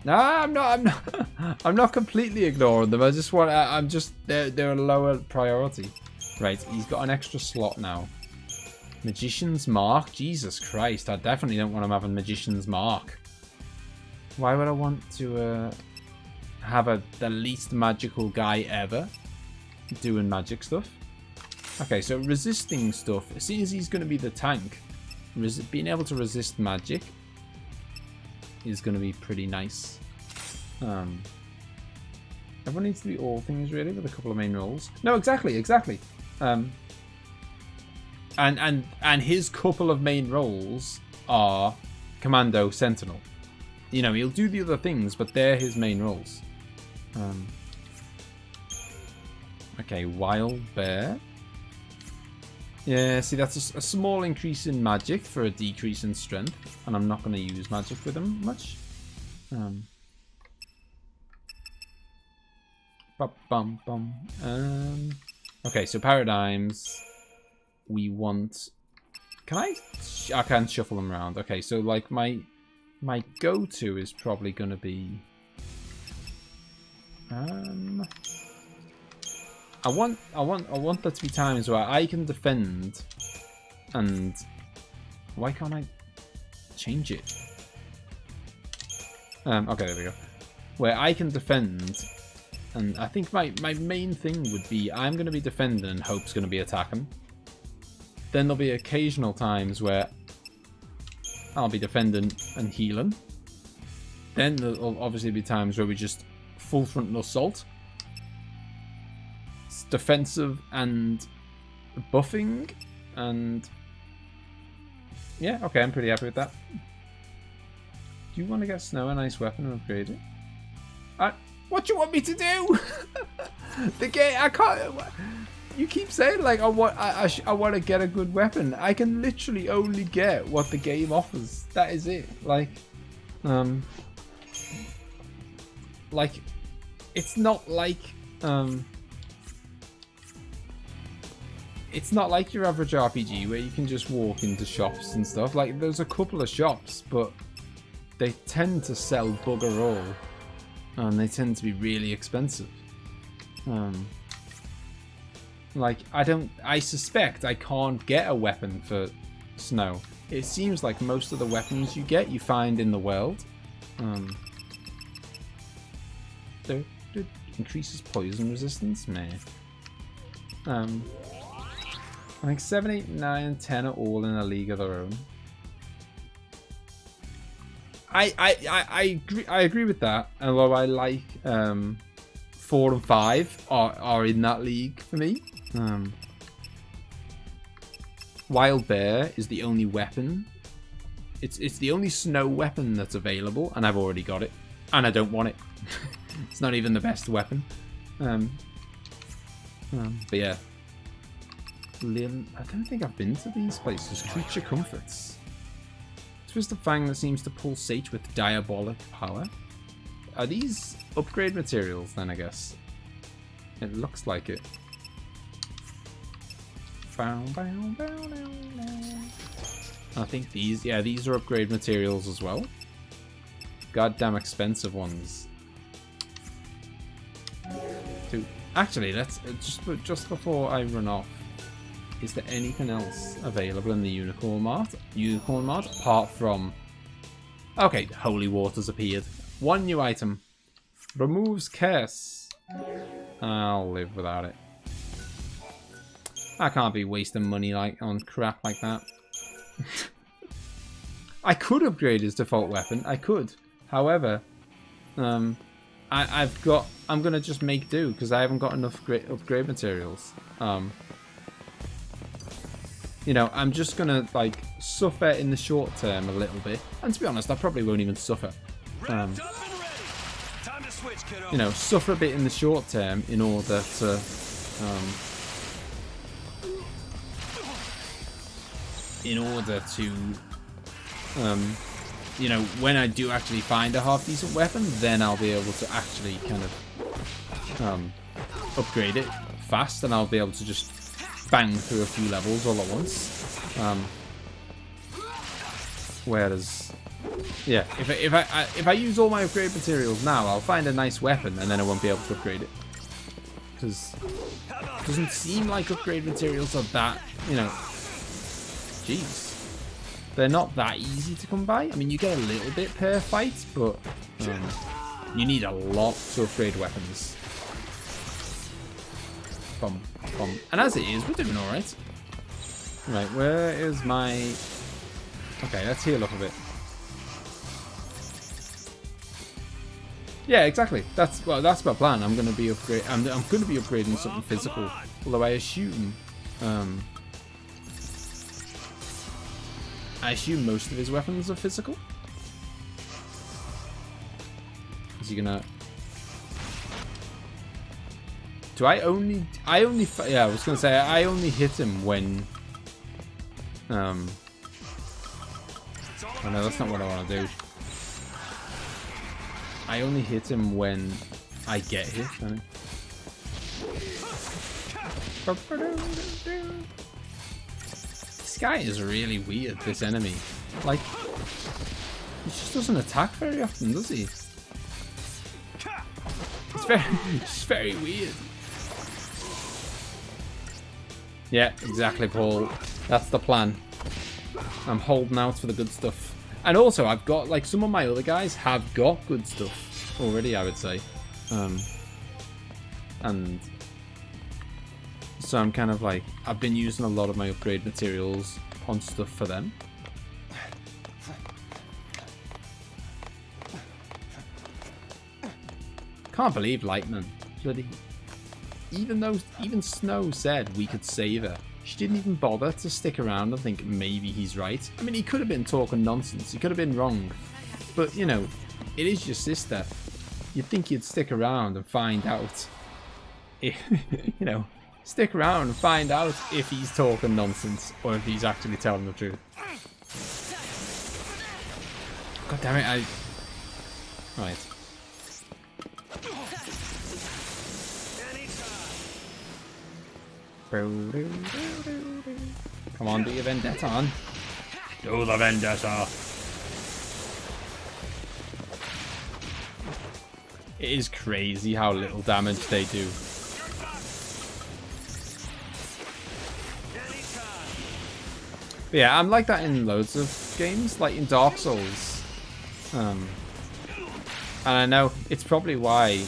No, I'm not completely ignoring them. I just want. I'm just. They're a lower priority. Right. He's got an extra slot now. Magician's Mark. Jesus Christ! I definitely don't want him having Magician's Mark. Why would I want to have the least magical guy ever doing magic stuff? Okay, so resisting stuff. As soon as he's going to be the tank, being able to resist magic is going to be pretty nice. Everyone needs to be all things really, with a couple of main roles. No, exactly. And his couple of main roles are Commando, Sentinel. You know, he'll do the other things, but they're his main roles. Okay, Wild Bear. Yeah, see, that's a small increase in magic for a decrease in strength, and I'm not going to use magic with him much. Okay, so paradigms. We want. I can shuffle them around. Okay, so like my go-to is probably going to be. I want there to be times where I can defend, and why can't I change it? Okay, there we go. Where I can defend, and I think my main thing would be I'm going to be defending and Hope's going to be attacking. Then there'll be occasional times where I'll be defending and healing. Then there'll obviously be times where we just full frontal assault. It's defensive and buffing, and yeah, okay, I'm pretty happy with that. Do you want to get Snow a nice weapon and upgrade it? What do you want me to do? The game, I can't. You keep saying like I want to get a good weapon. I can literally only get what the game offers. That is it. Like it's not like it's not like your average RPG where you can just walk into shops and stuff. Like there's a couple of shops, but they tend to sell bugger all, and they tend to be really expensive. Like I suspect I can't get a weapon for Snow. It seems like most of the weapons you get, you find in the world. Increases poison resistance, man. I think 7, 8, 9, and 10 are all in a league of their own. I agree with that. Although I like 4 and 5 are in that league for me. Wild Bear is the only weapon. It's the only Snow weapon that's available, and I've already got it, and I don't want it. It's not even the best weapon. But yeah, I don't think I've been to these places. Creature Comforts. Twisted Fang that seems to pulsate with diabolic power. Are these upgrade materials then, I guess? It looks like it. I think these, yeah, these are upgrade materials as well. Goddamn expensive ones. Dude, actually, let's just before I run off, is there anything else available in the Unicorn Mart? Unicorn Mart apart from, okay, holy waters appeared. One new item. Removes curse. I'll live without it. I can't be wasting money like on crap like that. I could upgrade his default weapon. I could. However, I'm gonna just make do because I haven't got enough upgrade materials. You know, I'm just gonna like suffer in the short term a little bit, and to be honest, I probably won't even suffer. You know, suffer a bit in the short term in order to, you know, when I do actually find a half decent weapon, then I'll be able to actually kind of upgrade it fast, and I'll be able to just bang through a few levels all at once. Whereas, yeah, if I use all my upgrade materials now, I'll find a nice weapon and then I won't be able to upgrade it. Because it doesn't seem like upgrade materials are that, you know, jeez. They're not that easy to come by. I mean, you get a little bit per fight, but you need a lot to upgrade weapons. Bum, bum. And as it is, we're doing alright. Right, where is my... Okay, let's heal up a bit. Yeah, exactly. That's my plan. I'm gonna be upgrading something physical. Although I assume most of his weapons are physical. Is he gonna? Do I only? Yeah, I was gonna say I only hit him when. Oh no, that's not what I want to do. I only hit him when I get hit. This guy is really weird, this enemy. Like, he just doesn't attack very often, does he? It's very weird. Yeah, exactly, Paul. That's the plan. I'm holding out for the good stuff. And also, I've got, like, some of my other guys have got good stuff already, I would say. And so I'm kind of like, I've been using a lot of my upgrade materials on stuff for them. Can't believe Lightman. Bloody. Even Snow said we could save her. She didn't even bother to stick around and think maybe he's right. I mean, he could have been talking nonsense. He could have been wrong. But, you know, it is your sister. You'd think you'd stick around and find out. You know, stick around and find out if he's talking nonsense or if he's actually telling the truth. God damn it, Right. Come on, do your vendetta on. Do the vendetta. It is crazy how little damage they do. But yeah, I'm like that in loads of games, like in Dark Souls. And I know it's probably why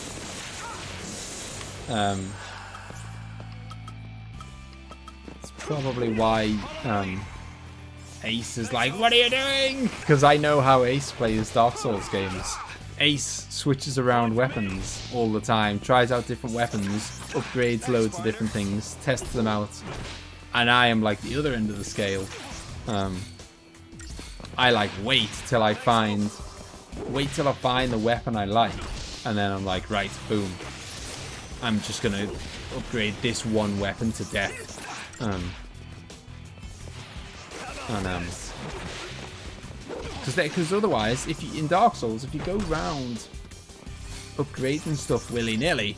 Ace is like, what are you doing? Because I know how Ace plays Dark Souls games. Ace switches around weapons all the time, tries out different weapons, upgrades loads of different things, tests them out. And I am like the other end of the scale. I like wait till I find the weapon I like, and then I'm like, right, boom. I'm just gonna upgrade this one weapon to death. Because Because otherwise, if you, in Dark Souls, if you go round upgrading stuff willy-nilly,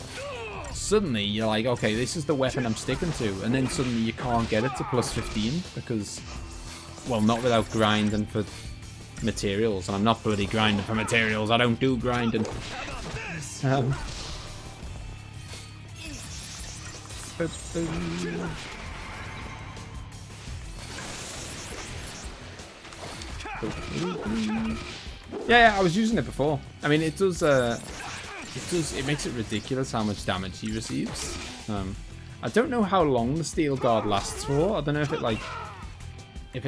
suddenly you're like, okay, this is the weapon I'm sticking to, and then suddenly you can't get it to plus 15 because, well, not without grinding for materials, and I'm not bloody grinding for materials. I don't do grinding. Yeah, I was using it before. I mean, it makes it ridiculous how much damage he receives. I don't know how long the steel guard lasts for. I don't know if it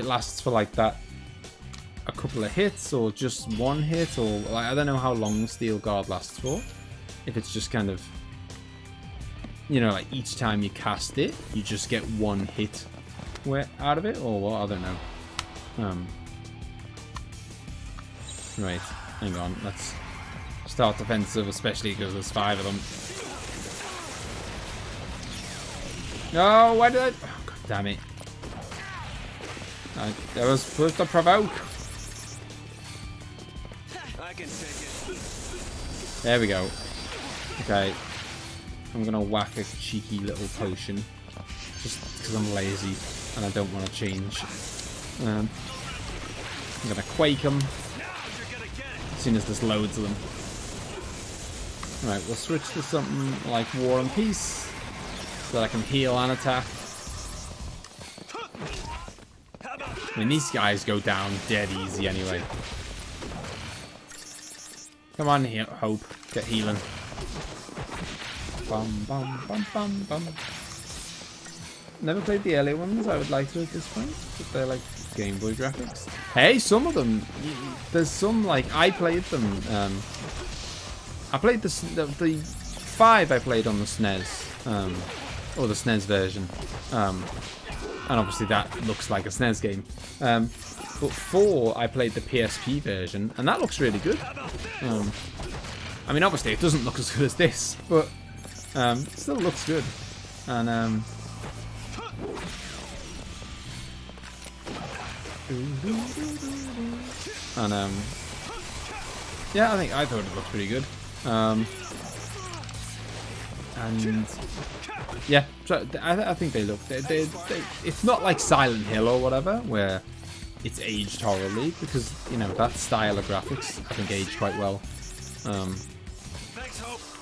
lasts for like that a couple of hits or just one hit, or like, I don't know how long the steel guard lasts for. If it's just kind of, you know, like each time you cast it, you just get one hit out of it, or what? I don't know. Right, hang on. Let's start defensive, especially because there's 5 of them. No, why did I? Oh, God damn it! I was supposed to provoke. I can take it. There we go. Okay, I'm gonna whack a cheeky little potion, just because I'm lazy and I don't want to change. I'm gonna quake them as soon as there's loads of them. Right, we'll switch to something like War and Peace, so that I can heal and attack. I mean, these guys go down dead easy anyway. Come on here, Hope. Get healing. Bum, bum, bum, bum, bum. Never played the early ones. I would like to at this point, but they're like Game Boy graphics. Hey, some of them. There's some, like, I played them. I played the 5 I played on the SNES, or the SNES version, and obviously that looks like a SNES game. But 4 I played the PSP version, and that looks really good. I mean, obviously it doesn't look as good as this, but it still looks good. And yeah, I thought it looked pretty good. And yeah, so I think they look. It's not like Silent Hill or whatever, where it's aged horribly, because, you know, that style of graphics I think aged quite well.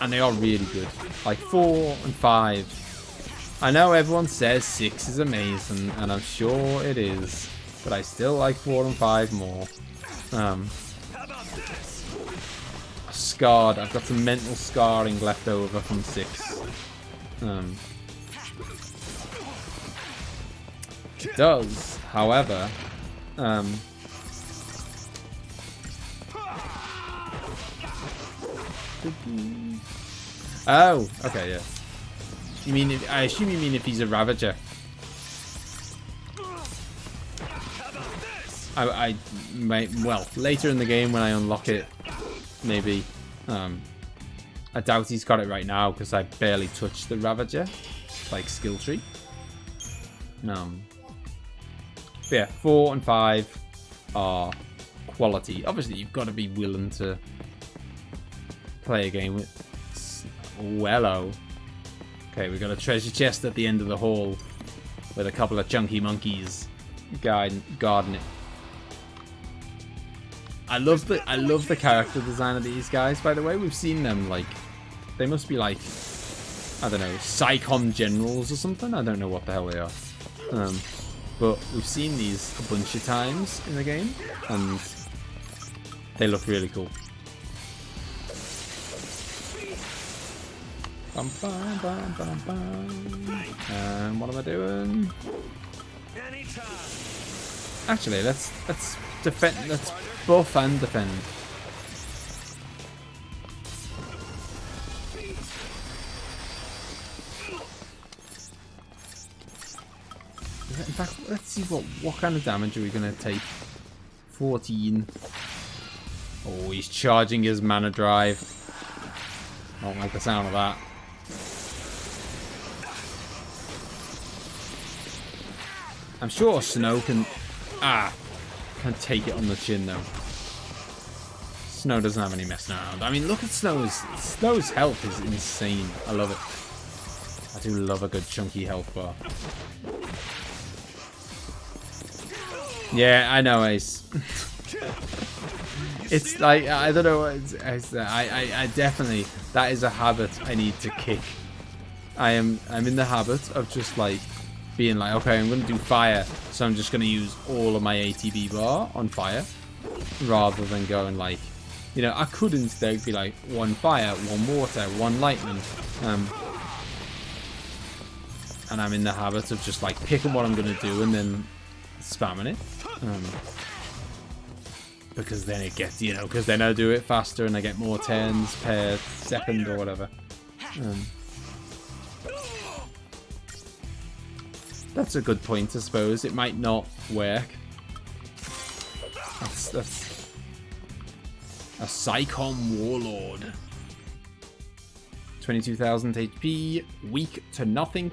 And they are really good. Like 4 and 5. I know everyone says 6 is amazing, and I'm sure it is, but I still like 4 and 5 more. Scarred. I've got some mental scarring left over from 6. It does, however, oh, okay, yeah. You mean, I assume you mean if he's a Ravager. I might, well, later in the game when I unlock it, maybe. I doubt he's got it right now because I barely touched the Ravager, like, skill tree. But yeah, 4 and 5 are quality. Obviously, you've got to be willing to play a game with Wello. Okay, we've got a treasure chest at the end of the hall with a couple of chunky monkeys guarding it. I love the character design of these guys, by the way. We've seen them, like, they must be like, I don't know, Psycom generals or something. I don't know what the hell they are. But we've seen these a bunch of times in the game, and they look really cool. Bum, bum, bum, bum, bum. And what am I doing? Actually, let's defend. Let's buff and defend. In fact, let's see what kind of damage are we gonna take. 14. Oh, he's charging his mana drive. I don't like the sound of that. I'm sure Snow can take it on the chin though. Snow doesn't have any messing around. I mean, look at Snow's health is insane. I love it. I do love a good chunky health bar. Yeah, I know, Ace. It's like, I don't know. I definitely, that is a habit I need to kick. I'm in the habit of just like being like, okay, I'm going to do fire, so I'm just going to use all of my ATB bar on fire, rather than going like, you know, I could instead be like 1 fire, 1 water, 1 lightning, and I'm in the habit of just like picking what I'm going to do and then spamming it, because then it gets, you know, because then I do it faster and I get more turns per second or whatever. That's a good point, I suppose. It might not work. That's a Psychom Warlord. 22,000 HP, weak to nothing.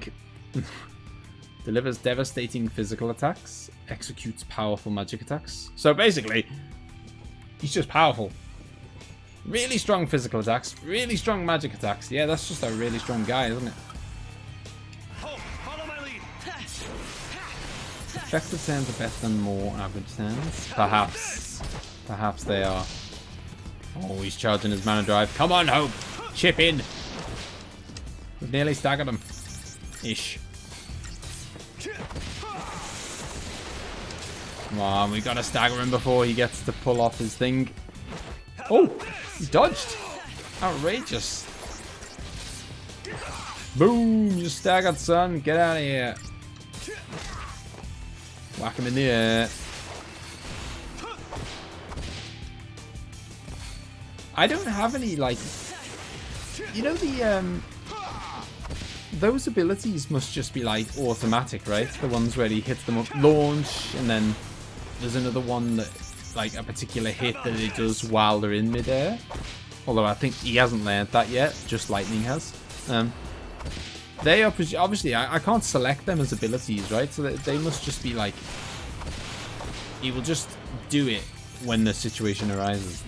Delivers devastating physical attacks, executes powerful magic attacks. So basically, he's just powerful. Really strong physical attacks, really strong magic attacks. Yeah, that's just a really strong guy, isn't it? Effective turns are better than more average turns. Perhaps. Perhaps they are. Oh, he's charging his mana drive. Come on, Hope! Chip in! We've nearly staggered him. Ish. Come on, we gotta stagger him before he gets to pull off his thing. Oh! He dodged! Outrageous. Boom! You staggered, son. Get out of here. Whack him in the air. I don't have any, like, you know, the those abilities must just be like automatic, right? The ones where he hits them up, launch, and then there's another one that, like, a particular hit that he does while they're in midair. Although I think he hasn't learned that yet, just Lightning has. They are obviously, I can't select them as abilities, right? So they must just be like, he will just do it when the situation arises.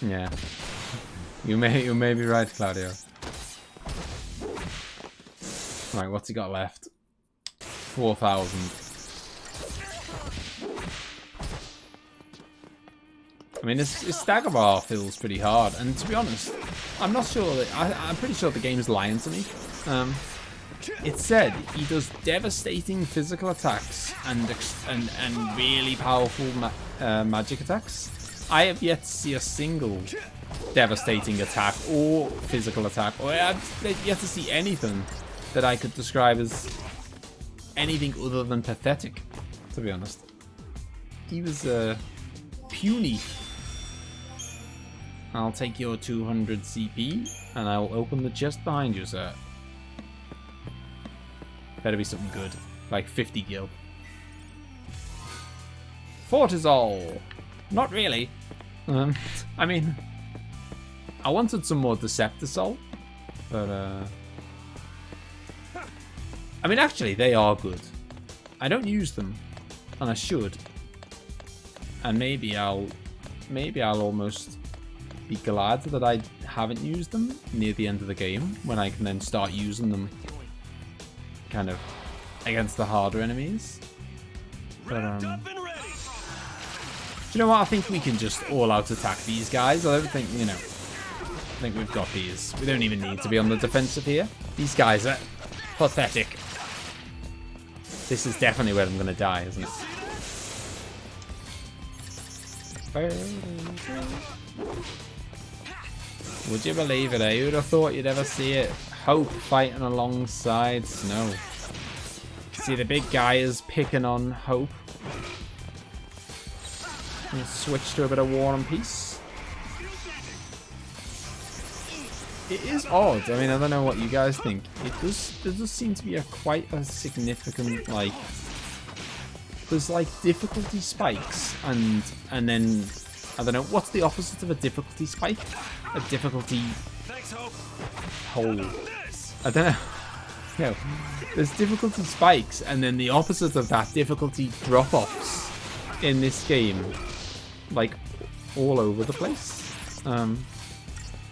Yeah, you may be right, Claudio. Right, what's he got left? 4,000. I mean, his stagger bar feels pretty hard, and to be honest, I'm not sure that I'm pretty sure the game's lying to me. It said he does devastating physical attacks and really powerful magic attacks. I have yet to see a single devastating attack or physical attack, or I've yet to see anything that I could describe as anything other than pathetic, to be honest. He was puny. I'll take your 200 CP, and I will open the chest behind you, sir. Better be something good, like 50 gil. Fortizol! Not really. I mean, I wanted some more Deceptisol, but I mean, actually, they are good. I don't use them, and I should. And maybe I'll almost be glad that I haven't used them near the end of the game, when I can then start using them kind of against the harder enemies. But do you know what? I think we can just all-out attack these guys. I don't think, you know, I think we've got these. We don't even need to be on the defensive here. These guys are pathetic. This is definitely where I'm going to die, isn't it? Would you believe it, eh? Who'd have thought you'd ever see it? Hope fighting alongside Snow. See, the big guy is picking on Hope. We'll switch to a bit of War and Peace. It is odd. I mean, I don't know what you guys think. There does seem to be quite a significant, like, there's like difficulty spikes and then I don't know, what's the opposite of a difficulty spike? A difficulty hole. I don't know. You know, there's difficulty spikes, and then the opposite of that, difficulty drop-offs in this game, like all over the place.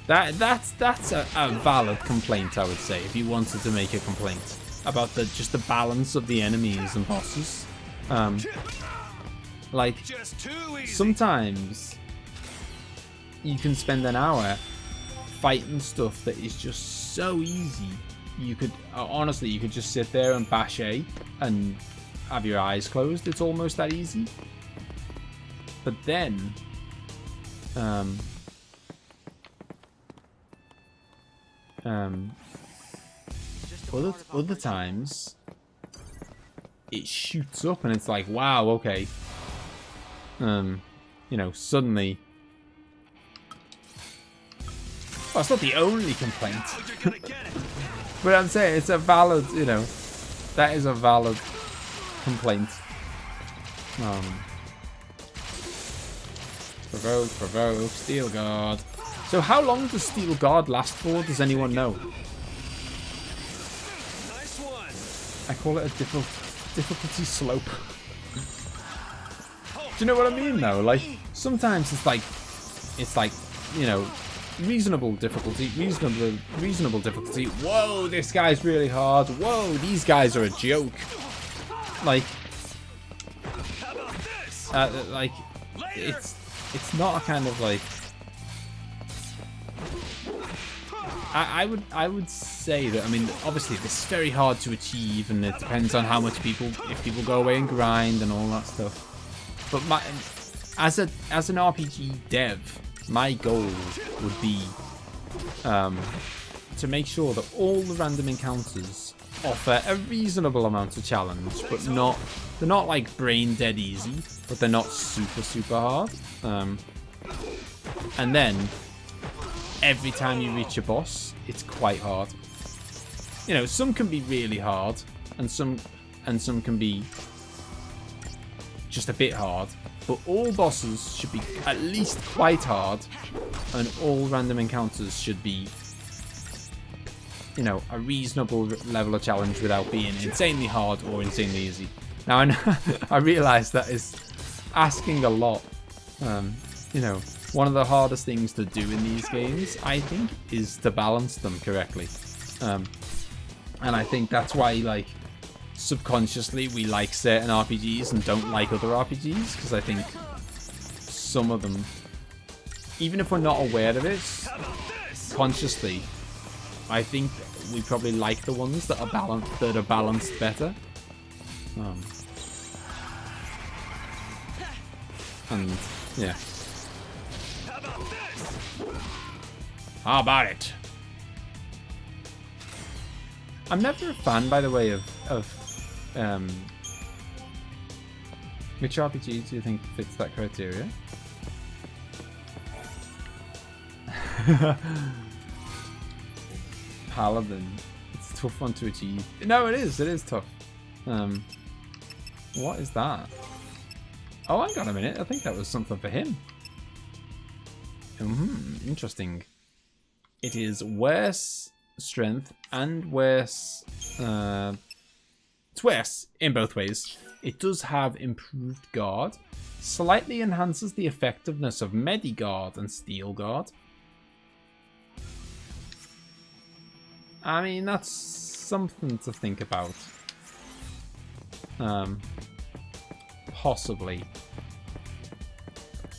That's a valid complaint, I would say, if you wanted to make a complaint about just the balance of the enemies and bosses. Like, sometimes you can spend an hour fighting stuff that is just so easy. You could, honestly, you could just sit there and bash A and have your eyes closed. It's almost that easy. But then, other times, it shoots up and it's like, wow, okay. You know, suddenly. Well, it's not the only complaint. But I'm saying it's a valid, you know, that is a valid complaint. Provoke, Steel Guard. So how long does Steel Guard last for? Does anyone know? Nice one. I call it a difficulty slope. Do you know what I mean though? Like, sometimes it's like, you know, reasonable difficulty. Whoa, this guy's really hard. Whoa, these guys are a joke. Like, it's not a kind of like. I would say that, I mean, obviously this is very hard to achieve, and it depends on how much if people go away and grind and all that stuff. But as an RPG dev, my goal would be to make sure that all the random encounters offer a reasonable amount of challenge, but they're not like brain dead easy, but they're not super hard. And then every time you reach a boss, it's quite hard. You know, some can be really hard, and some can be just a bit hard. But all bosses should be at least quite hard, and all random encounters should be, you know, a reasonable level of challenge without being insanely hard or insanely easy. Now, I realise that is asking a lot. You know, one of the hardest things to do in these games, I think, is to balance them correctly. And I think that's why, like, subconsciously we like certain RPGs and don't like other RPGs, because I think some of them, even if we're not aware of it consciously, I think we probably like the ones that are balanced better. And yeah. How about it? I'm never a fan, by the way, of which RPG do you think fits that criteria? Paladin. It's a tough one to achieve. No, it is tough. What is that? Oh, hang on a minute. I think that was something for him. Interesting. It is worse strength and worse. It's worse in both ways. It does have improved guard, slightly enhances the effectiveness of Mediguard and Steel Guard. I mean, that's something to think about. Possibly.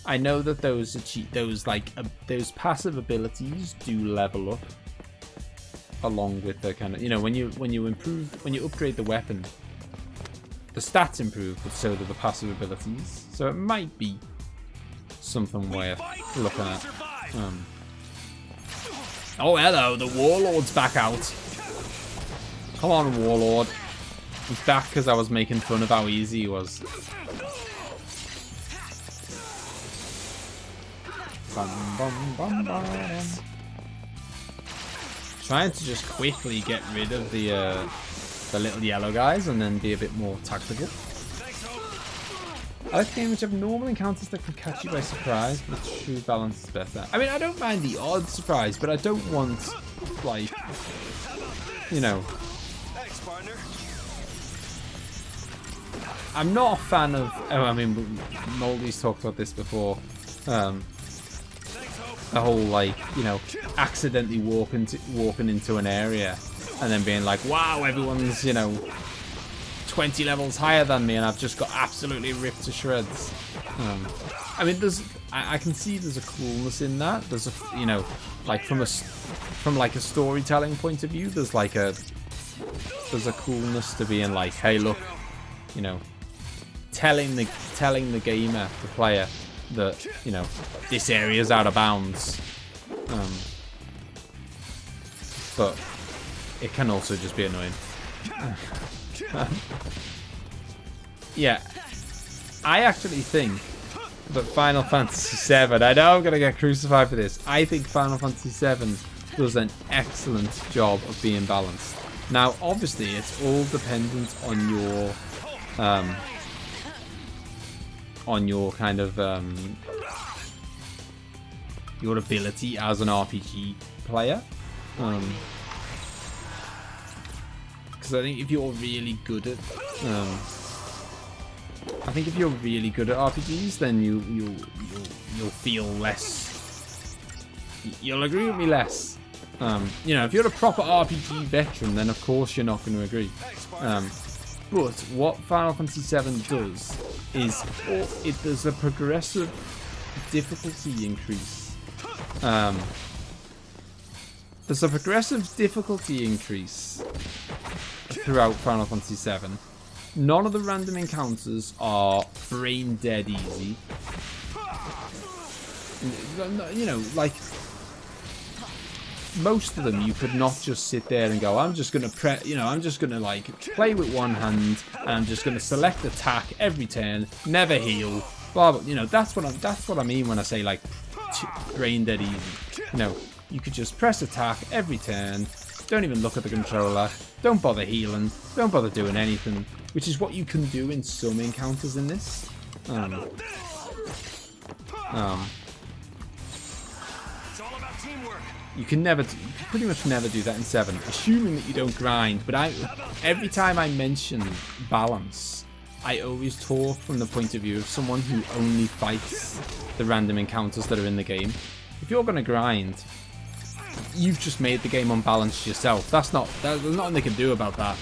I know that those passive abilities do level up along with the kind of, you know, when you upgrade the weapon, the stats improve, but so do the passive abilities. So it might be something worth looking at. Oh, hello, the Warlord's back out. Come on, Warlord. He's back because I was making fun of how easy he was. Trying to just quickly get rid of the little yellow guys and then be a bit more tactical. I like games which have normal encounters that can catch you by surprise, but the true balance is better. I mean, I don't mind the odd surprise, but I don't want, like, you know, I'm not a fan of. Oh, I mean, Moldy's talked about this before. The whole, like, you know, accidentally walking into an area and then being like, wow, everyone's, you know, 20 levels higher than me and I've just got absolutely ripped to shreds. I mean, I can see there's a coolness in that. There's a, you know, like from like a storytelling point of view, there's a coolness to being like, hey, look, you know, telling the gamer, the player, that, you know, this area is out of bounds. But it can also just be annoying. Yeah, I actually think that Final Fantasy VII, I know I'm going to get crucified for this, I think Final Fantasy VII does an excellent job of being balanced. Now, obviously, it's all dependent on your kind of your ability as an RPG player. Because I think if you're really good at RPGs, then you'll feel less. You'll agree with me less. You know, if you're a proper RPG veteran, then of course you're not going to agree. But what Final Fantasy VII does is there's a progressive difficulty increase. There's a progressive difficulty increase throughout Final Fantasy VII. None of the random encounters are brain dead easy. You know, like, most of them you could not just sit there and go, I'm just gonna I'm just gonna like play with one hand and I'm just gonna select attack every turn, never heal, blah blah. You know, that's what I mean when I say like brain dead easy. You know, you could just press attack every turn, don't even look at the controller, don't bother healing, don't bother doing anything, which is what you can do in some encounters in this. It's all about teamwork. You can pretty much never do that in 7, assuming that you don't grind. But every time I mention balance, I always talk from the point of view of someone who only fights the random encounters that are in the game. If you're going to grind, you've just made the game unbalanced yourself. There's nothing they can do about that.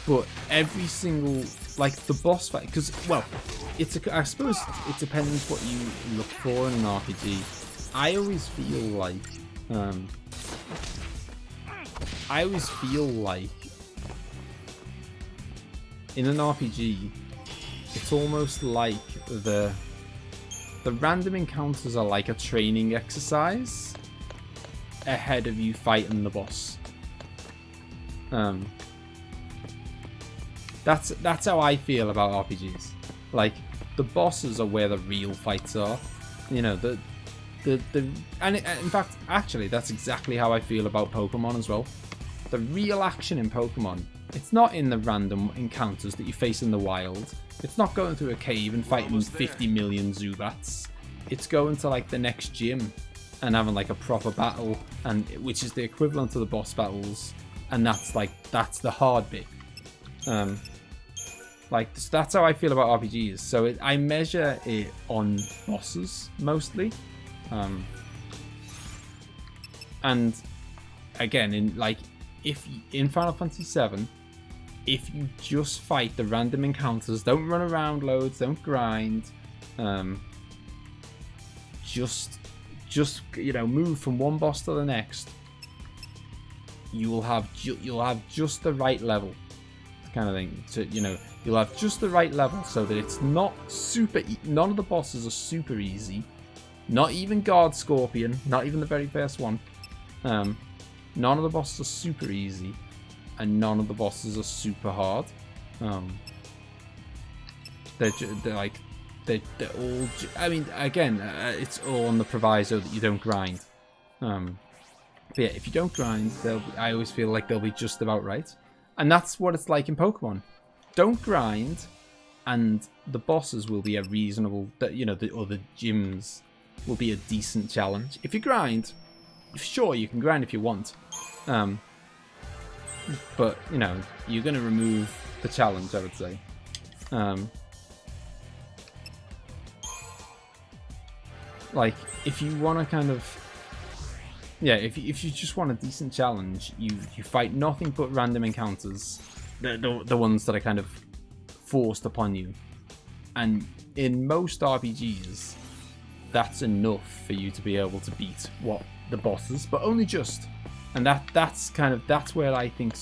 But every single, like, the boss fight, because, well, I suppose it depends what you look for in an RPG. I always feel like in an RPG, it's almost like the random encounters are like a training exercise ahead of you fighting the boss. That's how I feel about RPGs. Like, the bosses are where the real fights are. You know, in fact, actually, that's exactly how I feel about Pokemon as well. The real action in Pokemon, it's not in the random encounters that you face in the wild. It's not going through a cave and fighting 50 million Zubats. It's going to, like, the next gym and having, like, a proper battle, and which is the equivalent to the boss battles. And that's the hard bit. Like, that's how I feel about RPGs. So I measure it on bosses mostly. And again, in Final Fantasy VII, if you just fight the random encounters, don't run around loads, don't grind, just you know, move from one boss to the next, you'll have just the right level, kind of thing. To, you know, you'll have just the right level so that it's not super. None of the bosses are super easy. Not even Guard Scorpion. Not even the very first one. None of the bosses are super easy, and none of the bosses are super hard. They're all. I mean, again, it's all on the proviso that you don't grind. But yeah, if you don't grind, I always feel like they'll be just about right. And that's what it's like in Pokemon. Don't grind, and the bosses will be a reasonable, you know, the gyms will be a decent challenge. If you grind, sure, you can grind if you want. but you know, you're going to remove the challenge, I would say. Like, if you want to kind of, yeah, if you just want a decent challenge, you fight nothing but random encounters, the ones that are kind of forced upon you, and in most RPGs, that's enough for you to be able to beat what the bosses, but only just. And that's where I think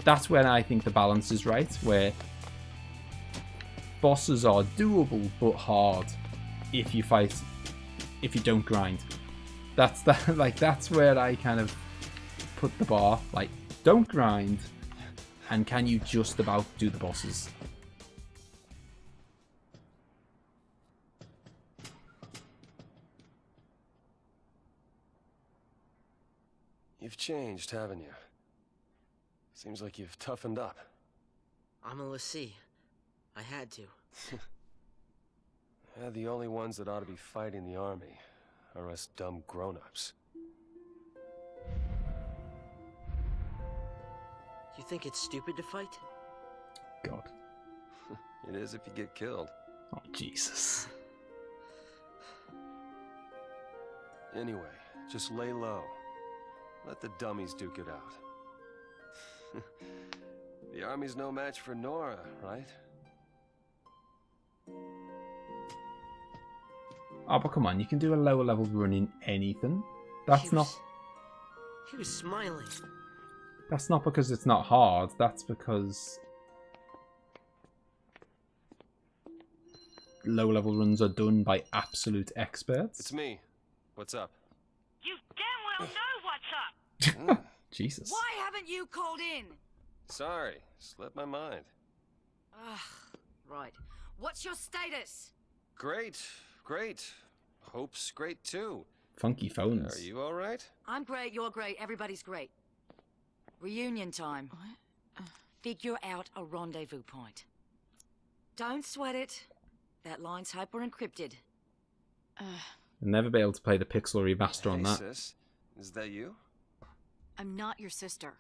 that's where I think the balance is right, where bosses are doable but hard if you don't grind. That's where I kind of put the bar. Like, don't grind, and can you just about do the bosses? You've changed, haven't you? Seems like you've toughened up. I'm a lessee. I had to. Yeah, the only ones that ought to be fighting the army are us dumb grown-ups. You think it's stupid to fight? God. It is if you get killed. Oh, Jesus. Anyway, just lay low. Let the dummies duke it out. The army's no match for Nora, right? Oh, but come on, you can do a lower level run in anything. That's not... He was smiling. That's not because it's not hard, that's because low level runs are done by absolute experts. It's me. What's up? You damn well know what's up! Jesus. Why haven't you called in? Sorry, slipped my mind. Ugh, right. What's your status? Great, great. Hope's great too. Funky phones. Are you alright? I'm great, you're great, everybody's great. Reunion time. Figure out a rendezvous point. Don't sweat it. That line's hyper-encrypted. I'll never be able to play the pixel remaster on that. Sis, is that you? I'm not your sister.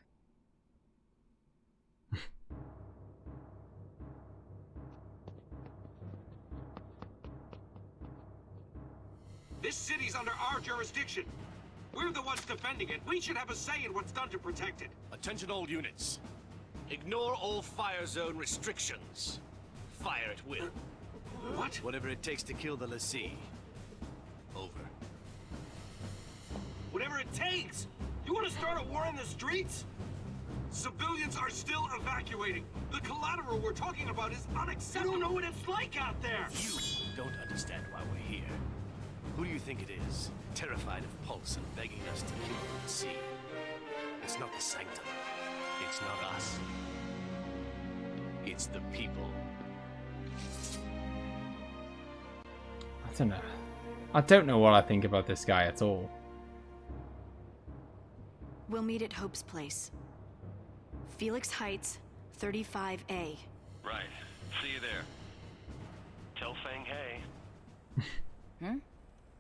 This city's under our jurisdiction. We're the ones defending it. We should have a say in what's done to protect it. Attention all units. Ignore all fire zone restrictions. Fire at will. What? Whatever it takes to kill the lessee. Over. Whatever it takes. You want to start a war in the streets? Civilians are still evacuating. The collateral we're talking about is unacceptable. You don't know what it's like out there. You don't understand why we're here. Who do you think it is? Terrified of Pulse and begging us to kill the lessee. It's not the Sanctum. It's not us. It's the people. I don't know. I don't know what I think about this guy at all. We'll meet at Hope's place. Felix Heights, 35A. Right. See you there. Tell Fang hey.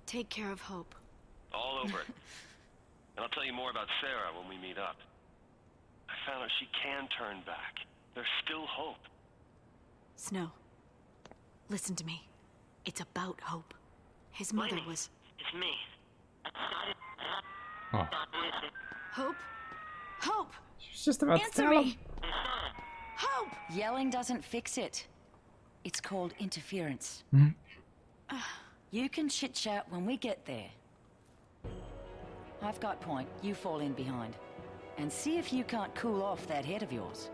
Take care of Hope. All over it. And I'll tell you more about Sarah when we meet up. I found out she can turn back. There's still hope. Snow, listen to me. It's about Hope. His mother was... It's me. Oh. Hope? Hope! She's just about Answer to tell him. me! Hope! Yelling doesn't fix it. It's called interference. You can chit-chat when we get there. I've got point. You fall in behind. And see if you can't cool off that head of yours.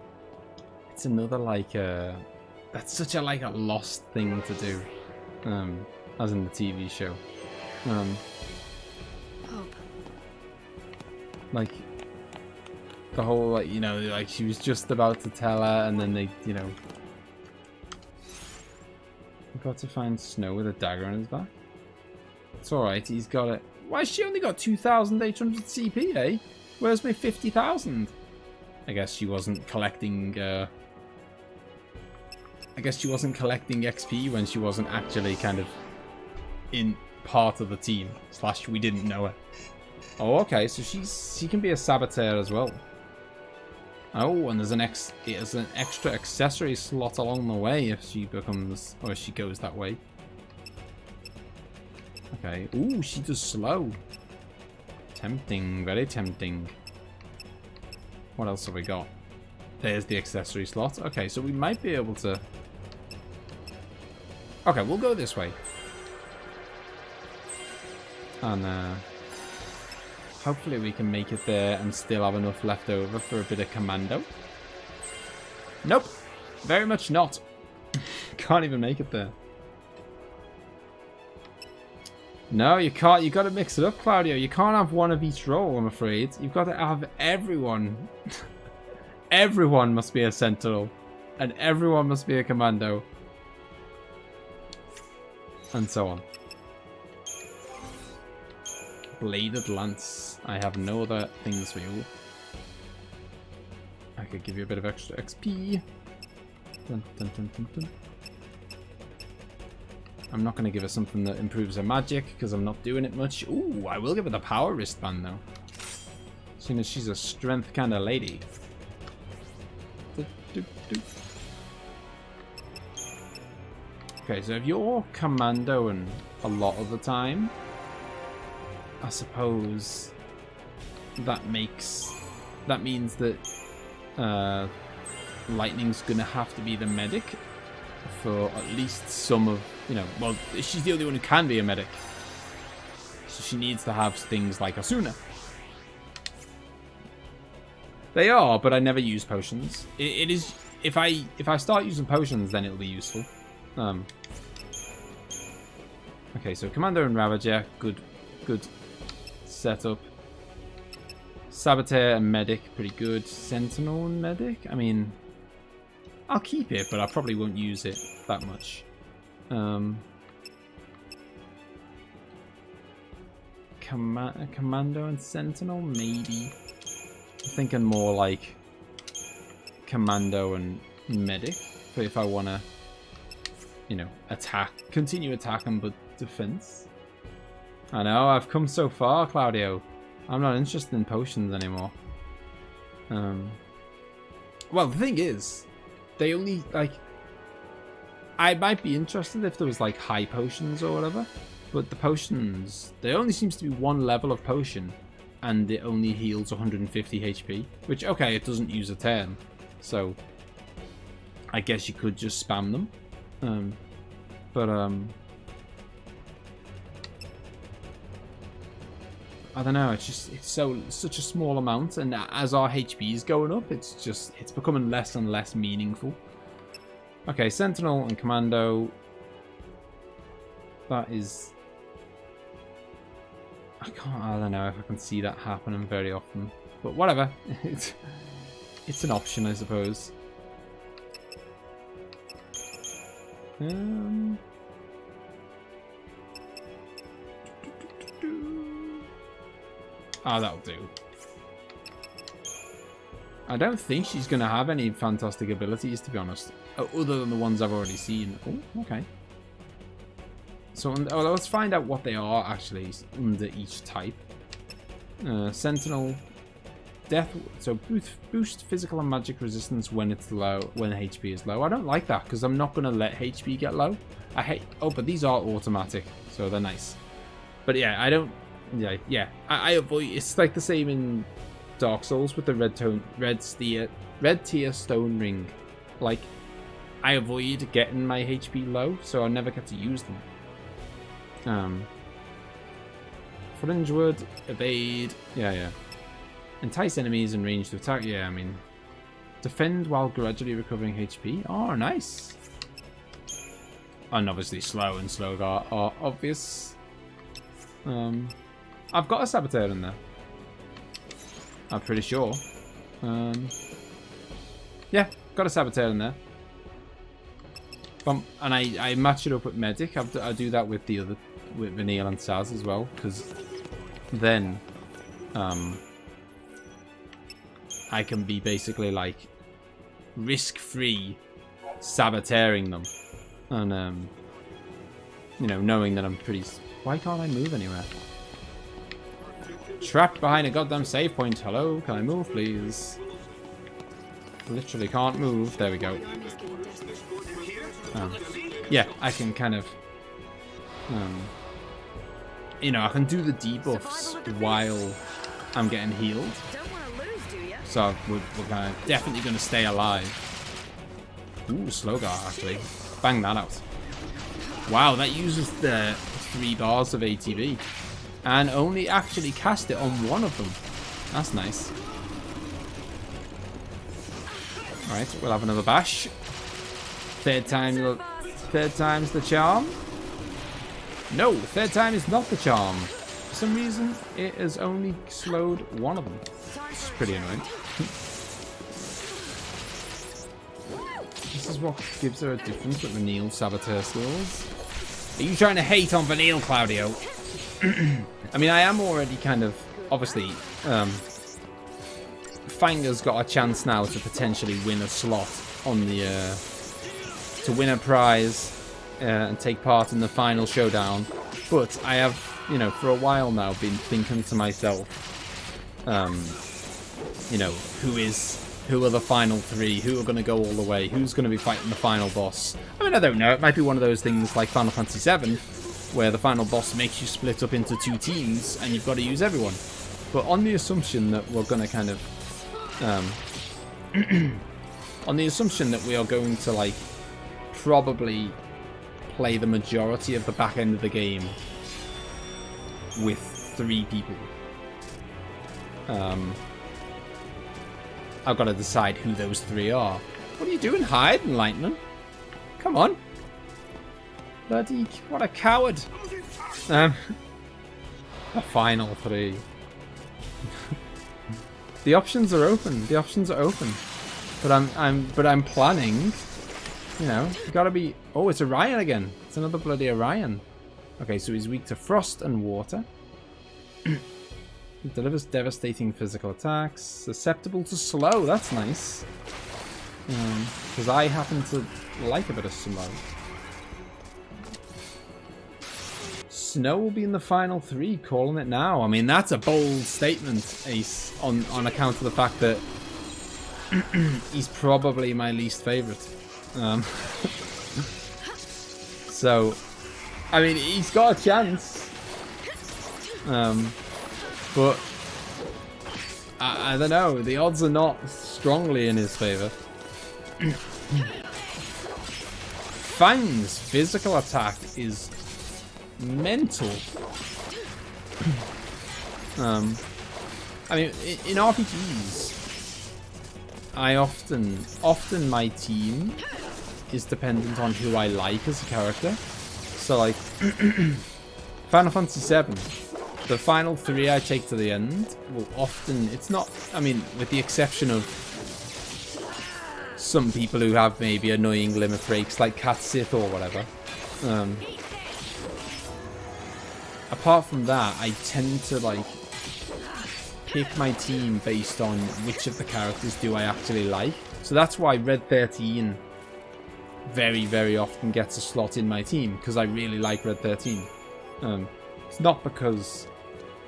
It's another, like, that's such a, like, a lost thing to do. As in the TV show. Hope. Like, the whole, like, you know, like, she was just about to tell her, and then they, you know... Got to find Snow with a dagger in his back. It's alright, he's got it. Why has she only got 2,800 CP, eh? Where's my 50,000? I guess she wasn't collecting, I guess she wasn't collecting XP when she wasn't actually kind of in part of the team. / we didn't know her. Oh, okay, so she can be a saboteur as well. Oh, and there's an extra accessory slot along the way if she becomes, or if she goes that way. Okay. Ooh, she does slow. Tempting, very tempting. What else have we got? There's the accessory slot. Okay, so we might be able to... Okay, we'll go this way. And hopefully we can make it there and still have enough left over for a bit of commando. Nope. Very much not. Can't even make it there. No, you can't. You got to mix it up, Claudio. You can't have one of each role, I'm afraid. You've got to have everyone. Everyone must be a sentinel. And everyone must be a commando. And so on. Bladed lance. I have no other things for you. I could give you a bit of extra XP. Dun, dun, dun, dun, dun. I'm not going to give her something that improves her magic because I'm not doing it much. Ooh, I will give her the power wristband though. Seeing as she's a strength kind of lady. Okay, so if you're commandoing a lot of the time, I suppose that means that Lightning's gonna have to be the medic for at least some of, you know, well, she's the only one who can be a medic, so she needs to have things like Asuna. They are, but I never use potions. It is, if I start using potions, then it'll be useful. Okay, so Commando and Ravager, good setup. Saboteur and Medic, pretty good. Sentinel and Medic, I mean, I'll keep it, but I probably won't use it that much. Commando and Sentinel, maybe. I'm thinking more like Commando and Medic, but if I want to, you know, continue attacking, but defense. I know, I've come so far, Claudio. I'm not interested in potions anymore. Well, the thing is, they only, like, I might be interested if there was, like, high potions or whatever, but the potions, there only seems to be one level of potion, and it only heals 150 HP, which, okay, it doesn't use a turn, so I guess you could just spam them. I don't know, it's such a small amount, and as our HP is going up, it's becoming less and less meaningful. Okay, Sentinel and Commando. That is, I don't know if I can see that happening very often, but whatever. It's an option, I suppose. Oh, that'll do. I don't think she's going to have any fantastic abilities, to be honest, other than the ones I've already seen. Oh, okay. So, let's find out what they are actually under each type. Sentinel, death. So boost physical and magic resistance when it's low, when HP is low. I don't like that because I'm not going to let HP get low. I hate. Oh, but these are automatic, so they're nice. But yeah, I don't. Yeah. I avoid. It's like the same in Dark Souls with the red tier stone ring. Like, I avoid getting my HP low, so I never get to use them. Fringewood, evade. Yeah. Entice enemies in range to attack. Yeah, I mean, defend while gradually recovering HP. Oh, nice. And obviously slow and slow are obvious. I've got a Saboteur in there, I'm pretty sure. Yeah, got a Saboteur in there. And I match it up with Medic. I do that with Vanille and Saz as well, because then I can be basically like risk-free saboteuring them, and you know, knowing that I'm pretty. Why can't I move anywhere? Trapped behind a goddamn save point. Hello, can I move, please? literally can't move. There we go. Yeah, I can kind of, you know, I can do the debuffs while I'm getting healed. So we're kind of definitely going to stay alive. Ooh, slow guard actually. Bang that out. Wow, that uses the 3 bars of ATB. And only actually cast it on one of them. That's nice. Alright, we'll have another bash. Third time's the charm. No, third time is not the charm. For some reason, it has only slowed one of them. It's pretty annoying. This is what gives her a difference with Vanille Saboteur skills. Are you trying to hate on Vanille, Claudio? I mean, I am already kind of, obviously, Fanger's got a chance now to potentially win a slot on the, to win a prize and take part in the final showdown. But I have, you know, for a while now been thinking to myself, you know, who are the final 3? Who are going to go all the way? Who's going to be fighting the final boss? I mean, I don't know. It might be one of those things like Final Fantasy VII, where the final boss makes you split up into 2 teams and you've got to use everyone. But on the assumption that we're going to kind of, on the assumption that we are going to, like, probably play the majority of the back end of the game with 3 people. I've got to decide who those 3 are. What are you doing, Hyde and Lightning? Come on. Bloody, what a coward. The final 3. The options are open. The options are open. But I'm planning, you know, you gotta be. Oh, it's Orion again. It's another bloody Orion. Okay, so he's weak to frost and water. He delivers devastating physical attacks. Susceptible to slow. That's nice. Because I happen to like a bit of slow. Snow will be in the final 3. Calling it now. I mean, that's a bold statement, Ace, on account of the fact that he's probably my least favorite. So, I mean, he's got a chance. But I don't know. The odds are not strongly in his favor. Fang's physical attack is mental. I mean, in RPGs, I often my team is dependent on who I like as a character. So, like, Final Fantasy VII, the final 3 I take to the end will often, it's not, I mean, with the exception of some people who have maybe annoying limit breaks like Cat Sith or whatever. Apart from that, I tend to, like, pick my team based on which of the characters do I actually like. So that's why Red 13 very, very often gets a slot in my team, because I really like Red 13. It's not because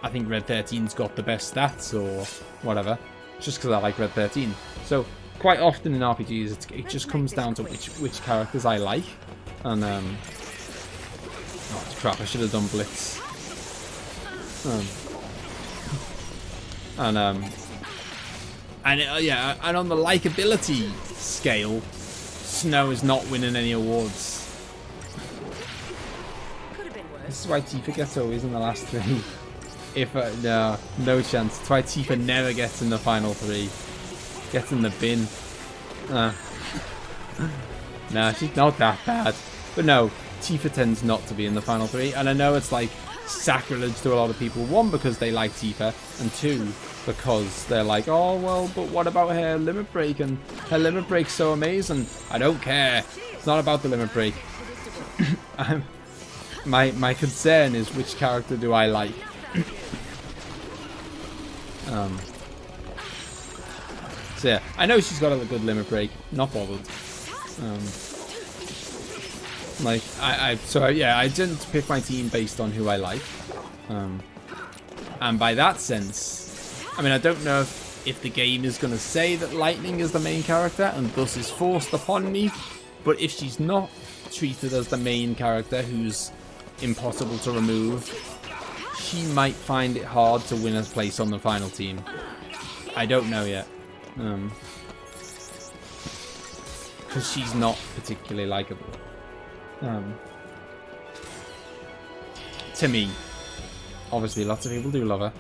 I think Red 13's got the best stats or whatever, just because I like Red 13. So quite often in RPGs, it just comes down to which characters I like. And oh crap! I should have done Blitz. Yeah, and on the likability scale, Snow is not winning any awards. This is why Tifa gets always in the last 3. If no chance. That's why Tifa never gets in the final 3. Gets in the bin. Nah, she's not that bad. But no, Tifa tends not to be in the final 3. And I know it's like sacrilege to a lot of people. 1, because they like Tifa. And 2, because they're like, oh, well, but what about her limit break? And her limit break's so amazing. I don't care. It's not about the limit break. My concern is which character do I like. So yeah, I know she's got a good limit break. Not bothered. Like I didn't pick my team based on who I like. And by that sense, I mean, I don't know if if the game is going to say that Lightning is the main character and thus is forced upon me. But if she's not treated as the main character who's impossible to remove, she might find it hard to win a place on the final team. I don't know yet. Because she's not particularly likable. To me. Obviously, lots of people do love her.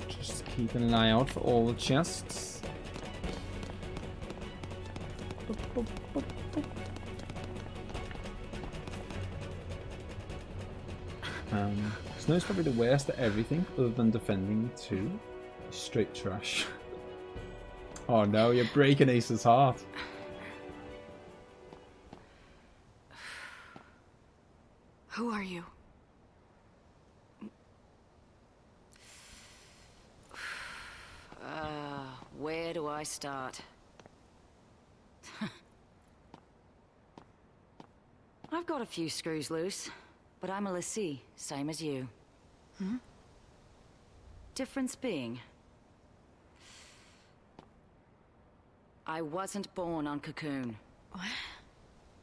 Just keeping an eye out for all the chests. Snow's probably the worst at everything other than defending too. Straight trash. Oh no, you're breaking Ace's heart. Who are you? Where do I start? I've got a few screws loose, but I'm a lessee, same as you. Difference being, I wasn't born on Cocoon. What?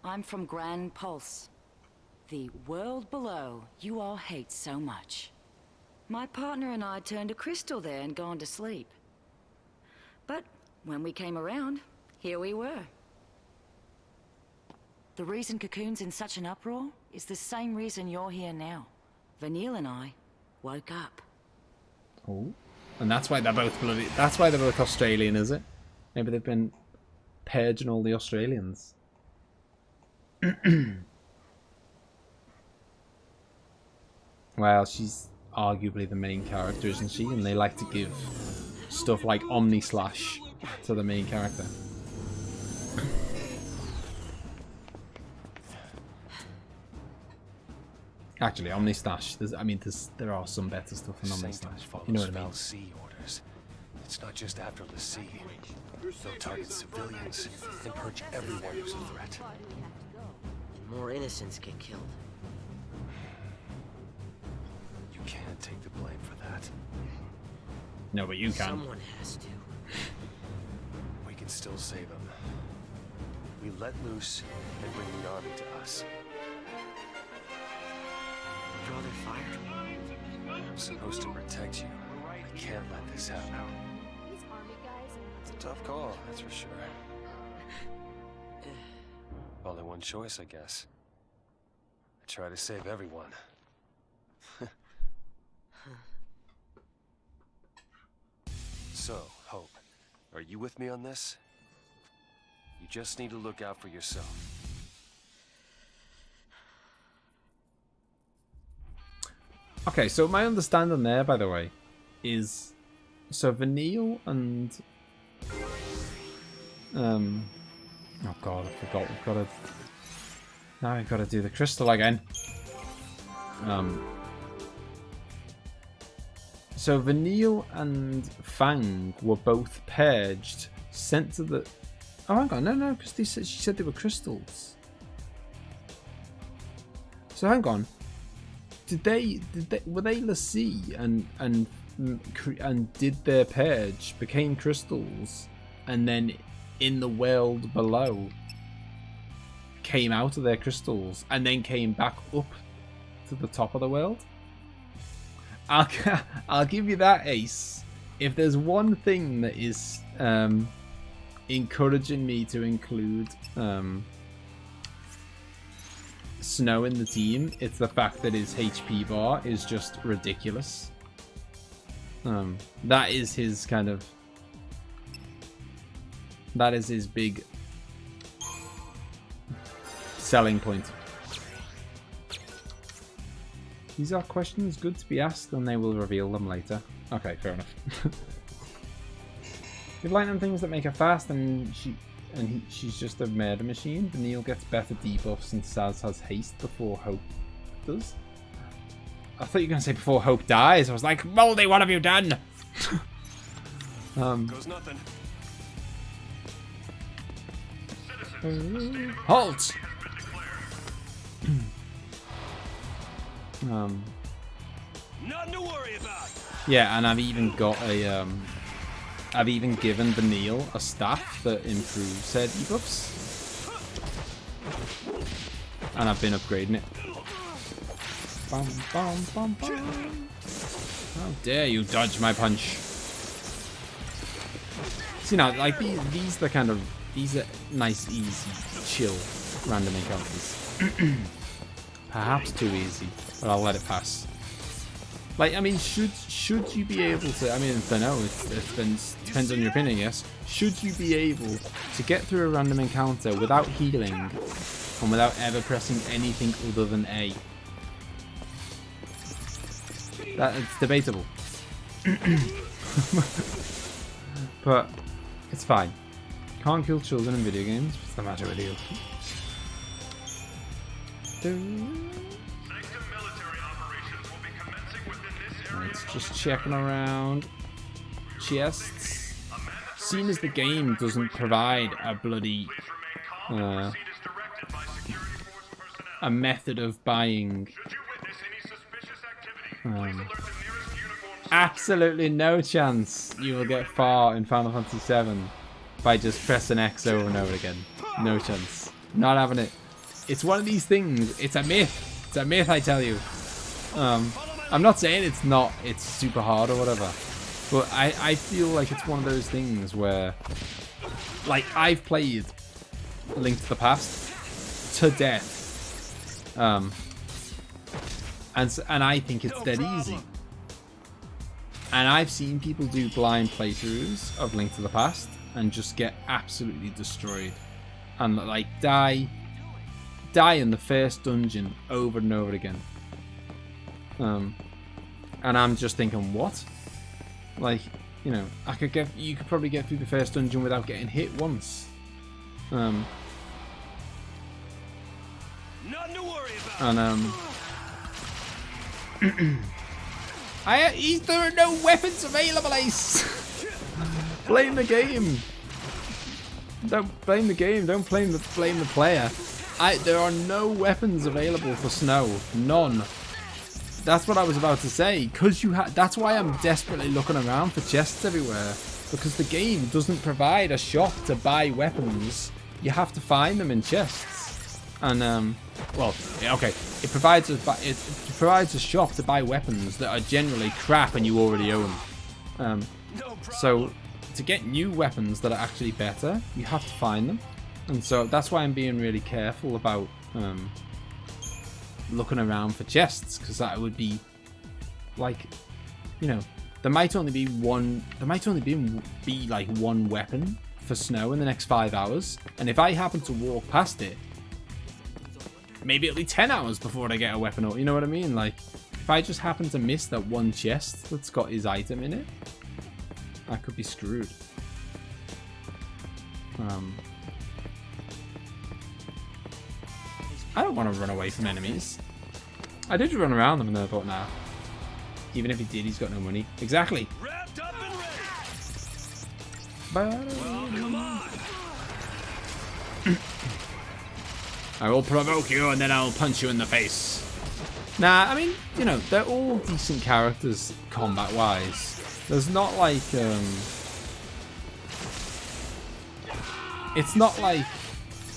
I'm from Grand Pulse, the world below you all hate so much. My partner and I turned a crystal there and gone to sleep. But when we came around, here we were. The reason Cocoon's in such an uproar is the same reason you're here now. Vanille and I woke up. Oh, and that's why they're both bloody. That's why they're both Australian, is it? Maybe they've been purging all the Australians. Well, she's arguably the main character, isn't she? And they like to give stuff like Omni Slash to the main character. Actually, Omni Slash. There are some better stuff than Omni Slash. You know what I mean? Orders. It's not just after Lassie. They'll target civilians and purge everyone who's a threat. More innocents get killed. You can't take the blame for that. No, but you can. Someone has to. We can still save them. We let loose and bring the army to us. Draw their fire. I'm supposed to protect you. I can't let this happen. It's a tough call, that's for sure. Only one choice, I guess. I try to save everyone. So, Hope, are you with me on this? You just need to look out for yourself. Okay, so my understanding there, by the way, is so Vanille and oh god, I forgot. We've got to do the crystal again. So Vanille and Fang were both purged, sent to the. Oh, hang on, no, because she said they were crystals. So hang on. Were they Lassie and did their purge, became crystals, and then in the world below came out of their crystals and then came back up to the top of the world? I'll give you that, Ace. If there's one thing that is encouraging me to include Snow in the team, it's the fact that his HP bar is just ridiculous. That is his kind of... That is his big selling point. These are questions good to be asked, and they will reveal them later. Okay, fair enough. Give Lightning things that make her fast, and she's just a murder machine. Vanille gets better debuffs, and Saz has haste before Hope does. I thought you were going to say before Hope dies. I was like, Moldy, what have you done? Goes nothing. Halt! Nothing to worry about. Yeah, and I've even got a I've even given the Neil a staff that improves said debuffs. And I've been upgrading it. Bum, bum, bum, bum. How dare you dodge my punch? See now, like these are kind of these are nice, easy, chill random encounters. Perhaps too easy, but I'll let it pass. Like, I mean, should you be able to? I mean, I don't know. It depends on your opinion, yes. Should you be able to get through a random encounter without healing and without ever pressing anything other than A? It's debatable. But it's fine. Can't kill children in video games. What's the matter with you? It's just checking around. Chests. Seeing as the game doesn't provide a bloody a method of buying. Absolutely no chance you will get far in Final Fantasy VII by just pressing X over and over again. No chance. Not having it. It's one of these things. It's a myth. It's a myth, I tell you. I'm not saying it's super hard or whatever, but I feel like it's one of those things where, like, I've played Link to the Past to death, and I think it's dead easy. And I've seen people do blind playthroughs of Link to the Past and just get absolutely destroyed, and like die in the first dungeon over and over again. And I'm just thinking, what? Like, you know, you could probably get through the first dungeon without getting hit once. Nothing to worry about. And there are no weapons available, Ace. Blame the game. Don't blame the game. Don't blame the player. There are no weapons available for Snow. None. That's what I was about to say. That's why I'm desperately looking around for chests everywhere, because the game doesn't provide a shop to buy weapons. You have to find them in chests. And well, okay, it provides a shop to buy weapons that are generally crap and you already own. So to get new weapons that are actually better, you have to find them. And so that's why I'm being really careful about looking around for chests, because that would be like, you know, there might only be like one weapon for Snow in the next 5 hours, and if I happen to walk past it, maybe it'll be 10 hours before I get a weapon, or you know what I mean? Like, if I just happen to miss that one chest that's got his item in it, I could be screwed. I don't want to run away from enemies. I did run around them and then I thought, nah. Even if he did, he's got no money. Exactly. Wrapped up and ready. Well, come on. I will provoke you and then I'll punch you in the face. Nah, I mean, you know, they're all decent characters combat-wise. There's not like, it's not like,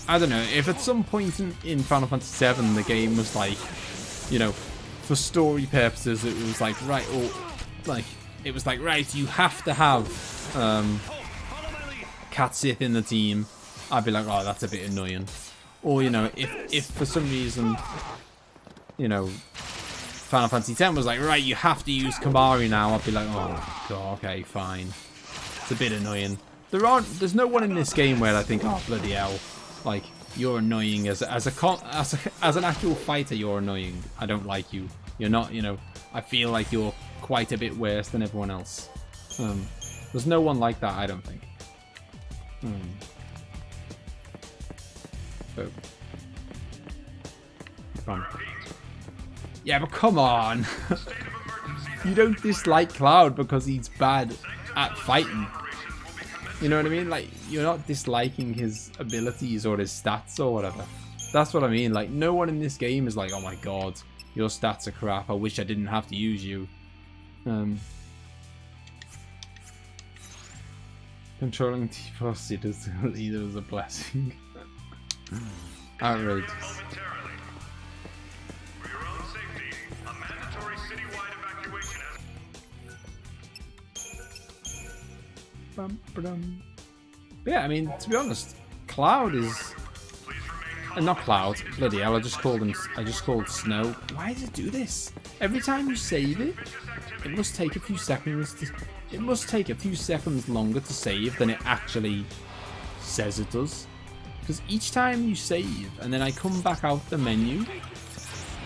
I don't know, if at some point in Final Fantasy VII the game was like, you know, for story purposes it was like, right, or like, it was like, right, you have to have Cat Sith in the team, I'd be like, oh, that's a bit annoying. Or, you know, if for some reason, you know, Final Fantasy X was like, right, you have to use Kamari now, I'd be like, oh, God, okay, fine. It's a bit annoying. There's no one in this game where I think, oh, bloody hell. Like, you're annoying as an actual fighter. You're annoying. I don't like you. You're not. You know. I feel like you're quite a bit worse than everyone else. There's no one like that. I don't think. So. Yeah, but come on. You don't dislike Cloud because he's bad at fighting. You know what I mean? Like, you're not disliking his abilities or his stats or whatever. That's what I mean. Like, no one in this game is like, oh my god, Your stats are crap. I wish I didn't have to use you. Controlling T-Plus leader is a blessing. Outrageous. For your own safety, a mandatory citywide evacuation has... But yeah, I mean, to be honest, Cloud is... not Cloud, bloody hell, I just called Snow. Why does it do this? Every time you save it, it must take a few seconds to... It must take a few seconds longer to save than it actually says it does. Because each time you save, and then I come back out the menu,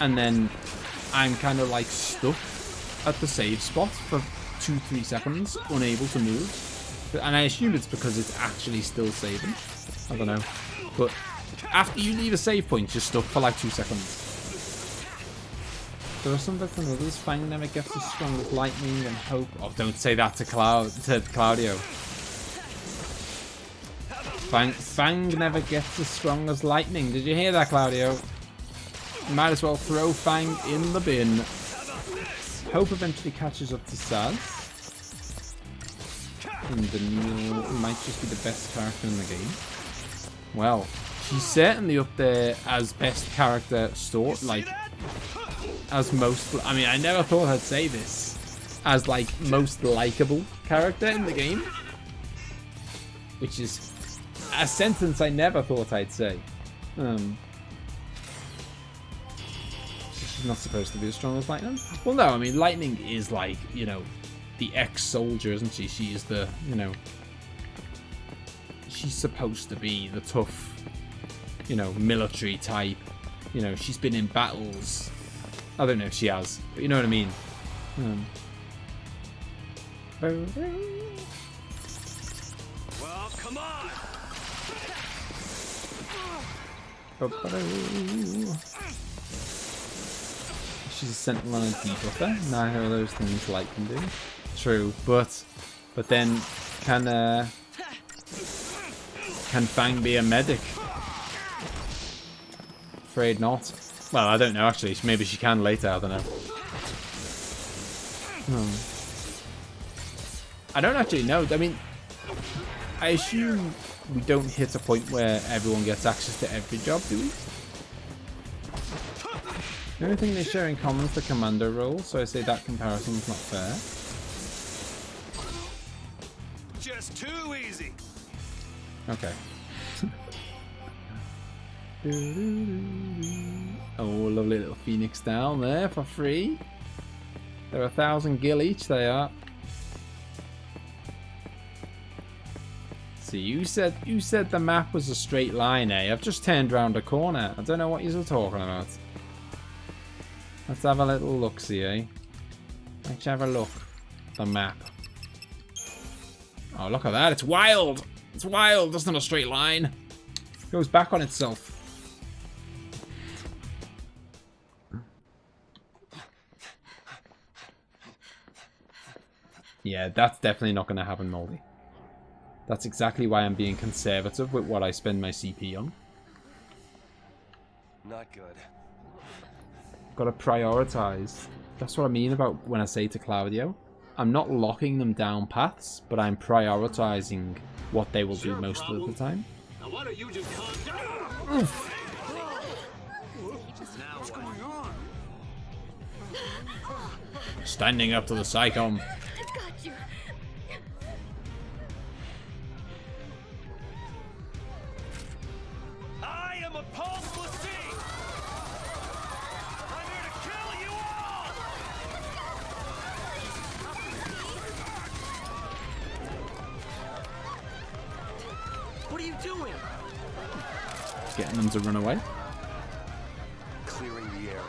and then I'm kind of like stuck at the save spot for 2-3 seconds, unable to move. And I assume it's because it's actually still saving. I don't know. But after you leave a save point, you're stuck for like 2 seconds. There are some better than others. Fang never gets as strong as lightning and hope. Oh, don't say that to Claudio. Fang never gets as strong as lightning. Did you hear that, Claudio? You might as well throw Fang in the bin. Hope eventually catches up to Saz. And Daniel might just be the best character in the game. Well, she's certainly up there as best character like as most. I mean, I never thought I'd say this as like most likable character in the game, which is a sentence I never thought I'd say. She's not supposed to be as strong as lightning. Well, no, I mean lightning is like, you know, the ex-soldier, isn't she? She is the, you know, she's supposed to be the tough, you know, military type. You know, she's been in battles. I don't know if she has, but you know what I mean. Well, come on. She's a sentinel and a debuffer. Neither of those things light can do. True, but then can Fang be a medic? Afraid not. Well, I don't know actually. Maybe she can later. I don't know. I don't actually know. I mean, I assume we don't hit a point where everyone gets access to every job, do we? The only thing they share in common is the commando role, so I say that comparison is not fair. Just too easy. Okay. Oh, lovely little phoenix down there for free. They're 1,000 gil each, they are. See, you said the map was a straight line, eh? I've just turned round a corner. I don't know what you're talking about. Let's have a little look-see, eh? Let's have a look. The map. Oh, look at that. It's wild. It's wild. That's not a straight line. It goes back on itself. Yeah, that's definitely not going to happen, Moldy. That's exactly why I'm being conservative with what I spend my CP on. Not good. Gotta prioritize. That's what I mean about when I say to Claudio, I'm not locking them down paths, but I'm prioritizing what they will do most of the time. Now why don't you just calm down? What's going on? Standing up to the Psychom. I've got you. I am a Pulse Lassie. I'm here to kill you all. What are you doing? Getting them to run away. Clearing the area.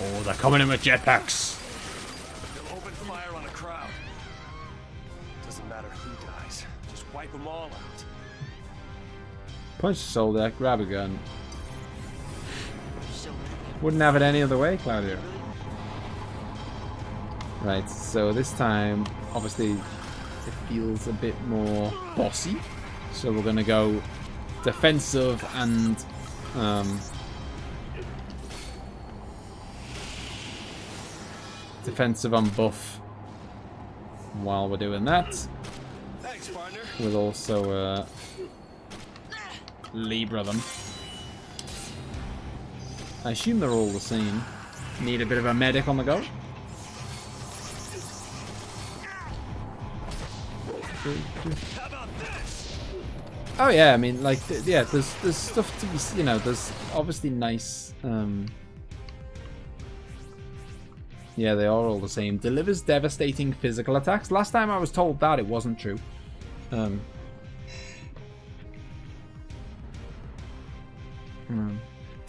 Oh, they're coming in with jetpacks. They'll open fire on a crowd. Doesn't matter who dies. Just wipe them all out. Punch the soldier, grab a gun. Wouldn't have it any other way, Claudio. Right, so this time, obviously, it feels a bit more bossy. So we're gonna go defensive and defensive on buff while we're doing that. Thanks, partner. We'll also Libra them. I assume they're all the same. Need a bit of a medic on the go. Oh yeah, I mean, like, yeah, there's stuff to be, you know, there's obviously nice, yeah, they are all the same. Delivers devastating physical attacks. Last time I was told that, it wasn't true. To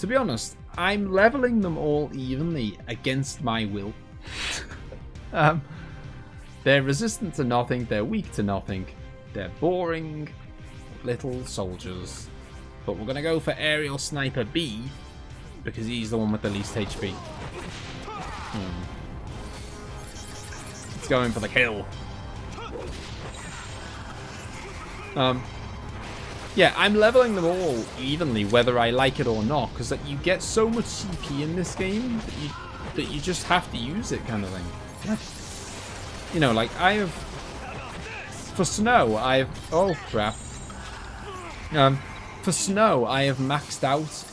be honest, I'm leveling them all evenly against my will. They're resistant to nothing, they're weak to nothing, they're boring little soldiers. But we're gonna go for Aerial Sniper B because he's the one with the least HP. It's going for the kill. Yeah, I'm leveling them all evenly, whether I like it or not, because you get so much CP in this game that you just have to use it, kind of thing. You know, like I have for snow, oh crap. For snow, I have maxed out.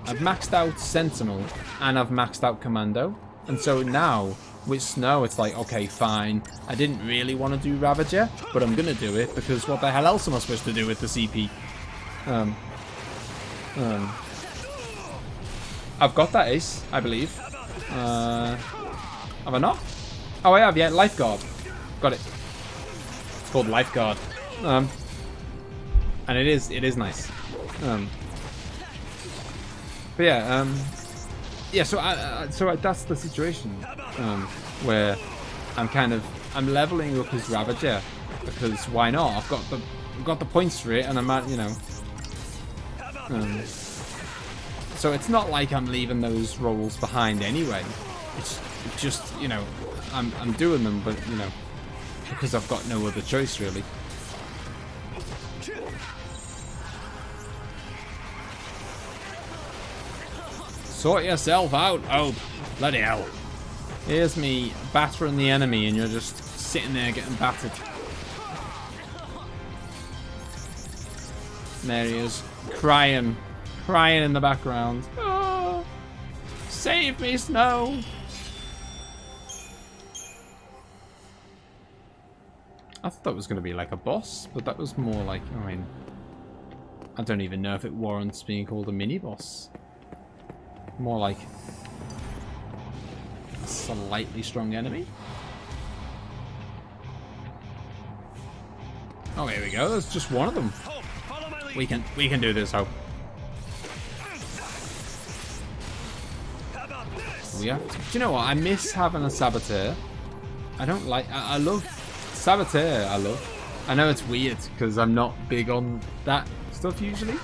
I've maxed out Sentinel and I've maxed out Commando, and so now with snow, it's like, okay, fine. I didn't really want to do Ravager, but I'm gonna do it because what the hell else am I supposed to do with the CP? I've got that ace, I believe. Have I not? Oh, I have, yeah, Lifeguard. Got it. It's called Lifeguard. And it is nice. But yeah, yeah, so that's the situation where I'm leveling up his Ravager because why not? I've got the points for it, and I'm at, you know. So it's not like I'm leaving those roles behind anyway. It's just, you know, I'm doing them, but you know, because I've got no other choice really. Sort yourself out. Oh, bloody hell. Here's me battering the enemy and you're just sitting there getting battered. There he is, crying in the background. Oh, save me, Snow. I thought that was going to be like a boss, but that was more like, I mean, I don't even know if it warrants being called a mini-boss. More like a slightly strong enemy. Oh, here we go. There's just one of them. We can do this, Hope. We have to, do you know what? I miss having a Saboteur. I don't like. I love Saboteur. I know it's weird because I'm not big on that stuff usually,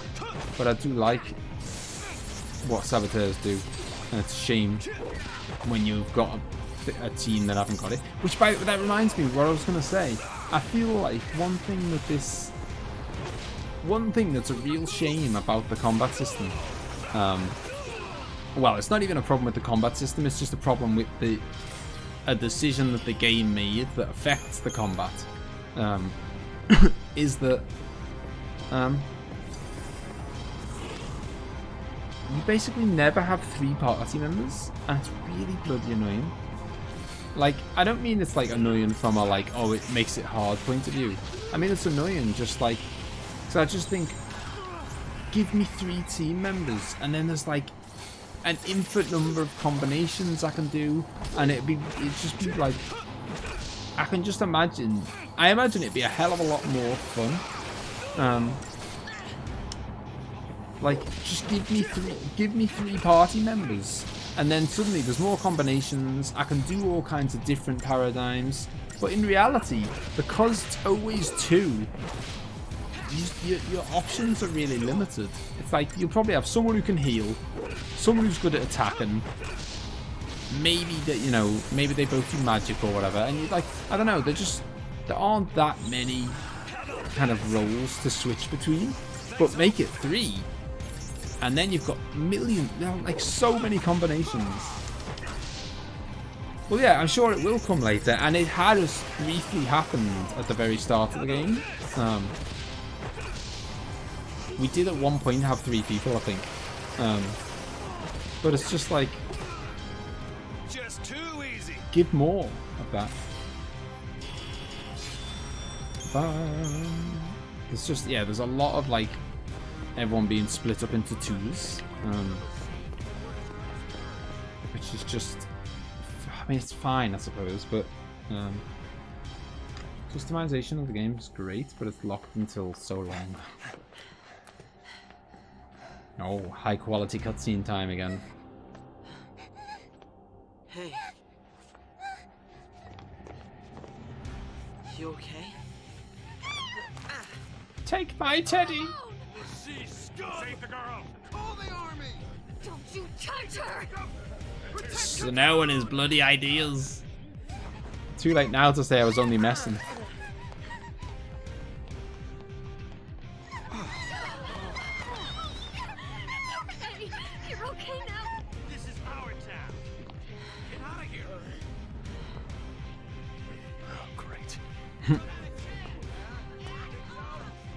but I do like what Saboteurs do, and it's a shame when you've got a team that haven't got it. Which, that reminds me, what I was going to say. I feel like one thing that's a real shame about the combat system. Well, it's not even a problem with the combat system. It's just a problem with a decision that the game made that affects the combat. Is that you basically never have 3 party members, and it's really bloody annoying. Like, I don't mean it's like annoying from a like, oh, it makes it hard point of view. I mean it's annoying just like, because I just think, give me 3 team members, and then there's like an infinite number of combinations I can do, and it'd just be like, I can just imagine. I imagine it'd be a hell of a lot more fun. Like, just give me 3 party members, and then suddenly there's more combinations. I can do all kinds of different paradigms. But in reality, because it's always 2, your options are really limited. It's like you'll probably have someone who can heal, someone who's good at attacking. Maybe that, you know, maybe they both do magic or whatever, and you like, I don't know. There aren't that many kind of roles to switch between, but make it 3, and then you've got like so many combinations. Well, yeah, I'm sure it will come later, and it has briefly happened at the very start of the game. We did at one point have 3 people, I think, but it's just like, just too easy. Give more of that. It's just, yeah, there's a lot of like everyone being split up into 2s, which is just, I mean, it's fine, I suppose, but customization of the game is great, but it's locked until so long. Oh, high quality cutscene time again. Hey. You okay? Take my teddy! Save the girl! Call the army! Don't you touch her! Snow and his bloody ideas. Too late now to say I was only messing. Eddie, you're okay now? This is our town. Get out of here. Oh, great.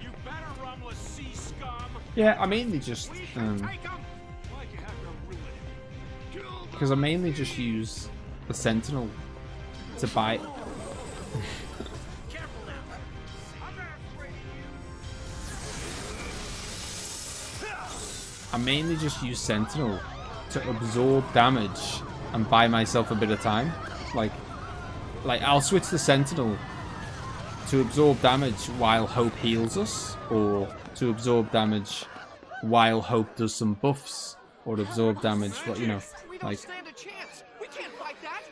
You better run, Lassie scum. Yeah, I mainly just because I mainly just use the Sentinel to buy. I mainly just use Sentinel to absorb damage and buy myself a bit of time. Like I'll switch the Sentinel to absorb damage while Hope heals us, or to absorb damage while Hope does some buffs, or to absorb damage, what, you know, like. Stand a chance. We can't fight that.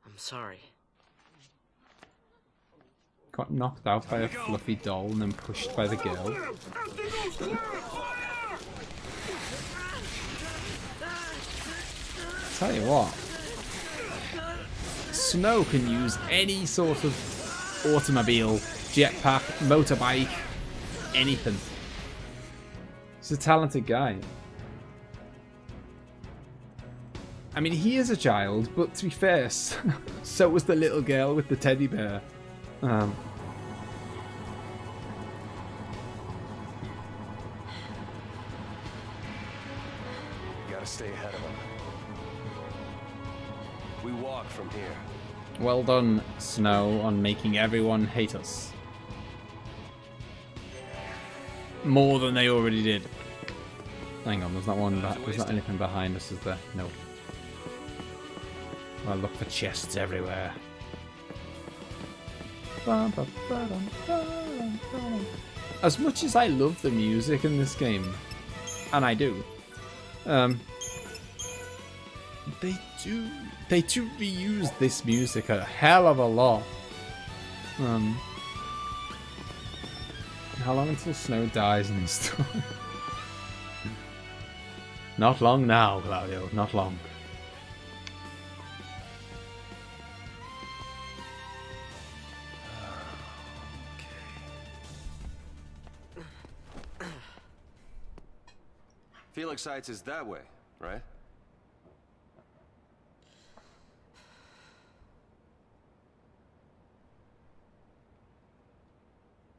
I'm sorry. Got knocked out by a fluffy doll and then pushed by the girl. Tell you what, Snow can use any sort of automobile, jetpack, motorbike, anything. He's a talented guy. I mean, he is a child, but to be fair, so was the little girl with the teddy bear. You gotta stay ahead of him. We walk from here. Well done, Snow, on making everyone hate us. More than they already did. Hang on, there's not one. There's not anything behind us, is there? No. I look for chests everywhere. As much as I love the music in this game, and I do, they do reuse this music a hell of a lot. How long until Snow dies in this story? Not long now, Claudio. Not long. Felix Heights is that way, right?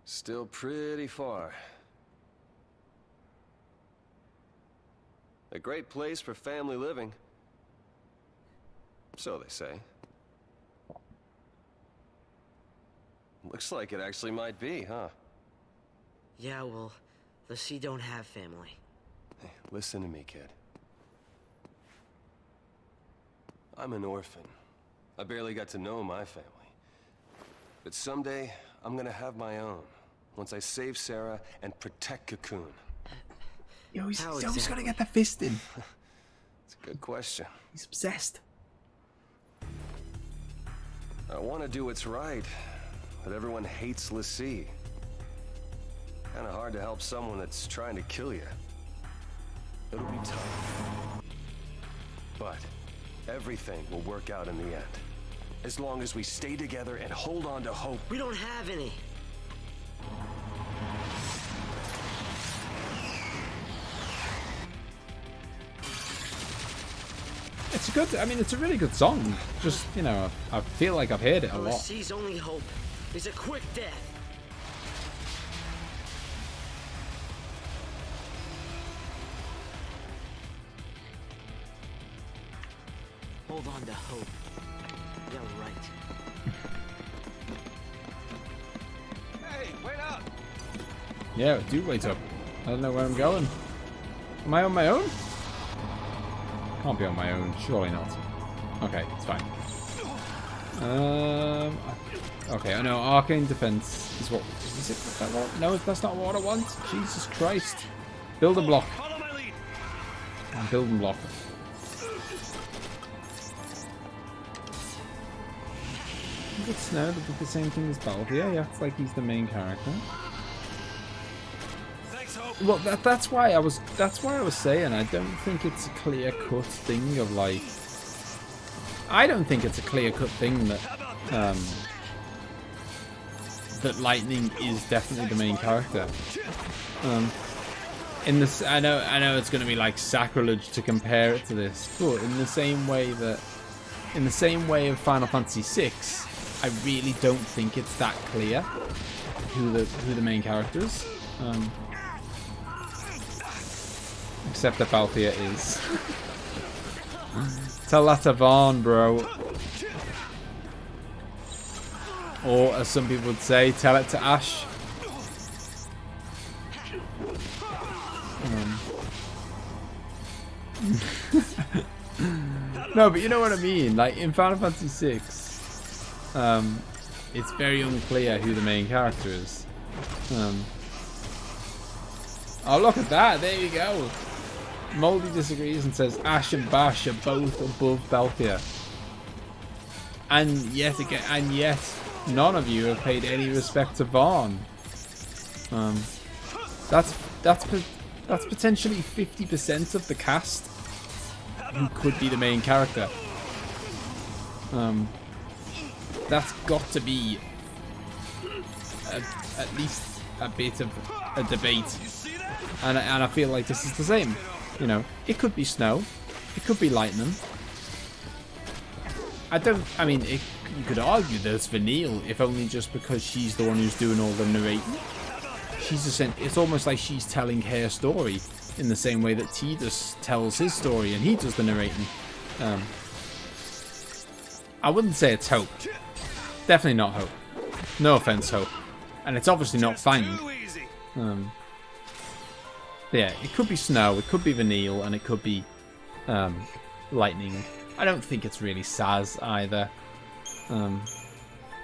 Still pretty far. A great place for family living. So they say. Looks like it actually might be, huh? Yeah, well, the Sea don't have family. Hey, listen to me, kid. I'm an orphan. I barely got to know my family. But someday, I'm gonna have my own. Once I save Sarah and protect Cocoon. Yo, he's always gotta get the fist in. It's a good question. He's obsessed. I want to do what's right, but everyone hates Lassie. Kinda hard to help someone that's trying to kill you. It'll be tough. But everything will work out in the end. As long as we stay together and hold on to hope. We don't have any. It's a good, I mean, it's a really good song. Just, you know, I feel like I've heard it a lot. Lesee's only hope is a quick death. Hold on to hope. Yeah, right. Hey, wait up! Yeah, do wait up. I don't know where I'm going. Am I on my own? Can't be on my own, surely not. Okay, it's fine. Okay, I know arcane defense is what. Is it that what? No, that's not what I want. Jesus Christ! Build a block. I'm building block. Is it Snow that did the same thing as Balthia? Yeah, it's like he's the main character. Well, that's why I was saying I don't think it's a clear-cut thing of like. I don't think it's a clear-cut thing that that Lightning is definitely the main character. In this, I know it's going to be like sacrilege to compare it to this, but in the same way of Final Fantasy VI, I really don't think it's that clear who the main character is. Except that Balthia is. Tell that to Vaughn, bro. Or, as some people would say, tell it to Ash. No, but you know what I mean. Like in Final Fantasy VI, it's very unclear who the main character is. Oh, look at that! There you go. Moldy disagrees and says Ash and Bash are both above Balthia. And yet none of you have paid any respect to Vaughn. That's potentially 50% of the cast who could be the main character. That's got to be at least a bit of a debate, and I feel like this is the same. You know, it could be Snow, it could be Lightning. I mean, you could argue that it's Vanille, if only just because she's the one who's doing all the narrating. It's almost like she's telling her story in the same way that Tidus tells his story and he does the narrating. I wouldn't say it's Hope. Definitely not Hope. No offense, Hope. And it's obviously not Fang. Yeah, it could be Snow, it could be Vanille, and it could be Lightning. I don't think it's really Saz either.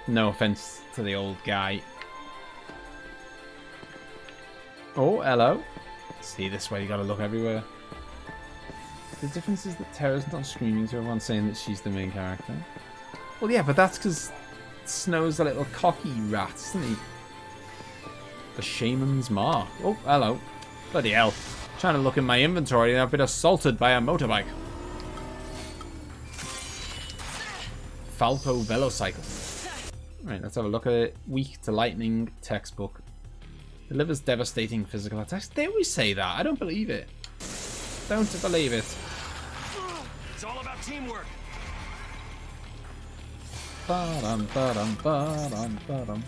No offense to the old guy. Oh, hello. See, this way you gotta look everywhere. The difference is that Terra's not screaming to everyone saying that she's the main character. Well, yeah, but that's because Snow's a little cocky rat, isn't he? The Shaman's Mark. Oh, hello. Bloody hell. I'm trying to look in my inventory and I've been assaulted by a motorbike. Falco Velocycle. Right, let's have a look at it. Weak to lightning textbook. Delivers devastating physical attacks. They always say that. I don't believe it. Don't believe it. It's all about teamwork. Ba-dum, ba-dum, ba-dum, ba-dum.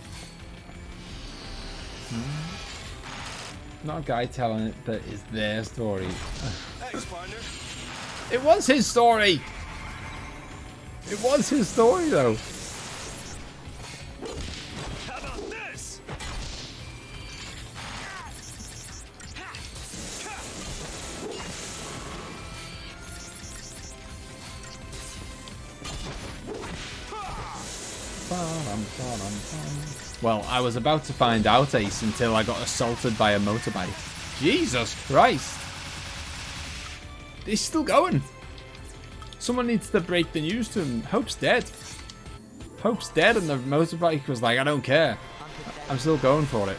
Not a guy telling it that is their story. Thanks, partner. It was his story. It was his story, though. How about this? Well, I was about to find out, Ace, until I got assaulted by a motorbike. Jesus Christ. He's still going. Someone needs to break the news to him. Hope's dead. Hope's dead, and the motorbike was like, I don't care. I'm still going for it.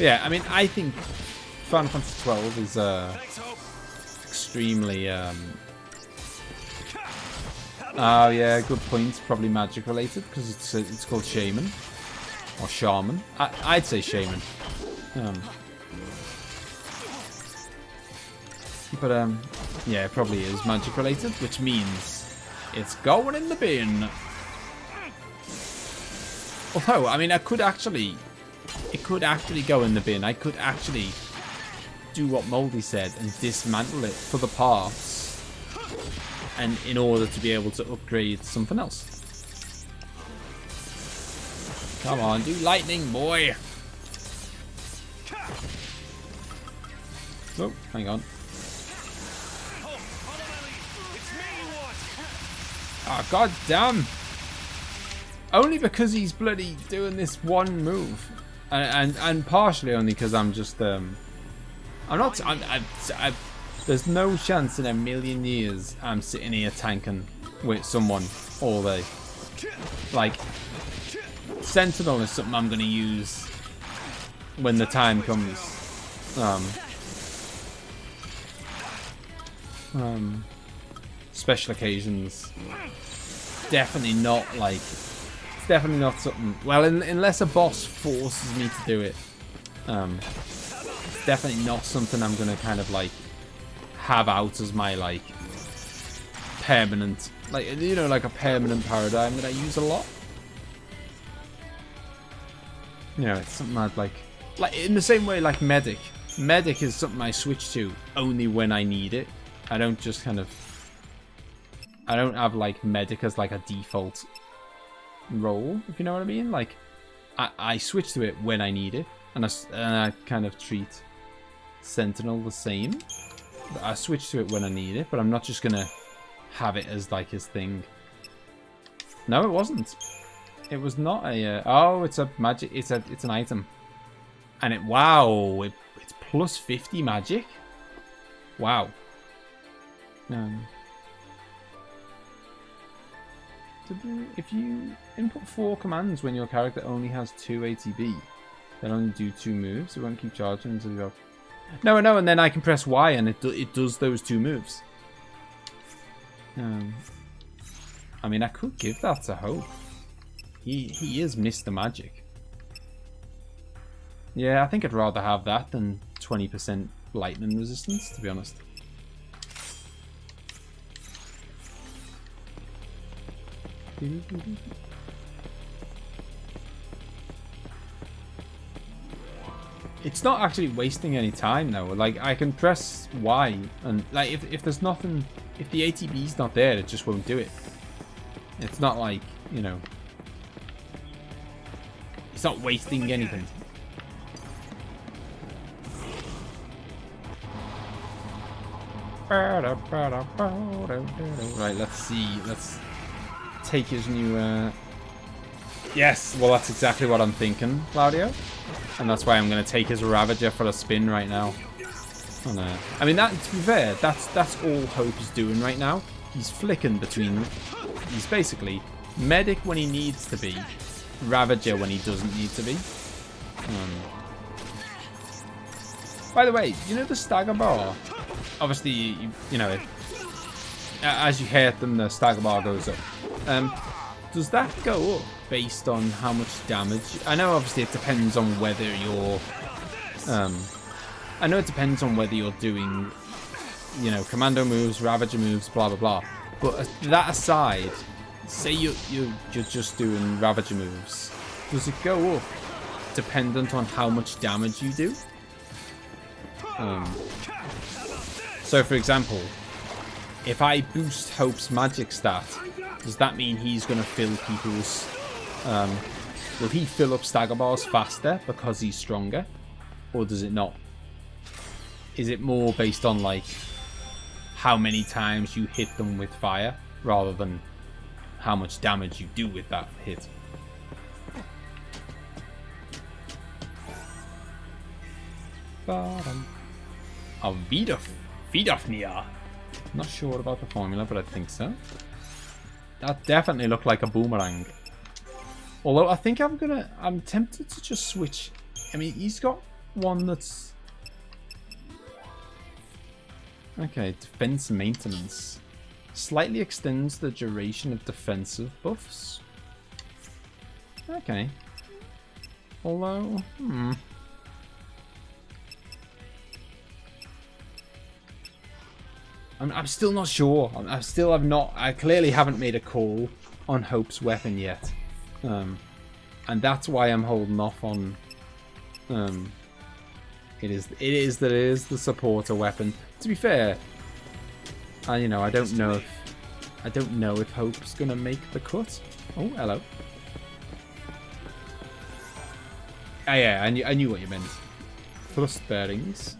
Yeah, I mean, I think Final Fantasy 12 is extremely. Oh yeah, good point. Probably magic related because it's called Shaman or Shaman. I'd say Shaman. But yeah, it probably is magic related, which means it's going in the bin. Although, I mean, it could actually go in the bin. I could actually do what Moldy said and dismantle it for the parts, and in order to be able to upgrade something else. Come on, do lightning, boy. Oh, hang on. Oh, god damn. Only because he's bloody doing this one move. And partially only because I'm just, there's no chance in a million years I'm sitting here tanking with someone all day. Like, Sentinel is something I'm going to use when the time comes. Special occasions. Definitely not like... It's definitely not something... Well, unless a boss forces me to do it. It's definitely not something I'm going to kind of like have out as my like permanent... Like, you know, like a permanent paradigm that I use a lot. You know, it's something I'd like in the same way like Medic. Medic is something I switch to only when I need it. I don't just kind of... I don't have like Medic as like a default role, if you know what I mean. Like, I switch to it when I need it, and I kind of treat Sentinel the same. I switch to it when I need it, but I'm not just gonna have it as like his thing. No, it wasn't. It was not a. Oh, it's a magic. It's an item, and it. Wow, it's plus 50 magic. Wow. If you input 4 commands when your character only has 2 ATB, they'll only do 2 moves. It won't keep charging until you go. No, and then I can press Y and it does those 2 moves. I mean, I could give that to Hope. He is Mr. Magic. Yeah, I think I'd rather have that than 20% lightning resistance, to be honest. It's not actually wasting any time though. Like, I can press Y and like if there's nothing, if the ATB's not there, it just won't do it. It's not like, you know, it's not wasting anything. Right, let's see. Let's take his new... Yes, well that's exactly what I'm thinking, Claudio. And that's why I'm going to take his Ravager for a spin right now. Oh no. I mean, that, to be fair, that's all Hope is doing right now. He's flicking between... He's basically Medic when he needs to be, Ravager when he doesn't need to be. By the way, you know the stagger bar? Obviously, you know, as you hit them, the stagger bar goes up. Does that go up based on how much damage? I know obviously it depends on whether you're... I know it depends on whether you're doing, you know, commando moves, Ravager moves, blah, blah, blah. But that aside, say you're just doing Ravager moves. Does it go up dependent on how much damage you do? So, for example, if I boost Hope's magic stat, does that mean he's going to fill people's... will he fill up stagger bars faster because he's stronger? Or does it not? Is it more based on, like, how many times you hit them with fire, rather than how much damage you do with that hit? Vidofnia. Not sure about the formula, but I think so. That definitely looked like a boomerang. Although I think I'm tempted to just switch. I mean, he's got one that's... Okay, defense maintenance. Slightly extends the duration of defensive buffs. Okay. Although, I'm still not sure. I clearly haven't made a call on Hope's weapon yet. And that's why I'm holding off on... It is the supporter weapon. To be fair, you know, I don't know if Hope's gonna make the cut. Oh, hello. Ah, yeah, I knew what you meant. Thrust bearings.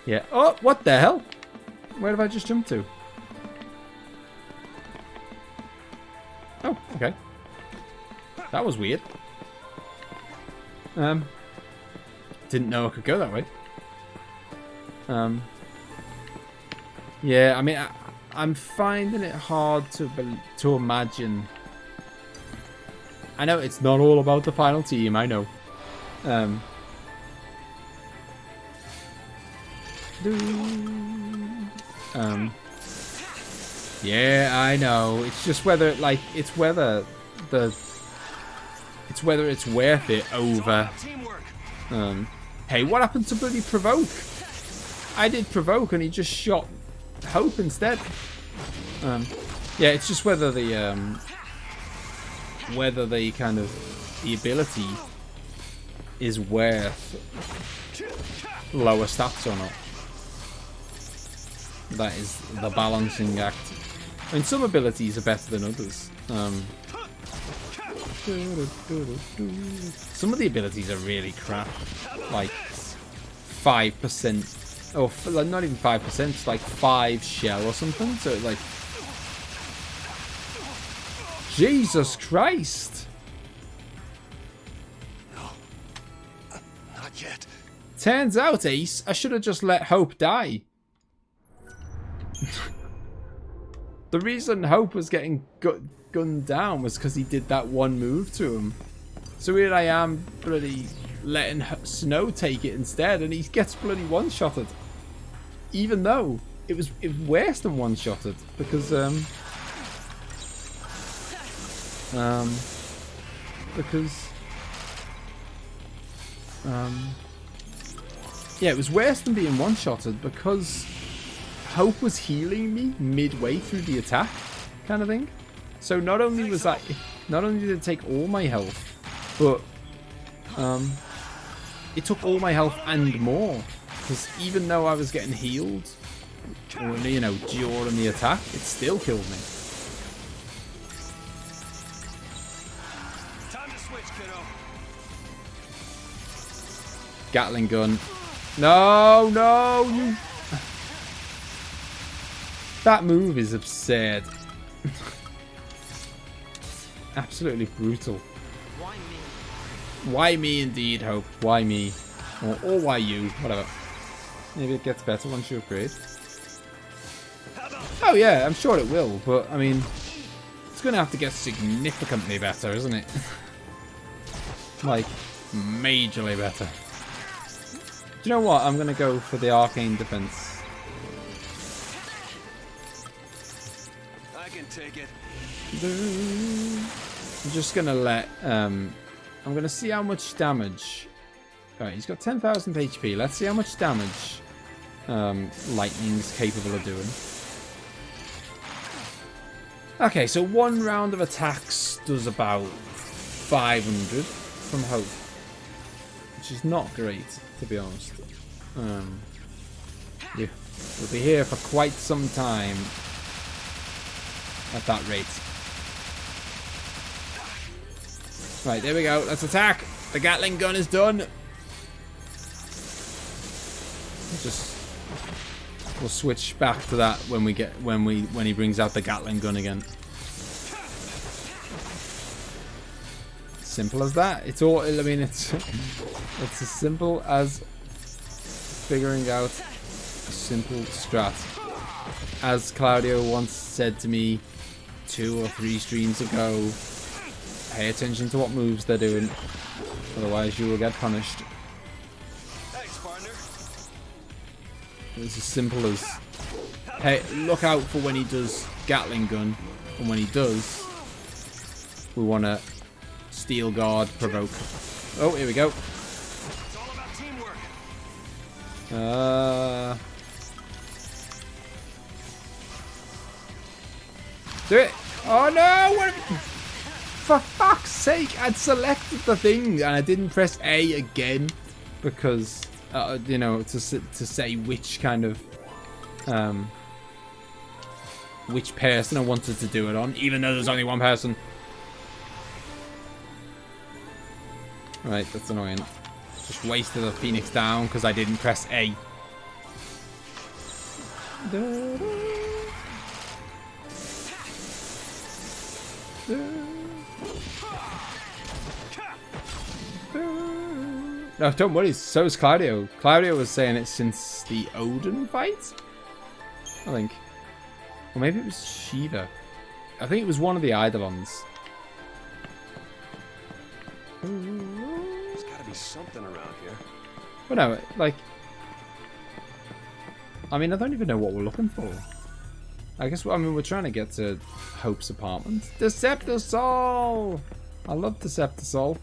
Yeah. Oh, what the hell? Where have I just jumped to? Oh, okay. That was weird. Didn't know I could go that way. Yeah, I mean, I'm finding it hard to imagine. I know it's not all about the final team, I know. Yeah, I know. It's just whether, like, it's whether it's worth it over. Hey, what happened to bloody Provoke? I did Provoke and he just shot Hope instead. Yeah, it's just whether the kind of the ability is worth lower stats or not. That is the balancing act. I mean, some abilities are better than others. Some of the abilities are really crap. Like 5%, or like not even 5%, it's like 5 shell or something. So like, Jesus Christ! No, not yet. Turns out, Ace, I should have just let Hope die. The reason Hope was getting gunned down was because he did that one move to him. So here I am, bloody letting Snow take it instead, and he gets bloody one-shotted. Even though it was worse than one-shotted, because yeah, it was worse than being one-shotted because Hope was healing me midway through the attack, kind of thing. So not only did it take all my health, but it took all my health and more. Because even though I was getting healed, or, you know, during the attack, it still killed me. Time to switch, kiddo. Gatling gun. No, no, you. That move is absurd. Absolutely brutal. Why me? Why me indeed, Hope? Why me? Or why you? Whatever. Maybe it gets better once you upgrade. Oh yeah, I'm sure it will, but I mean, it's going to have to get significantly better, isn't it? Like, majorly better. Do you know what? I'm going to go for the arcane defense. I can take it. I'm just going to let... I'm going to see how much damage... Alright, he's got 10,000 HP. Let's see how much damage Lightning's capable of doing. Okay, so one round of attacks does about 500 from Hope, which is not great, to be honest. We'll be here for quite some time at that rate. Right, there we go. Let's attack. The Gatling gun is done. We'll switch back to that when he brings out the Gatling gun again. Simple as that. It's all. I mean, it's as simple as figuring out a simple strat. As Claudio once said to me 2 or 3 streams ago, pay attention to what moves they're doing. Otherwise, you will get punished. Thanks, partner. It's as simple as, hey, look out for when he does Gatling gun, and when he does, we want to steel guard provoke. Oh, here we go. It's all about teamwork. Do it! Oh no! What? For fuck's sake! I'd selected the thing and I didn't press A again because, you know, to say which kind of, which person I wanted to do it on, even though there's only one person. Right, that's annoying. Just wasted a Phoenix down because I didn't press A. No, don't worry, so is Claudio. Claudio was saying it since the Odin fight, I think. Or maybe it was Shiva. I think it was one of the Eidolons. There's gotta be something around here. But no, like... I mean, I don't even know what we're looking for. I guess, I mean, we're trying to get to Hope's apartment. Deceptor-Sol! I love Deceptor-Sol.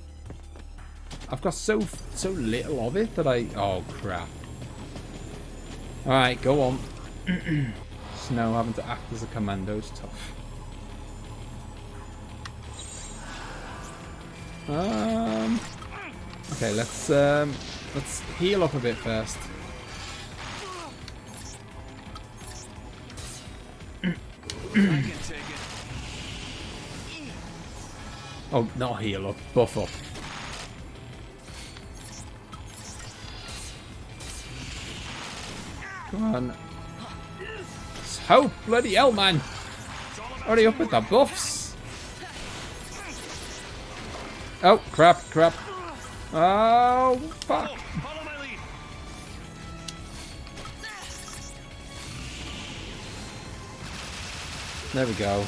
I've got so little of it that I... Oh, crap. Alright, go on. Snow having to act as a commando is tough. Okay, let's heal up a bit first. Oh, not heal up, buff up. Come on. Hope, bloody hell, man. Hurry up with the buffs. Oh, crap. Oh, fuck. There we go.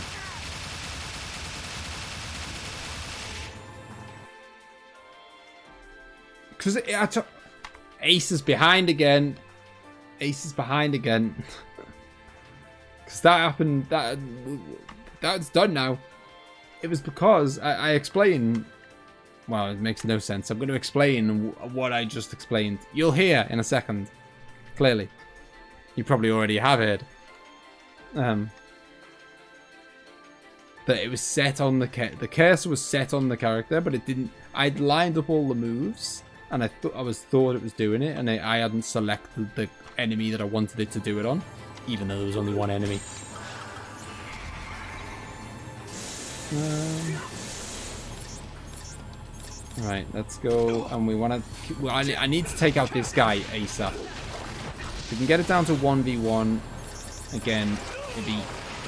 Because Ace is behind again. Because that happened. That's done now. It was because I explained. Well, it makes no sense. I'm going to explain what I just explained. You'll hear in a second. Clearly, you probably already have heard. That it was set on the cursor was set on the character, but it didn't. I'd lined up all the moves, and I thought it was doing it, and I hadn't selected the enemy that I wanted it to do it on, even though there was only one enemy. Right, let's go, and we want to. Well, I need to take out this guy ASAP. If we can get it down to 1v1 again, it'd be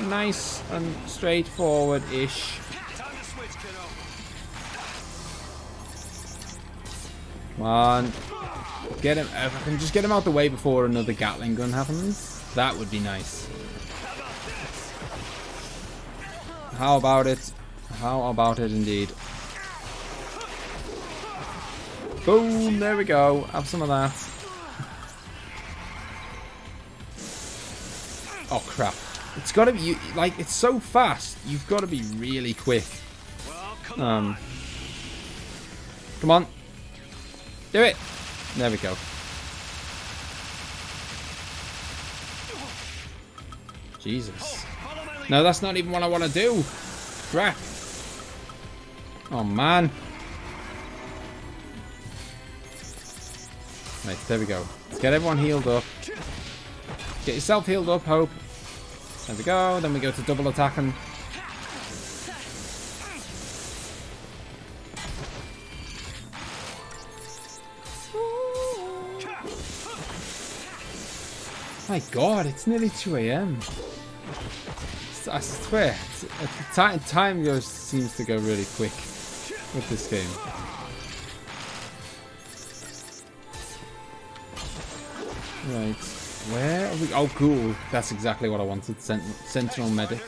nice and straightforward-ish. Come on. Get him. If I can just get him out the way before another Gatling gun happens, that would be nice. How about it? How about it indeed? Boom, there we go. Have some of that. Oh, crap. It's got to be, like, it's so fast. You've got to be really quick. Come on. Do it. There we go. Jesus. No, that's not even what I want to do. Crap. Oh, man. Right, there we go. Let's get everyone healed up. Get yourself healed up, Hope. There we go. Then we go to double attacking. My God, it's nearly 2 AM. I swear, time seems to go really quick with this game. Right, where are we? Oh, cool. That's exactly what I wanted. Sentinel medic.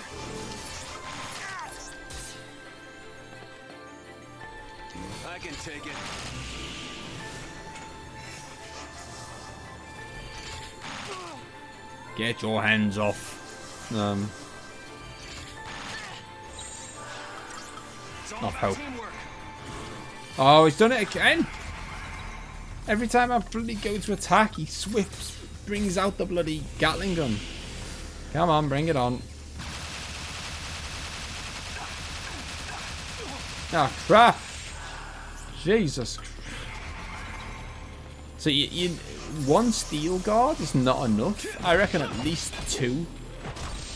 Get your hands off. Not hope. Oh, he's done it again. Every time I bloody go to attack, he brings out the bloody Gatling gun. Come on, bring it on. Ah, crap. Jesus. So one steel guard is not enough. I reckon at least 2.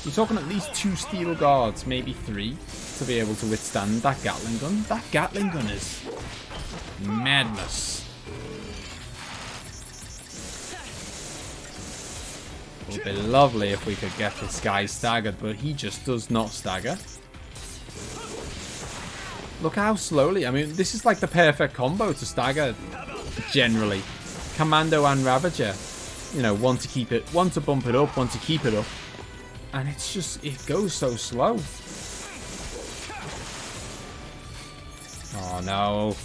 You're talking at least 2 steel guards, maybe 3, to be able to withstand that Gatling gun. That Gatling gun is madness. It would be lovely if we could get this guy staggered, but he just does not stagger. Look how slowly. I mean, this is like the perfect combo to stagger, generally. Commando and Ravager. You know, one to keep it, one to bump it up, one to keep it up. And it's just, it goes so slow. Oh no.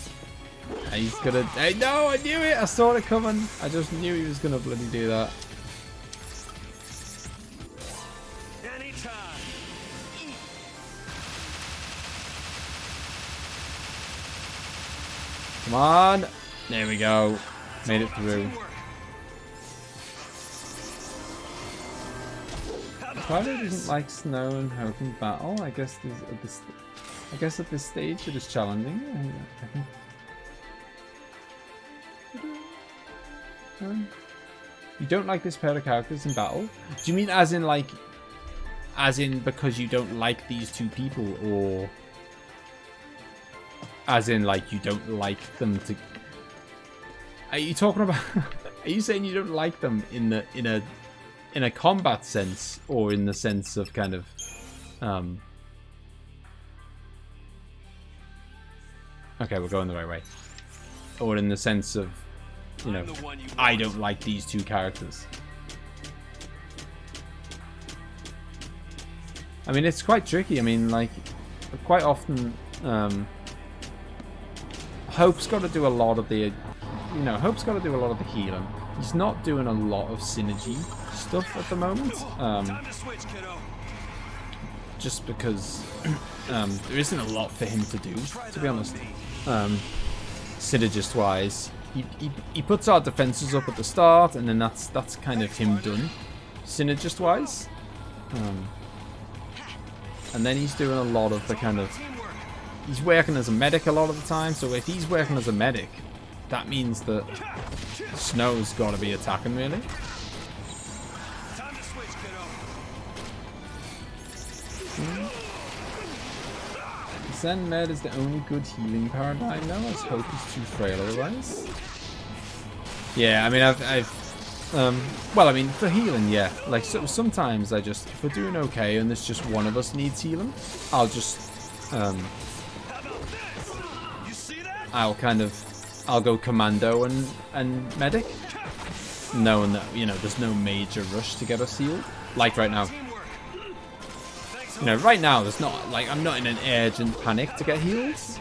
He's gonna, hey, no, I knew it. I saw it coming. I just knew he was gonna bloody do that. Come on. There we go. Made it through. Claudio doesn't like snow and hope in battle. I guess at this stage it is challenging. You don't like this pair of characters in battle? Do you mean as in because you don't like these 2 people, or as in like you don't like them to? Are you talking about? Are you saying you don't like them in a combat sense, or in the sense of kind of okay, we're going the right way, or in the sense of, you know, I don't like these 2 characters? I mean, it's quite tricky. I mean, like, quite often Hope's got to do a lot of the, you know, Hope's got to do a lot of the healing. He's not doing a lot of synergy stuff at the moment. Just because there isn't a lot for him to do, to be honest. Synergist wise, he puts our defenses up at the start, and then that's kind of him done, synergist wise. And then he's doing a lot of the kind of, he's working as a medic a lot of the time. So if he's working as a medic, that means that Snow's got to be attacking, really. Zen Med is the only good healing paradigm now. Let's hope he's too frail otherwise. Yeah, I mean, well, I mean, for healing, yeah. Like, so, sometimes I just, if we're doing okay and there's just one of us needs healing, I'll just, I'll go commando and medic, knowing that, you know, there's no major rush to get us healed. Like right now. You know, right now, there's not, like, I'm not in an urgent panic to get heals.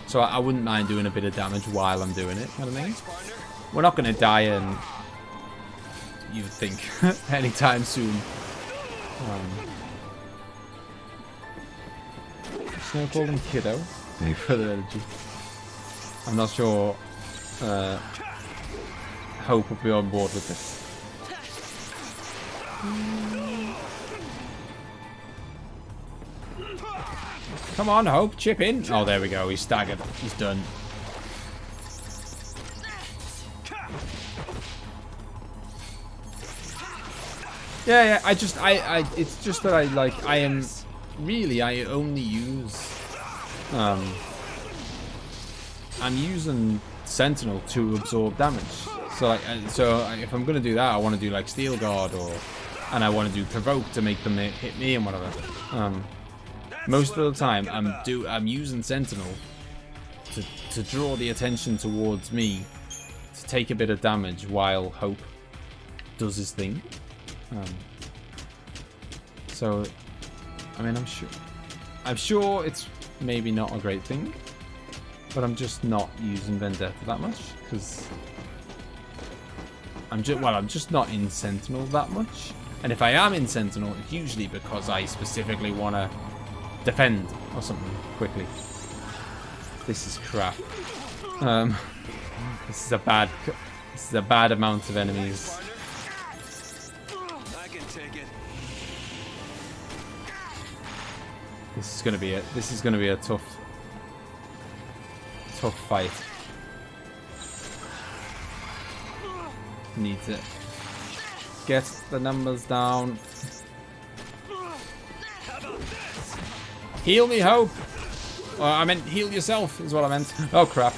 So I wouldn't mind doing a bit of damage while I'm doing it, kind of thing. We're not going to die in, you would think, anytime soon. Snow called him Kiddo. Maybe for the energy. I'm not sure Hope will be on board with this. Come on, Hope, chip in. Oh, there we go. He's staggered. He's done. Yeah. It's just that I only use. I'm using Sentinel to absorb damage. So if I'm gonna do that, I want to do like Steel Guard, and I want to do Provoke to make them hit me and whatever. Most of the time, I'm using Sentinel to draw the attention towards me, to take a bit of damage while Hope does his thing. So, I mean, I'm sure it's maybe not a great thing, but I'm just not using Vendetta that much because I'm just not in Sentinel that much. And if I am in Sentinel, it's usually because I specifically want to defend or something quickly. This is crap. This is a bad amount of enemies. I can take it. This is gonna be it. This is gonna be a tough fight. Need to get the numbers down. Heal me, Hope. I meant heal yourself is what I meant. Oh crap.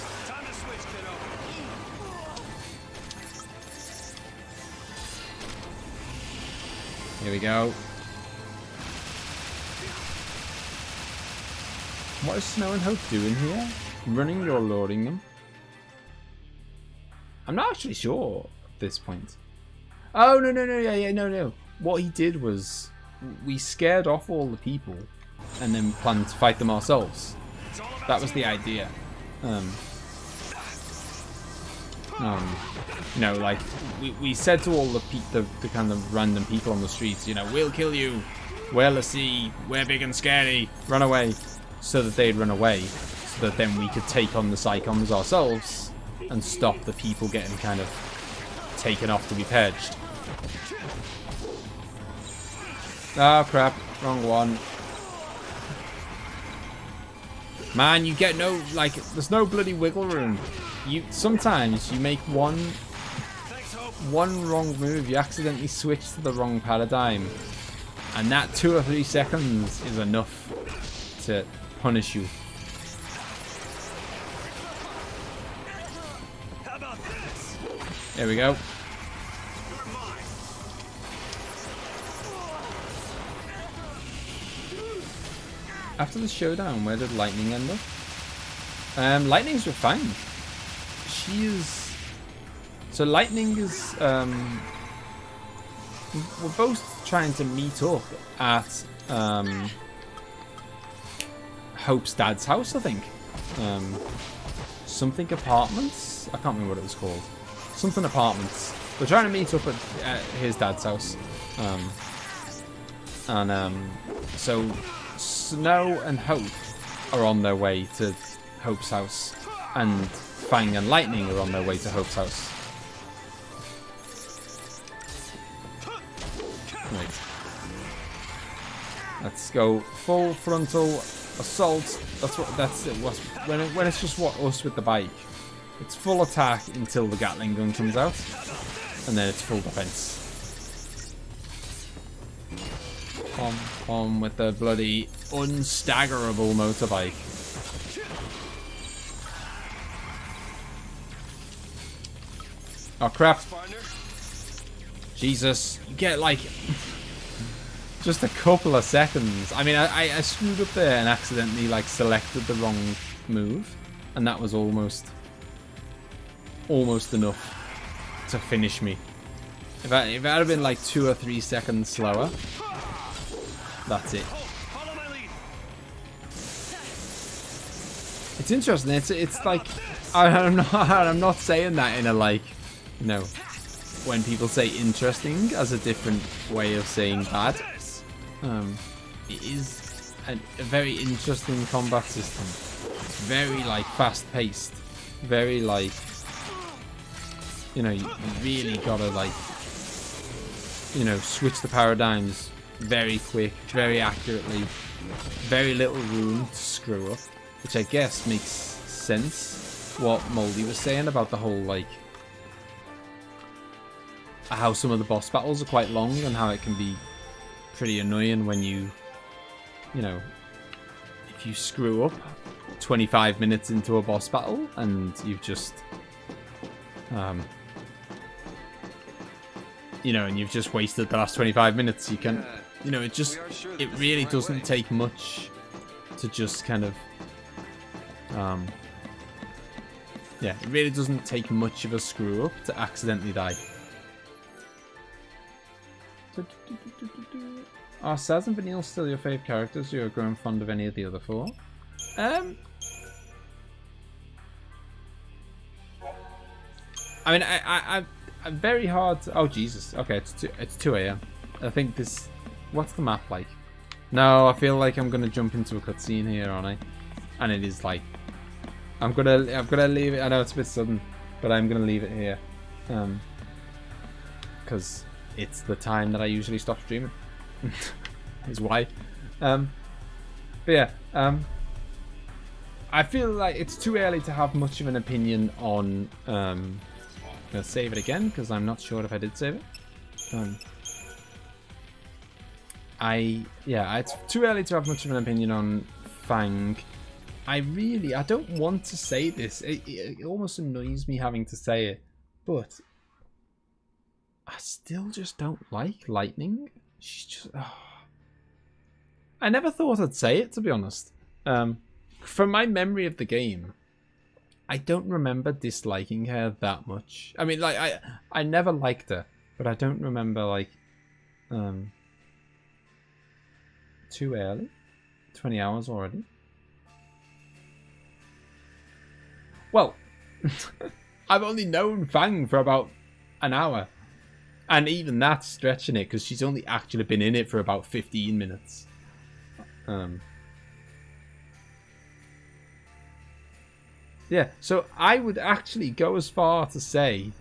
Here we go. What is Snow and Hope doing here? Running or loading them? I'm not actually sure at this point. Oh, no. No. What he did was we scared off all the people and then planned to fight them ourselves. That was the idea. You know, like we said to all the kind of random people on the streets, you know, we'll kill you. We're Lassie. We're big and scary. Run away. So that they'd run away. So that then we could take on the Psychons ourselves and stop the people getting kind of taken off to be purged. Oh crap. Wrong one. Man, you get no, like, there's no bloody wiggle room. Sometimes you make one wrong move, you accidentally switch to the wrong paradigm, and that 2 or 3 seconds is enough to punish you. There we go. After the showdown, where did Lightning end up? Lightning's with fine. She is... So Lightning is... we're both trying to meet up at Hope's dad's house, I think. Something Apartments? I can't remember what it was called. Something Apartments. We're trying to meet up at his dad's house. So Snow and Hope are on their way to Hope's house, and Fang and Lightning are on their way to Hope's house. Right. Let's go full frontal assault. That's it. When it's just us with the bike, it's full attack until the Gatling gun comes out, and then it's full defense. On with the bloody unstaggerable motorbike. Oh crap. Jesus, you get like just a couple of seconds. I mean, I screwed up there and accidentally like selected the wrong move, and that was almost enough to finish me. If I had been like 2 or 3 seconds slower, that's it. It's interesting. It's like I'm not saying that in a like, you know, when people say interesting as a different way of saying bad. It is a very interesting combat system. It's very like fast paced, very like, you know, you really gotta like, you know, switch the paradigms very quick, very accurately, very little room to screw up, which I guess makes sense what Moldy was saying about the whole like how some of the boss battles are quite long and how it can be pretty annoying when you know, if you screw up 25 minutes into a boss battle and you've just you know, and you've just wasted the last 25 minutes. You can, you know, it really doesn't take much to just kind of yeah, it really doesn't take much of a screw up to accidentally die. Are Saz and Vanille still your favourite characters? You're growing fond of any of the other 4? I mean, very hard to, oh Jesus, okay, it's 2 a.m. I think this, what's the map like? No, I feel like I'm gonna jump into a cutscene here, aren't I? And it is like, I'm gonna leave it. I know it's a bit sudden, but I'm gonna leave it here, because it's the time that I usually stop streaming. Is why. But yeah, I feel like it's too early to have much of an opinion on. I'm gonna save it again because I'm not sure if I did save it. It's too early to have much of an opinion on Fang. I don't want to say this. It almost annoys me having to say it, but I still just don't like Lightning. She's just. Oh. I never thought I'd say it, to be honest. From my memory of the game, I don't remember disliking her that much. I mean, like I never liked her, but I don't remember like. Too early? 20 hours already? Well, I've only known Fang for about an hour. And even that's stretching it because she's only actually been in it for about 15 minutes. Yeah, so I would actually go as far to say,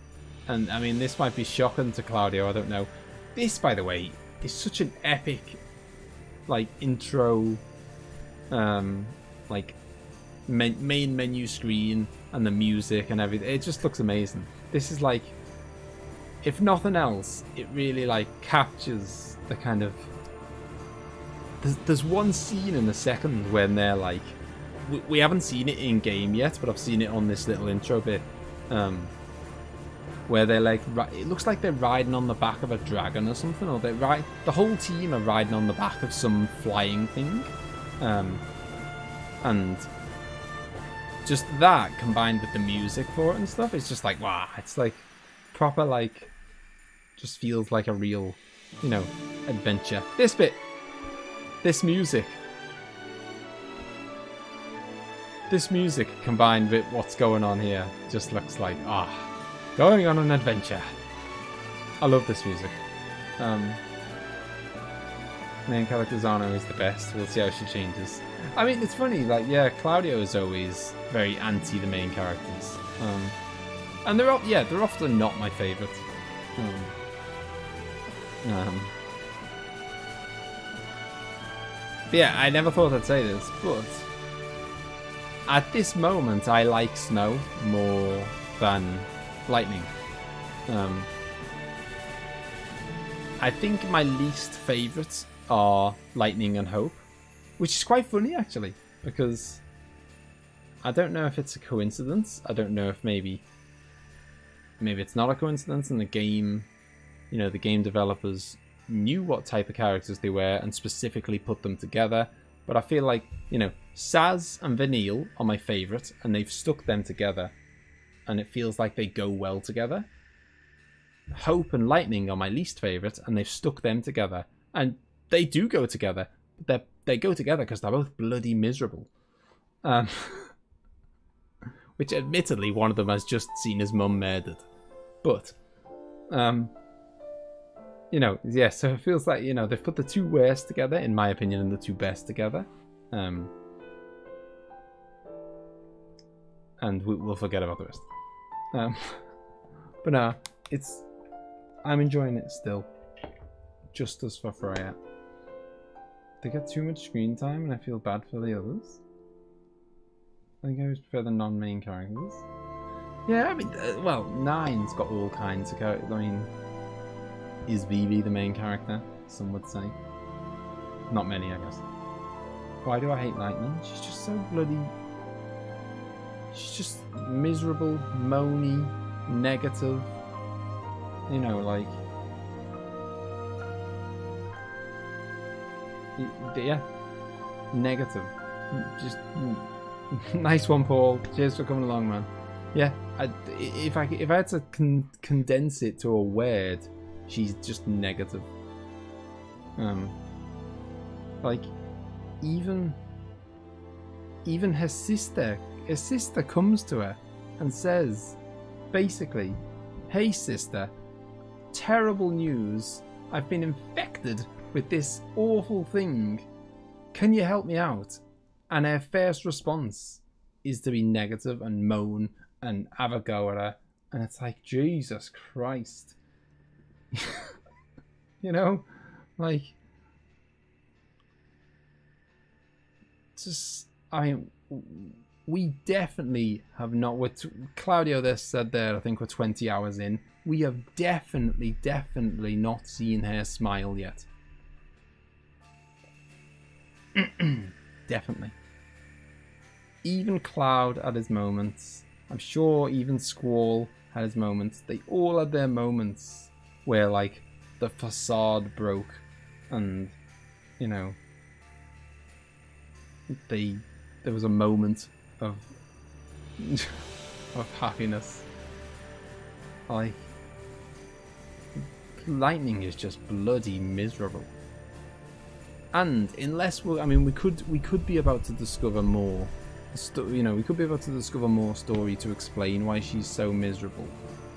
and I mean this might be shocking to Claudio, I don't know. This, by the way, is such an epic like intro, like main menu screen and the music and everything. It just looks amazing. This is like, if nothing else, it really like captures the kind of. There's one scene in the second when they're like, we haven't seen it in game yet, but I've seen it on this little intro bit, where they're like, it looks like they're riding on the back of a dragon or something, or the whole team are riding on the back of some flying thing, and just that combined with the music for it and stuff, it's just like, wow, it's like proper, like, just feels like a real, you know, adventure. This bit, this music combined with what's going on here just looks like, going on an adventure. I love this music. Main character's Ohno is the best. We'll see how she changes. I mean, it's funny, like, yeah, Claudio is always very anti the main characters. And they're often not my favourite. But yeah, I never thought I'd say this, but at this moment I like Snow more than Lightning. I think my least favourites are Lightning and Hope, which is quite funny actually, because I don't know if it's a coincidence. I don't know if maybe it's not a coincidence, and the game, you know, the game developers knew what type of characters they were and specifically put them together. But I feel like, you know, Saz and Vanille are my favourite, and they've stuck them together, and it feels like they go well together. Hope and Lightning are my least favourite, and they've stuck them together, and they do go together. But they go together because they're both bloody miserable. Which admittedly one of them has just seen his mum murdered. But you know, yeah, so it feels like, you know, they've put the two worst together, in my opinion, and the two best together. And we'll forget about the rest. But no, I'm enjoying it still. Just as for Freya. They get too much screen time and I feel bad for the others. I think I always prefer the non-main characters. Yeah, I mean, well, 9's got all kinds of characters. I mean, is Vivi the main character? Some would say. Not many, I guess. Why do I hate Lightning? She's just so bloody... She's just miserable, moany, negative. You know, like... Yeah. Negative. Just... Nice one, Paul. Cheers for coming along, man. Yeah, if I had to condense it to a word, she's just negative. Like, even her sister comes to her and says, basically, hey sister, terrible news. I've been infected with this awful thing. Can you help me out? And her first response is to be negative and moan and have a go at her. And it's like, Jesus Christ. You know? Like, just, I mean, we definitely have not, with Claudio this said there, I think we're 20 hours in. We have definitely not seen her smile yet. Definitely. Even Cloud had his moments. I'm sure even Squall had his moments. They all had their moments where, like, the facade broke and, you know, there was a moment of of happiness. Like, Lightning is just bloody miserable. And unless we could be about to discover more. You know, we could be about to discover more story to explain why she's so miserable.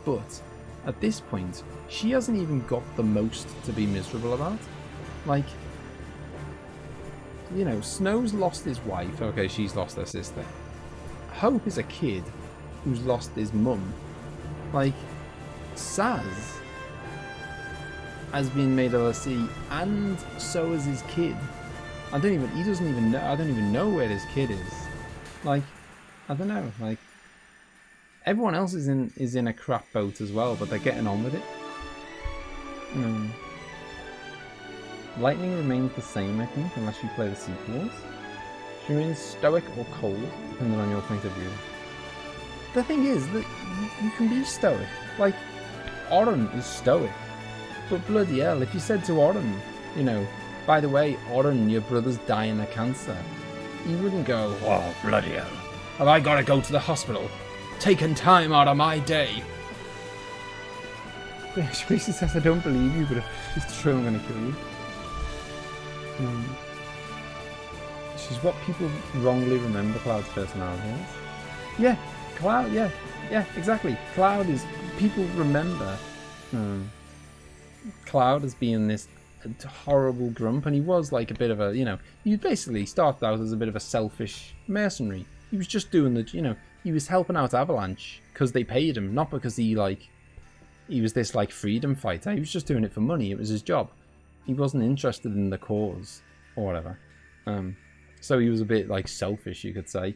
But at this point, she hasn't even got the most to be miserable about. Like, you know, Snow's lost his wife. Okay, she's lost her sister. Hope is a kid who's lost his mum. Like, Saz has been made a lessee, and so is his kid. I don't even know where his kid is. Like, I don't know. Like, everyone else is in a crap boat as well, but they're getting on with it. Lightning remains the same, I think, unless you play the sequels. She remains stoic or cold, depending on your point of view. The thing is that you can be stoic. Like, Oren is stoic. But bloody hell, if you said to Oren, you know, by the way, Oren, your brother's dying of cancer, he wouldn't go, oh, bloody hell, have I got to go to the hospital? Taking time out of my day. She basically says, I don't believe you, but if it's true, I'm going to kill you. She's what people wrongly remember Cloud's personality as. Yeah, Cloud, yeah, exactly. Cloud is, people remember Cloud as being this horrible grump, and he was like a bit of a, you know, he basically started out as a bit of a selfish mercenary. He was just doing the, you know, he was helping out Avalanche because they paid him, not because he was this like freedom fighter. He was just doing it for money. It was his job. He wasn't interested in the cause or whatever. So he was a bit like selfish, you could say.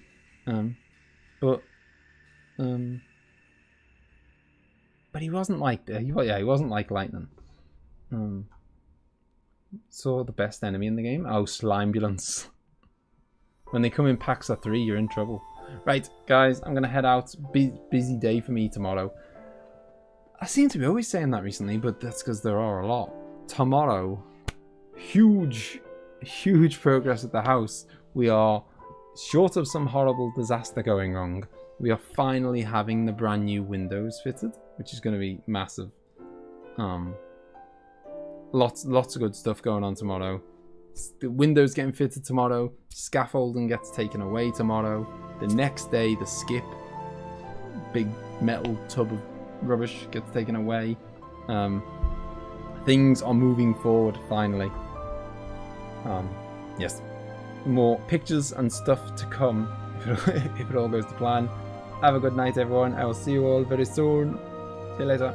But he wasn't like, he wasn't like Lightning. So the best enemy in the game? Oh, Slimebulance. When they come in packs of 3, you're in trouble. Right, guys, I'm gonna head out. Busy day for me tomorrow. I seem to be always saying that recently, but that's because there are a lot. Tomorrow, huge progress at the house. We are, short of some horrible disaster going wrong, we are finally having the brand new windows fitted, which is going to be massive. Lots of good stuff going on tomorrow. The windows getting fitted tomorrow. Scaffolding gets taken away tomorrow. The next day, the skip, big metal tub of rubbish, gets taken away. Things are moving forward finally. Yes, more pictures and stuff to come if it all goes to plan. Have a good night, everyone. I will see you all very soon. See you later.